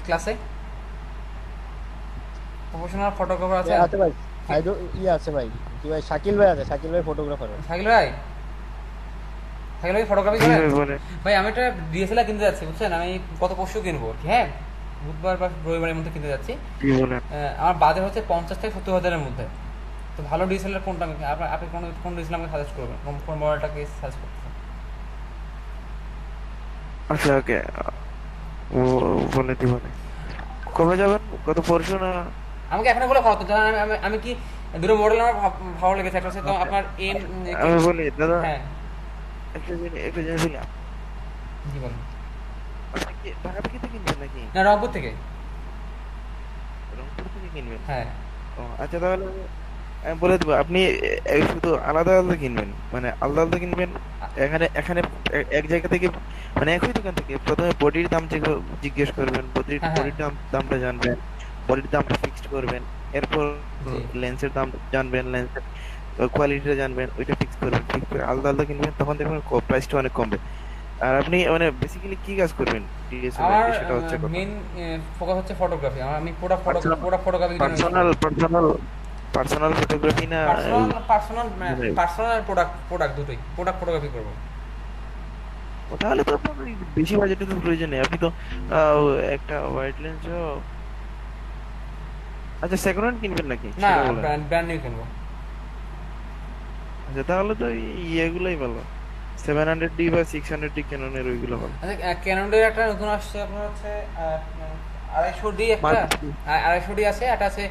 ক্লাসে প্রফেশনাল ফটোগ্রাফার আছে? আছে ভাই, আছে ভাই, কি ভাই শাকিল ভাই আছে, শাকিল ভাই ফটোগ্রাফার। শাকিল ভাই ফটোগ্রাফি করেন? ভাই আমি একটা ডিএসএলআর কিনতে যাচ্ছি বুঝছেন, আমি গত পরশু কিনবো, হ্যাঁ বুধবার বা রবিবারের মধ্যে কিনতে যাচ্ছি। আমার বাজেট হচ্ছে 50 থেকে 70,000-এর মধ্যে। তো ভালো ডিএসএলআর কোনটা, আপনি কোন ডিএসএলআর আমাকে সাজেস্ট করবেন, কোন মডেলটাকে সাজেস্ট করতেছেন? আচ্ছা ওকে, ও বলে দিব। কবে যাবেন? গত পরশু না? আমাকে এখন বলে ভালো তো, আমি কি দুটো মডেল আমার ভালো লেগেছে। একটা হচ্ছে তো আপনার এম, আমি বলি দাদা, হ্যাঁ একটা জিনিস বলি, জি বলুন। আপনি কি ঢাকা থেকে কিনবেন নাকি না রংপুর থেকে। রংপুর থেকে কিনবেন? হ্যাঁ। ও আচ্ছা, তাহলে আমি বলে দেবো, আপনি শুধু আলাদা আলাদা কিনবেন, মানে আলাদা আলাদা কিনবেন। এখানে এখানে এক জায়গা থেকে, মানে একই দোকান থেকে প্রথমে বডির দাম জিজ্ঞেস করবেন, বডির দামটা জানবেন, বডির দামটা ফিক্সড করবেন, এরপর লেন্সের দাম জানবেন, লেন্সের কোয়ালিটিটা জানবেন, ওইটা ফিক্স করবেন, ফিক্স করে আলাদা আলাদা কিনবেন, তখন দেখবেন প্রাইসটা অনেক কমবে। আর আপনি মানে বেসিক্যালি কি কাজ করবেন? আমার মেইন ফোকাস হচ্ছে ফটোগ্রাফি। আমি ফটোগ্রাফি পার্সোনাল ফটোগ্রাফি না, পার্সোনাল প্রোডাক্ট দুটোই ফটোগ্রাফি করব। তাহলে তো আপনার বেশি বাজেটের তো প্রয়োজন নেই। আপনি তো একটা ওয়াইড লেন্স, আচ্ছা সেকেন্ড হ্যান্ড কিনবেন নাকি? না ব্র্যান্ড নিউ কিনবো। আচ্ছা তাহলে তো এগুলাই ভালো, 700D বা 600D ক্যাননের ওইগুলো ভালো। আচ্ছা ক্যাননের একটা নতুন আসছে আপনার হচ্ছে 250D, একটা 250D আছে, একটা আছে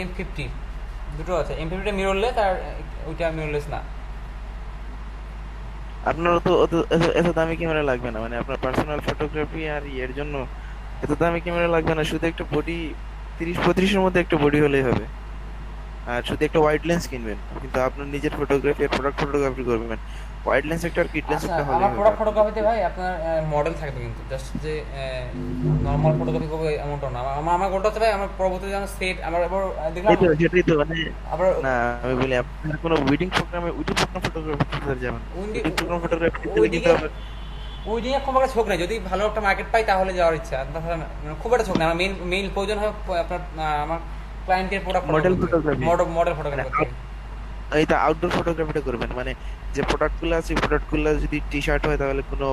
M50, দুটো আছে। M50 মিররলেস আর ওইটা মিররলেস না। আপনার তো এত দামি ক্যামেরা লাগবে না, মানে আপনার পার্সোনাল ফটোগ্রাফি আর এর জন্য এত দামি ক্যামেরা লাগবে না। শুধু একটা বডি 30-35-এর মধ্যে একটা বডি হলেই হবে। আর শুধু একটা ওয়াইড লেন্স কিনবেন, কিন্তু আপনার নিজের ফটোগ্রাফি আর প্রোডাক্ট ফটোগ্রাফি করবেন। ওয়াইড লেন্স একটা আর কিট লেন্স একটা হলেই হবে। আমার প্রোডাক্ট ফটোগ্রাফিতে ভাই আপনার মডেল থাকবে, কিন্তু জাস্ট যে নরমাল ফটোগ্রাফি করব এমনটা না। আমার গোলটা হচ্ছে ভাই, আমার পরবর্তীতে আমার সেট আমার আবার দেখলাম সেটাই তো, মানে না আমি বলি আপনার কোনো ওয়েডিং প্রোগ্রাম ফটোগ্রাফি করতে যাবেন, ওয়েডিং প্রোগ্রাম ফটোগ্রাফি কিন্তু ওয়েডিং এর খুব একটা ছোক নাই। যদি ভালো একটা মার্কেট পাই তাহলে যাওয়ার ইচ্ছা, তাছাড়া খুব একটা ছোক না। আমার মেইন প্রয়োজন হয় আপনার আমার ক্লায়েন্টের product model photography, model photography. এইটা আউটডোর ফটোগ্রাফিটা করবেন, মানে যে প্রোডাক্টগুলো আছে প্রোডাক্টগুলো যদি টি শার্ট হয় তাহলে কোনো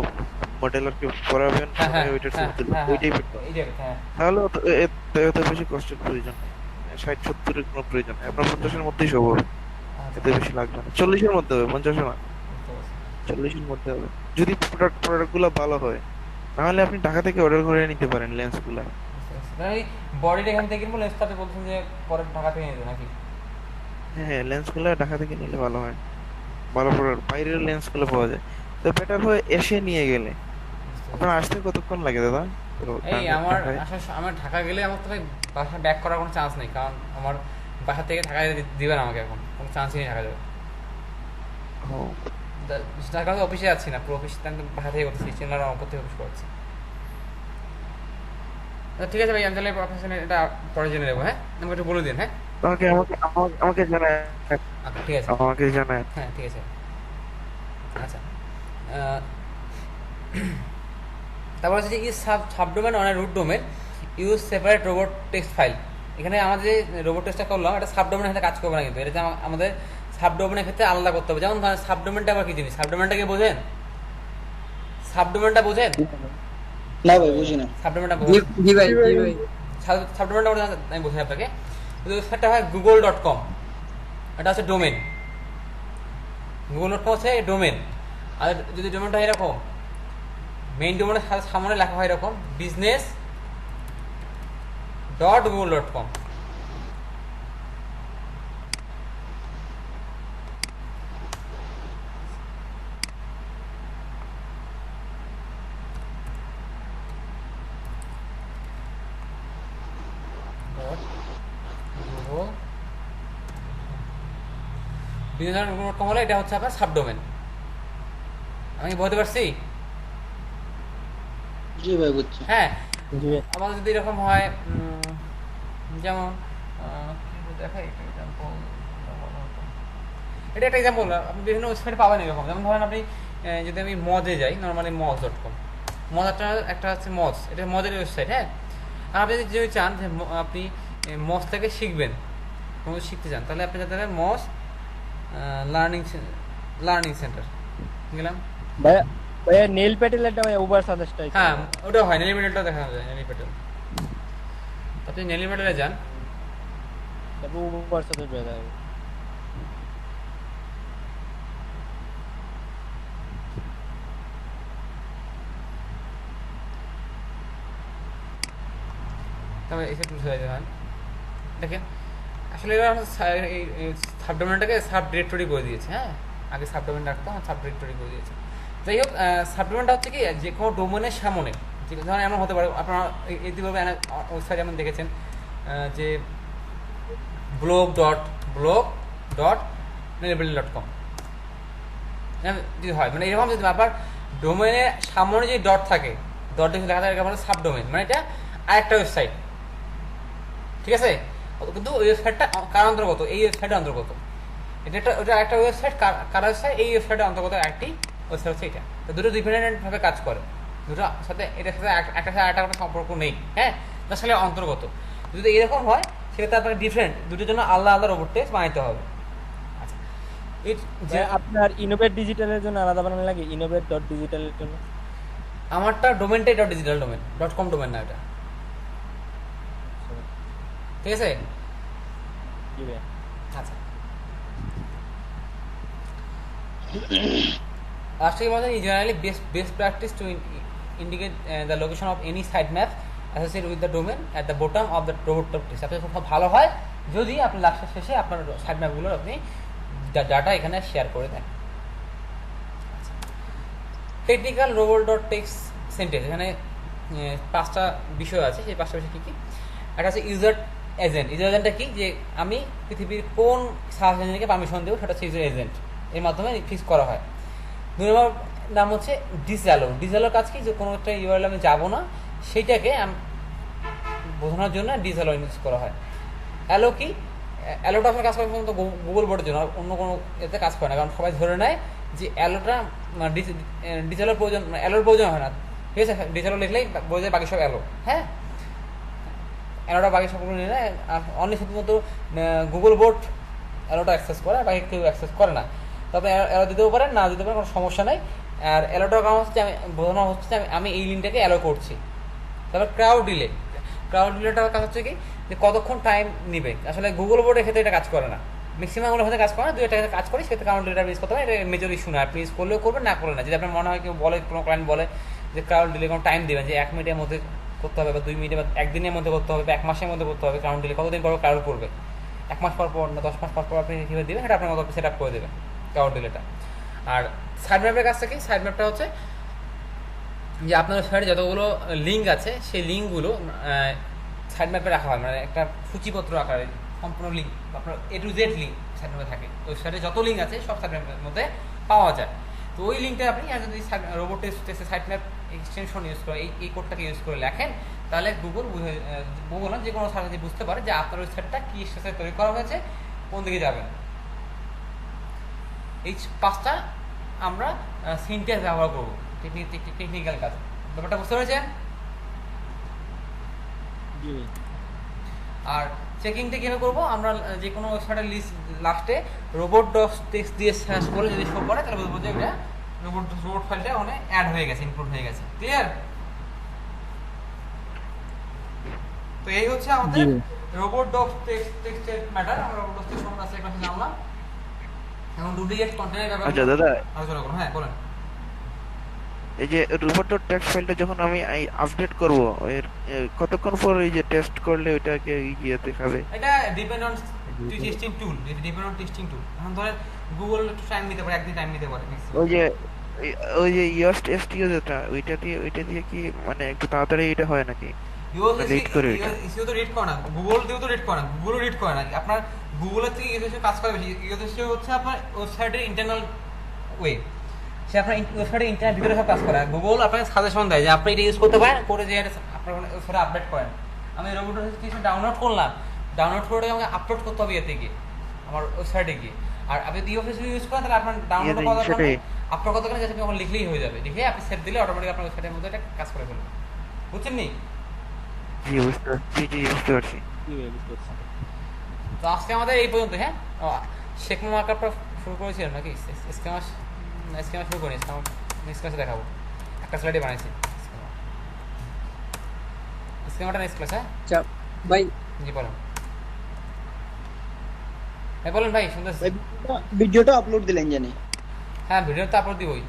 মডেলারকে পরাবেন, ওইটা ওইটাই তাহলে এত বেশি কষ্টের প্রয়োজন নেই। 60-70-এর কোনো প্রয়োজন নেই, আপনার 50-এর মধ্যেই সব হবে, এত বেশি লাগবে না। 40-এর মধ্যে হবে, 50-এ না, 40-এর মধ্যে হবে যদি প্রোডাক্টগুলো ভালো হয়। নাহলে আপনি ঢাকা থেকে অর্ডার করে নিতে পারেন লেন্সগুলো। বডিটা এখান থেকে কিনবো, লেন্সটা আপনি বলছেন যে পরে ঢাকা থেকে নিতে নাকি? হ্যাঁ লেন্সগুলো ঢাকা থেকে নিলে ভালো হয়, ভালো প্রোডাক্ট বাইরের লেন্সগুলো পাওয়া যায়। তো বেটার হয় এসে নিয়ে গেলে। আপনার আসতে কতক্ষণ লাগে দাদা? এই আমার ঢাকা গেলে আমার তো ভাই বাসা ব্যাক করার কোনো চান্স নেই, কারণ আমার বাসা থেকে ঢাকা দিবে না আমাকে, এখন কোনো চান্সই নেই ঢাকা যাবে। ঢাকা অফিসে যাচ্ছি না, পুরো অফিস বাসা থেকে করতেছি, চেন্নাই রংপুর থেকে অফিস করছি। ঠিক আছে ভাই, আমি তাহলে এটা পরে জেনে নেবো। হ্যাঁ আমাকে একটু বলে দিন। হ্যাঁ আমাকে জানায়। ঠিক আছে, আমাকে জানায়। হ্যাঁ ঠিক আছে। আচ্ছা তারপর হচ্ছে যে subdomain on root domain use separate robot text file. এখানে আমাদের যে রোবট টেক্সটটা করলাম এটা সাবডোমেনের ক্ষেত্রে কাজ করবে না, কিন্তু এটা আমাদের সাবডোমেনের ক্ষেত্রে আলাদা করতে হবে। যেমন সাবডোমেনটা আবার কি জিনিস? সাবডোমেনটাকে বোঝেন? সাবডোমেনটা বোঝেন? না ভাই বুঝি না। সাবডোমেনটা জি ভাই সাবডোমেনটা আমি বোঝাই আপনাকে। ওয়েবসাইটটা হয় google.com, এটা হচ্ছে ডোমেন। google.com হচ্ছে ডোমেন। আর যদি ডোমেনটা এরকম মেইন ডোমেনের সামনে লেখা হয় এরকম business.google.com, business.google.com হলে এটা হচ্ছে আপনার সাবডোমেন। আমি বলতে পারছি? জি ভাই বুঝছি। হ্যাঁ আমাদের যদি এরকম হয়, যেমন এটা একটা এক্সাম্পল, আপনি বিভিন্ন ওয়েবসাইটে পাবেন এরকম। যেমন ধরেন আপনি যদি আমি মজে যাই, নর্মালি মজ.com, মজ একটা হচ্ছে মজ, এটা মজের ওয়েবসাইট। হ্যাঁ আর আপনি যদি চান যে আপনি মস থেকে শিখবেন, কোনো শিখতে চান, তাহলে আপনি যেতে হবে মস লার্নিং সেন্টার। গেলাম ভাইয়া ভাইয়া নীল প্যাটেলটা ভাইয়া উবার সাজেস্টটাই। হ্যাঁ ওটা হয়, নেলি প্যাটেলটা দেখা যায়, নেলি প্যাটেল। আপনি নেলি প্যাটেলে যান, তারপর উবার সাজেস্ট হয়ে যাবে। তবে এসে টুলস হয়ে যাবেন। দেখেন আসলে এরা সাবডোমেনটাকে সাব ডিরেক্টরি করে দিয়েছে। হ্যাঁ, আগে সাবডোমেন রাখতো, সাব ডিরেক্টরি করে দিয়েছে। যাই হোক, সাবডোমেনটা হচ্ছে কি, যে কোনো ডোমেনের সামনে, যে ধরেন এমন হতে পারে আপনারা এইভাবে ওয়েবসাইট যেমন দেখেছেন যে blog.neilpatel.com যদি হয়, মানে এরকম যদি আপনার ডোমেনের সামনে যে ডট থাকে, ডট দেখে দেখা থাকে আমাদের সাবডোমেন, মানে এটা আরেকটা ওয়েবসাইট, ঠিক আছে? কিন্তু ওই ওয়েবসাইটটা কার অন্তর্গত? এই ওয়েবসাইটের অন্তর্গত। ওটা একটা ওয়েবসাইট, কার ওয়েবসাইট? এই ওয়েবসাইটের অন্তর্গত একটি ওয়েবসাইট হচ্ছে এটা। তো দুটো ডিপেন্ডেন্ট ভাবে কাজ করে, দুটো সাথে এটার সাথে একটা সাথে একটা কোনো সম্পর্ক নেই। হ্যাঁ, তার সাথে অন্তর্গত। যদি এরকম হয় সেক্ষেত্রে আপনাকে ডিফারেন্ট, দুটোর জন্য আলাদা আলাদা রোবট টেস্ট বানাইতে হবে। আচ্ছা, যে আপনার ইনোভেট ডিজিটালের জন্য আলাদা বানানো লাগে, innovate.digital-এর জন্য। আমারটা ডোমেনটাই .digital ডোমেন, .com ডোমেন না এটা, ঠিক আছে? আচ্ছা, last week was generally best practice to indicate the location of any sitemap associated with the domain at the bottom of the robot test. আপনার খুব ভালো হয় যদি আপনি লাস্টের শেষে আপনার সাইটম্যাপগুলো আপনি ডাটা এখানে শেয়ার করে দেন। টেকনিক্যাল robot.text সেন্টেন্স, এখানে 5টা বিষয় আছে। সেই 5টা বিষয় কী কী? একটা হচ্ছে ইউজার এজেন্ট। ইউজার এজেন্টটা কি? যে আমি পৃথিবীর কোন সার্চ ইঞ্জিনকে পারমিশন দেবো, সেটা হচ্ছে ইউজার এজেন্ট, এর মাধ্যমে ফিক্স করা হয়। 2 নম্বর নাম হচ্ছে ডিসঅ্যালো। ডিসঅ্যালোর কাজ কি? যে কোনো একটা ইউআরএল আমি যাবো না, সেইটাকে বোঝানোর জন্য ডিসঅ্যালো ইউজ করা হয়। অ্যালো কি? অ্যালোটা আপনার কাজ করে কিন্তু গুগল বোর্ডের জন্য, অন্য কোনো এতে কাজ করে না, কারণ সবাই ধরে নেয় যে অ্যালোটা ডিসঅ্যালোর প্রয়োজন, অ্যালোর প্রয়োজন হয় না, ঠিক আছে? ডিসঅ্যালো লিখলেই বোঝা যায় বাকি সব অ্যালো। হ্যাঁ, অ্যালোটা বাকি সবগুলো নিয়ে নেয়, আর অনলি শুধুমাত্র গুগল বোর্ড অ্যালোটা অ্যাক্সেস করে, বাকি কেউ অ্যাক্সেস করে না। তবে অ্যালো দিতেও পারেন, না দিতে পারেন, কোনো সমস্যা নেই। আর অ্যালোটার কারণ হচ্ছে বোঝানো হচ্ছে আমি এই লিঙ্কটাকে অ্যালো করছি। তারপর ক্রাউড ডিলে। ক্রাউড ডিলেটার কাজ হচ্ছে কি, যে কতক্ষণ টাইম নিবে। আসলে গুগল বোর্ডের ক্ষেত্রে এটা কাজ করে না, ম্যাক্সিমামগুলোর ক্ষেত্রে কাজ করে না, 2-একটা কাজ করে, সেক্ষেত্রে ক্রাউড ডিলেটা ইউজ করতে হবে। এটা মেজর ইস্যু না, আপনি ইউজ করলেও করবেন, না করলে না। যদি আপনার মনে হয় কেউ বলে, কোনো ক্লায়েন্ট বলে যে ক্রাউড ডিলে কোনো টাইম দেবেন, যে 1 মিনিটের মধ্যে করতে হবে, বা 2 মিনিটে, বা 1 দিনের মধ্যে করতে হবে, বা 1 মাসের মধ্যে করতে হবে। ক্রাউড ডিলে কতদিন পর ক্রাউড করবে, 1 মাস পর না 10 মাস পর আপনি কীভাবে দেবেন, সেটা আপনার মতো সেট আপ করে দেবেন ক্রাউড ডিলেটা। আর সাইড ম্যাপের কাজটা কি? সাইড ম্যাপটা হচ্ছে যে আপনার ওয়েবসাইটে যতগুলো লিঙ্ক আছে, সেই লিঙ্কগুলো সাইড ম্যাপে রাখা হয়, মানে একটা সূচিপত্র আকারে সম্পূর্ণ লিঙ্ক, আপনার A to Z link side ম্যাপে থাকে। ওয়েবসাইটে যত লিঙ্ক আছে সব সাইড ম্যাপের মধ্যে পাওয়া যায়। তো ওই লিঙ্কটা আপনি যদি রোবট টেস্টে সাইড ম্যাপ এক্সটেনশন ইউজ করে, এই কোডটাকে ইউজ করে লেখেন, তাহলে গুগল না যে কোনো সার্চ বুঝতে পারে যে আপনার ওয়েবসাইটটা কী স্ট্রাকচারে তৈরি করা হয়েছে, কোন দিকে যাবেন। এই 5টা আমরা সিনট্যাক্স ব্যবহার করবো টেকনিক্যাল কাজ। ব্যাপারটা বুঝতে পেরেছেন? আর চেকিংটা কীভাবে করবো? আমরা যে কোনো ওয়েবসাইটের লিস্ট লাস্টে robot.txt দিয়ে সার্চ করে যদি শো করে, তাহলে বলবো যে এটা রোবট ফাইলটা ওখানে অ্যাড হয়ে গেছে, ইনক্লুড হয়ে গেছে। ক্লিয়ার? তো এই হচ্ছে আমাদের robot.txt ম্যাটার। আমরা robot.txt সম্বন্ধে আজকে ক্লাসে জানলাম। এখন ডুপ্লিকেট কন্টেন্টের ব্যাপারে আচ্ছা দাদা, আলোচনা করুন। হ্যাঁ বলেন। এই যে robot.txt ফাইলটা যখন আমি আপডেট করব, এর কতক্ষণ পর এই যে টেস্ট করলে ওটাকে ইয়েতে খাবে? এটা ডিপেন্ড অন টেস্টিং টুল, এখন ধরেন গুগল একটু টাইম নিতে পারে, একদিন টাইম নিতে পারে। ওই যে ইয়োস্ট এসটিও যেটা, ওইটা দিয়ে কি মানে একটু তাড়াতাড়ি এটা হয় নাকি? রিড করে এটা ইসিও তো রিড করে না, গুগল দিয়েও তো রিড করে না, গুগলও রিড করে না। আপনার গুগলের থেকে ইউএসএ কাজ করে বেশি। ইউএসএ হচ্ছে আপনার ওয়েবসাইটের ইন্টারনাল ওয়ে, সে আপনার ওয়েবসাইটের ইন্টারনেট ভিতরে সব কাজ করে। গুগল আপনাকে সাজেশন দেয় যে আপনি এটা ইউজ করতে পারেন, করে যে আপনার ওয়েবসাইটে আপডেট করেন। আমি রোবট.txt ডাউনলোড করলাম, ডাউনলোড করে আমাকে আপলোড করতে হবে এতে গিয়ে, আমার ওয়েবসাইটে গিয়ে। আর আপনি যদি ইউএসএ ইউজ করেন, তাহলে আপনার ডাউনলোড করা দরকার নেই, আপলোড করতে গেলে আপনি লিখলেই হয়ে যাবে। লিখে আপনি সেভ দিলে অটোমেটিক আপনার ওয়েবসাইটের মধ্যে এটা কাজ করে ফেলবে। বুঝছেন নি? জি বুঝতে পারছি। কি ভাই বুঝতে পারছি। তো আজকে আমাদের এই পর্যন্ত। হ্যাঁ, ও শেখমো মার্কআপটা শুরু করেছিলাম নাকি? স্কেমা শুরু করিনি, নেক্সট ক্লাসে দেখাবো। একটা স্লাইডে বানাইছি স্কেমাটা নেক্সট ক্লাস। হ্যাঁ আচ্ছা ভাই, জি বলুন। হ্যাঁ বলুন ভাই, শুনতেছি। ভিডিওটা আপলোড দিলেন জানি। হ্যাঁ ভিডিও তো আপলোড দিবই।